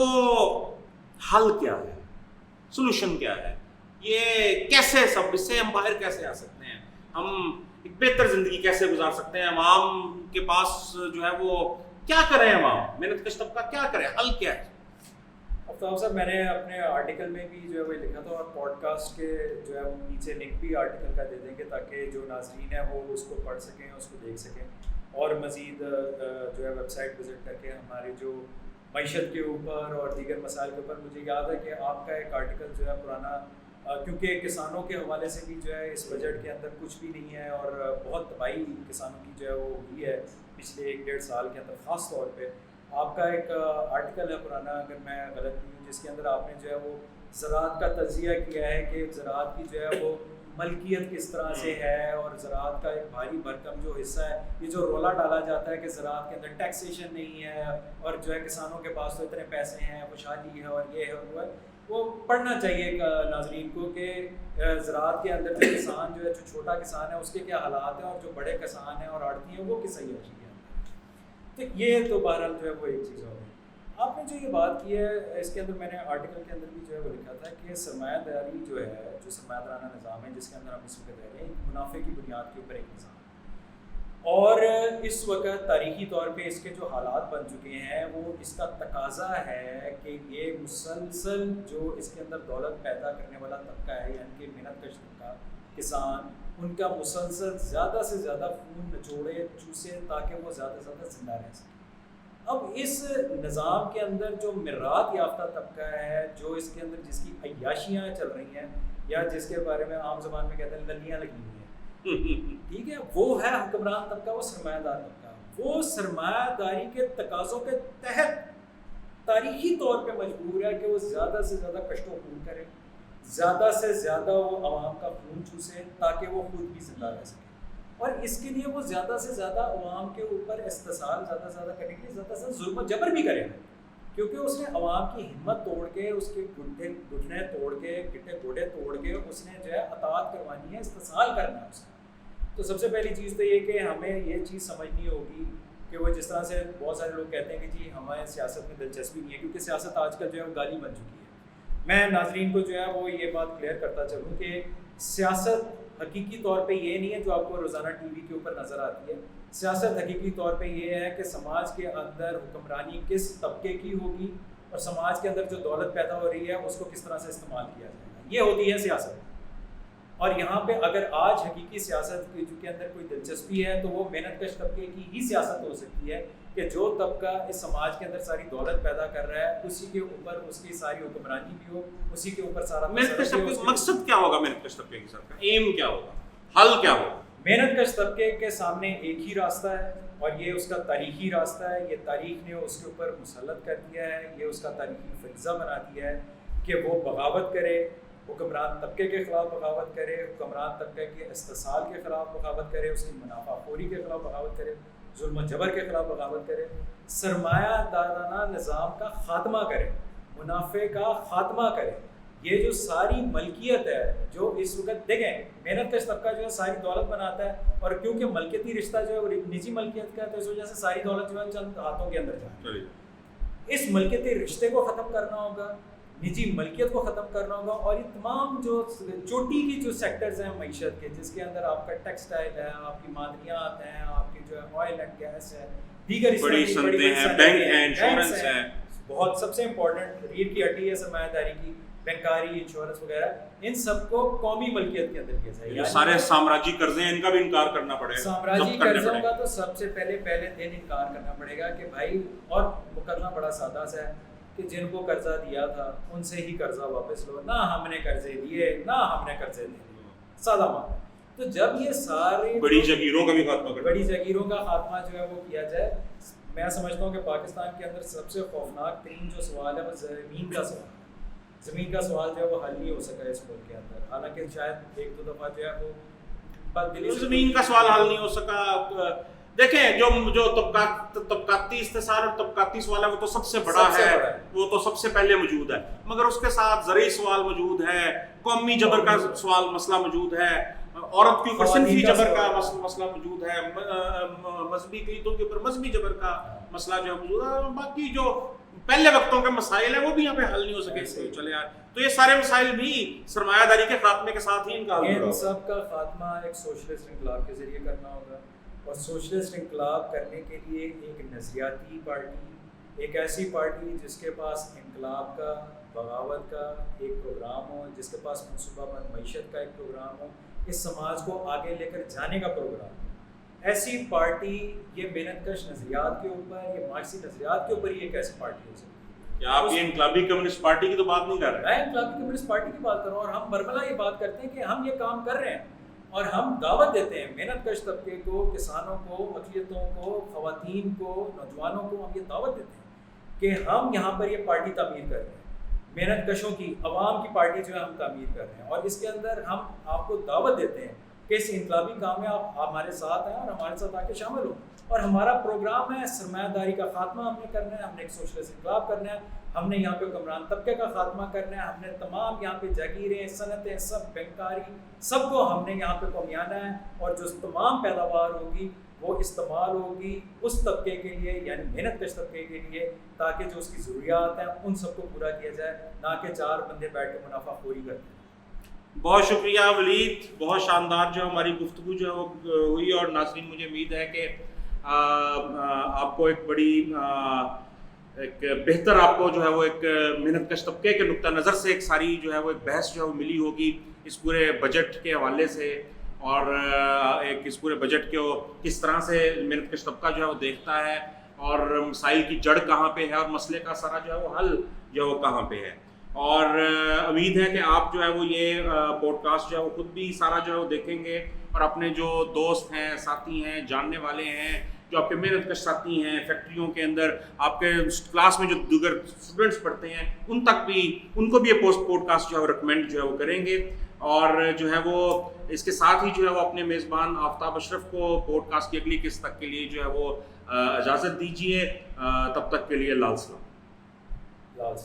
S2: حل کیا ہے، سولوشن کیا ہے، یہ کیسے سب اس سے ہم باہر کیسے آ سکتے ہیں، ہم ایک بہتر زندگی کیسے گزار سکتے ہیں، عوام کے پاس جو ہے وہ کیا کریں، عوام محنت کش طبقہ کیا کرے، حل کیا ہے؟
S1: آفتاب صاحب میں نے اپنے آرٹیکل میں بھی جو ہے وہ لکھا تھا، اور پوڈ کاسٹ کے جو ہے وہ نیچے لنک بھی آرٹیکل کا دے دیں گے تاکہ جو ناظرین ہیں وہ اس کو پڑھ سکیں، اس کو دیکھ سکیں، اور مزید جو ہے ویب سائٹ وزٹ کر کے ہمارے جو معیشت کے اوپر اور دیگر مسائل کے اوپر. مجھے یاد ہے کہ آپ کا ایک آرٹیکل جو ہے پرانا، کیونکہ کسانوں کے حوالے سے بھی جو ہے اس بجٹ کے اندر کچھ بھی نہیں ہے، اور بہت تباہی کسانوں کی جو ہے وہ ہوئی ہے پچھلے 1-1.5 سال کے اندر. خاص طور پہ آپ کا ایک آرٹیکل ہے پرانا، اگر میں غلط نہیں ہوں، جس کے اندر آپ نے جو ہے وہ زراعت کا تجزیہ کیا ہے کہ زراعت کی جو ہے وہ ملکیت کس طرح سے ہے، اور زراعت کا ایک بھاری بھرکم جو حصہ ہے، یہ جو رولا ڈالا جاتا ہے کہ زراعت کے اندر ٹیکسیشن نہیں ہے، اور جو ہے کسانوں کے پاس تو اتنے پیسے ہیں، خوشحالی ہے، اور یہ ہے اور وہ ہے. وہ پڑھنا چاہیے ناظرین کو کہ زراعت کے اندر جو کسان جو ہے، جو چھوٹا کسان ہے اس کے کیا حالات ہیں، اور جو بڑے کسان ہیں اور آڑتی ہیں وہ کس عیاشی ہیں. تو یہ تو بہرحال جو ہے وہ ایک چیز ہو گئی. آپ نے جو یہ بات کی ہے اس کے اندر، میں نے آرٹیکل کے اندر بھی جو ہے وہ لکھا تھا کہ سرمایہ داری جو ہے، جو سرمایہ دارانہ نظام ہے جس کے اندر ہم اس وقت رہ رہے ہیں، منافع کی بنیاد کے اوپر ایک نظام ہے، اور اس وقت تاریخی طور پہ اس کے جو حالات بن چکے ہیں وہ اس کا تقاضا ہے کہ یہ مسلسل جو اس کے اندر دولت پیدا کرنے والا طبقہ ہے، یعنی کہ محنت کش طبقہ، کسان، ان کا مسلسل زیادہ سے زیادہ خون نچوڑے چوسے تاکہ وہ زیادہ سے زیادہ زندہ رہ سکے. اب اس نظام کے اندر جو مراد یافتہ طبقہ ہے، جو اس کے اندر جس کی عیاشیاں چل رہی ہیں، یا جس کے بارے میں عام زبان میں کہتے ہیں للیاں لگی ہوئی ہیں، ٹھیک ہے، وہ ہے حکمران طبقہ، وہ سرمایہ دار طبقہ. وہ سرمایہ داری کے تقاضوں کے تحت تاریخی طور پہ مجبور ہے کہ وہ زیادہ سے زیادہ کشت و خون کرے, زیادہ سے زیادہ وہ عوام کا خون چوسے تاکہ وہ خود بھی زندہ رہ سکے. اور اس کے لیے وہ زیادہ سے زیادہ عوام کے اوپر استحصال زیادہ سے زیادہ کرنے کے لیے زیادہ سے زیادہ ظلم و جبر بھی کرے گا, کیونکہ اس نے عوام کی ہمت توڑ کے, اس کے گھٹنے توڑ کے, گٹے گوڑے توڑ کے اس نے جو ہے اطاعت کروانی ہے, استحصال کرنا ہے اس کا. تو سب سے پہلی چیز تو یہ کہ ہمیں یہ چیز سمجھنی ہوگی کہ وہ جس طرح سے بہت سارے لوگ کہتے ہیں کہ جی ہمیں سیاست میں دلچسپی نہیں ہے, کیونکہ سیاست آج کل جو ہے وہ گالی بن چکی ہے. میں ناظرین کو جو ہے وہ یہ بات کلیئر کرتا چلوں کہ سیاست حقیقی طور پہ یہ نہیں ہے جو آپ کو روزانہ ٹی وی کے اوپر نظر آتی ہے. سیاست حقیقی طور پہ یہ ہے کہ سماج کے اندر حکمرانی کس طبقے کی ہوگی اور سماج کے اندر جو دولت پیدا ہو رہی ہے اس کو کس طرح سے استعمال کیا جائے گا, یہ ہوتی ہے سیاست. اور یہاں پہ اگر آج حقیقی سیاست کے اندر کوئی دلچسپی ہے تو وہ محنت کش طبقے کی ہی سیاست ہو سکتی ہے کہ جو طبقہ اس سماج کے اندر ساری دولت پیدا کر رہا ہے اسی کے اوپر اس کی ساری حکمرانی بھی ہو, اسی کے اوپر سارا
S2: محنت کش طبقے کا مقصد کیا ہوگا, محنت کش طبقے کے ساتھ ایم کیا ہوگا, حل کیا ہوگا.
S1: محنت کش طبقے کے سامنے ایک ہی راستہ ہے اور یہ اس کا تاریخی راستہ ہے. یہ تاریخ نے اس کے اوپر مسلط کر دیا ہے, یہ اس کا تاریخی فریضہ بنا دیا ہے کہ وہ بغاوت کرے, حکمران طبقے کے خلاف بغاوت کرے, حکمران طبقے کے استحصال کے خلاف بغاوت کرے, اس کی منافع خوری کے خلاف بغاوت کرے, ظلم و جبر کے خلاف بغاوت کرے, سرمایہ دارانہ نظام کا خاتمہ کرے, منافع کا خاتمہ کرے. یہ جو ساری ملکیت ہے جو اس وقت دیکھیں محنت کش طبقہ جو ہے ساری دولت بناتا ہے اور کیونکہ ملکیتی رشتہ جو ہے وہ نجی ملکیت کا ہے تو اس وجہ سے ساری دولت جو ہے چند ہاتھوں کے اندر جائے. اس ملکیتی رشتے کو ختم کرنا ہوگا, نجی ملکیت کو ختم کرنا ہوگا, اور یہ تمام جو چوٹی کی جو سیکٹرز ہیں معیشت کے جس کے اندر آپ کا ٹیکسٹائل ہے, آپ کی معدنیات ہیں, آپ کی جو ہے آئل اینڈ گیس ہے, دیگر
S2: بڑی صنعتیں ہیں, بینک ہیں, انشورنس ہے,
S1: بہت سب سے امپورٹنٹ ریڑھ کی ہڈی ہے سرمایہ داری کی, بینکاری, انشورنس وغیرہ, ان سب کو قومی ملکیت کے اندر کیا جائے.
S2: جو سارے سامراجی قرضے ہیں ان کا بھی انکار کرنا پڑے گا.
S1: سامراجی قرضوں کا تو سب سے پہلے دن انکار کرنا پڑے گا کہ بھائی, اور وہ کرنا بڑا سادہ سا ہے کہ جن کو قرضہ دیا تھا ان سے ہی قرضہ واپس لو, نہ ہم نے قرضے دیے نہ ہم نے قرضے دیے, سادہ معاملہ. تو جب یہ سارے
S2: بڑی جگیروں کا بھی خاتمہ کرنا,
S1: بڑی جگیروں کا خاتمہ جو ہے وہ کیا جائے, میں سمجھتا ہوں کہ پاکستان کے اندر سب سے خوفناک ترین جو سوال ہے وہ زمین کا سوال ہے. زمین کا سوال جو ہے وہ حل نہیں ہو سکا اس ملک کے اندر, حالانکہ شاید ایک دو دفعہ جو ہے وہ
S2: زمین کا سوال حل نہیں ہو سکا. دیکھیں جو طبقاتی استحصال اور طبقاتی سوال ہے وہ تو سب سے بڑا ہے, وہ تو سب سے پہلے موجود ہے, مگر اس کے ساتھ زرعی سوال موجود ہے, قومی جبر کا سوال مسئلہ موجود ہے, عورت کے اوپر صنفی جبر کا مسئلہ موجود ہے, مذہبی قیدوں کے اوپر مذہبی جبر کا مسئلہ جو ہے موجود ہے. باقی جو پہلے وقتوں کے مسائل ہیں وہ بھی یہاں پہ حل نہیں ہو سکے چلے یار. تو یہ سارے مسائل بھی سرمایہ داری کے خاتمے کے ساتھ ہی ان کا حل ہوگا.
S1: ان سب کا خاتمہ ایک سوشلسٹ انقلاب کے ذریعے کرنا ہوگا, اور سوشلسٹ انقلاب کرنے کے لیے ایک نظریاتی پارٹی, ایک ایسی پارٹی جس کے پاس انقلاب کا, بغاوت کا ایک پروگرام ہو, جس کے پاس منصوبہ بند معیشت کا ایک پروگرام ہو, اس سماج کو آگے لے کر جانے کا پروگرام ہو. ایسی پارٹی یہ محنت کش نظریات کے اوپر, یہ مارکسی نظریات کے اوپر ہی ایک ایسی پارٹی ہو سکتی ہے.
S2: کیا آپ یہ انقلابی کمیونسٹ پارٹی کی تو بات نہیں کر رہے؟
S1: میں انقلابی کمیونسٹ پارٹی کی بات کر رہا ہوں, اور ہم برملا یہ بات کرتے ہیں کہ ہم یہ کام کر رہے ہیں اور ہم دعوت دیتے ہیں محنت کش طبقے کو, کسانوں کو, اقلیتوں کو, خواتین کو, نوجوانوں کو, ہم یہ دعوت دیتے ہیں کہ ہم یہاں پر یہ پارٹی تعمیر کر رہے ہیں, محنت کشوں کی عوام کی پارٹی جو ہے ہم تعمیر کر رہے ہیں, اور اس کے اندر ہم آپ کو دعوت دیتے ہیں کہ اس انقلابی کام میں آپ ہمارے ساتھ ہیں اور ہمارے ساتھ آ کے شامل ہوں. اور ہمارا پروگرام ہے سرمایہ داری کا خاتمہ ہم نے کرنا ہے, ہم نے ایک سوشلسٹ انقلاب کرنا ہے, ہم نے یہاں پہ حکمران طبقے کا خاتمہ کرنا ہے, ہم نے تمام یہاں پہ جاگیریں, صنعتیں, سب بینکاری, سب کو ہم نے یہاں پہ قومیانہ ہے, اور جو تمام پیداوار ہوگی وہ استعمال ہوگی اس طبقے کے لیے, یعنی محنت کش طبقے کے لیے, تاکہ جو اس کی ضروریات ہیں ان سب کو پورا کیا جائے, نہ کہ چار بندے بیٹھ کے منافع خوری کرتے ہیں.
S2: بہت شکریہ ولید, بہت شاندار جو ہماری گفتگو جو ہوئی, اور ناظرین مجھے امید ہے کہ آپ کو ایک بڑی ایک بہتر آپ کو جو ہے وہ ایک محنت کش طبقے کے نقطہ نظر سے ایک ساری جو ہے وہ ایک بحث جو ہے وہ ملی ہوگی اس پورے بجٹ کے حوالے سے, اور ایک اس پورے بجٹ کو کس طرح سے محنت کش طبقہ جو ہے وہ دیکھتا ہے, اور مسائل کی جڑ کہاں پہ ہے, اور مسئلے کا سارا جو ہے وہ حل جو ہے وہ کہاں پہ ہے. اور امید ہے کہ آپ جو ہے وہ یہ پوڈ کاسٹ جو ہے وہ خود بھی سارا جو ہے وہ دیکھیں گے, اور اپنے جو دوست ہیں, ساتھی ہیں, جاننے والے ہیں جو آپ کے محنت کش ساتھی ہیں فیکٹریوں کے اندر آپ کے کلاس میں جو دیگر اسٹوڈنٹس پڑھتے ہیں ان تک بھی ان کو بھی یہ پوڈ کاسٹ جو ہے وہ ریکمینڈ جو ہے وہ کریں گے. اور جو ہے وہ اس کے ساتھ ہی جو ہے وہ اپنے میزبان آفتاب اشرف کو پوڈ کاسٹ کی اگلی قسط تک کے لیے جو ہے وہ اجازت دیجیے. تب تک کے لیے لال سلام.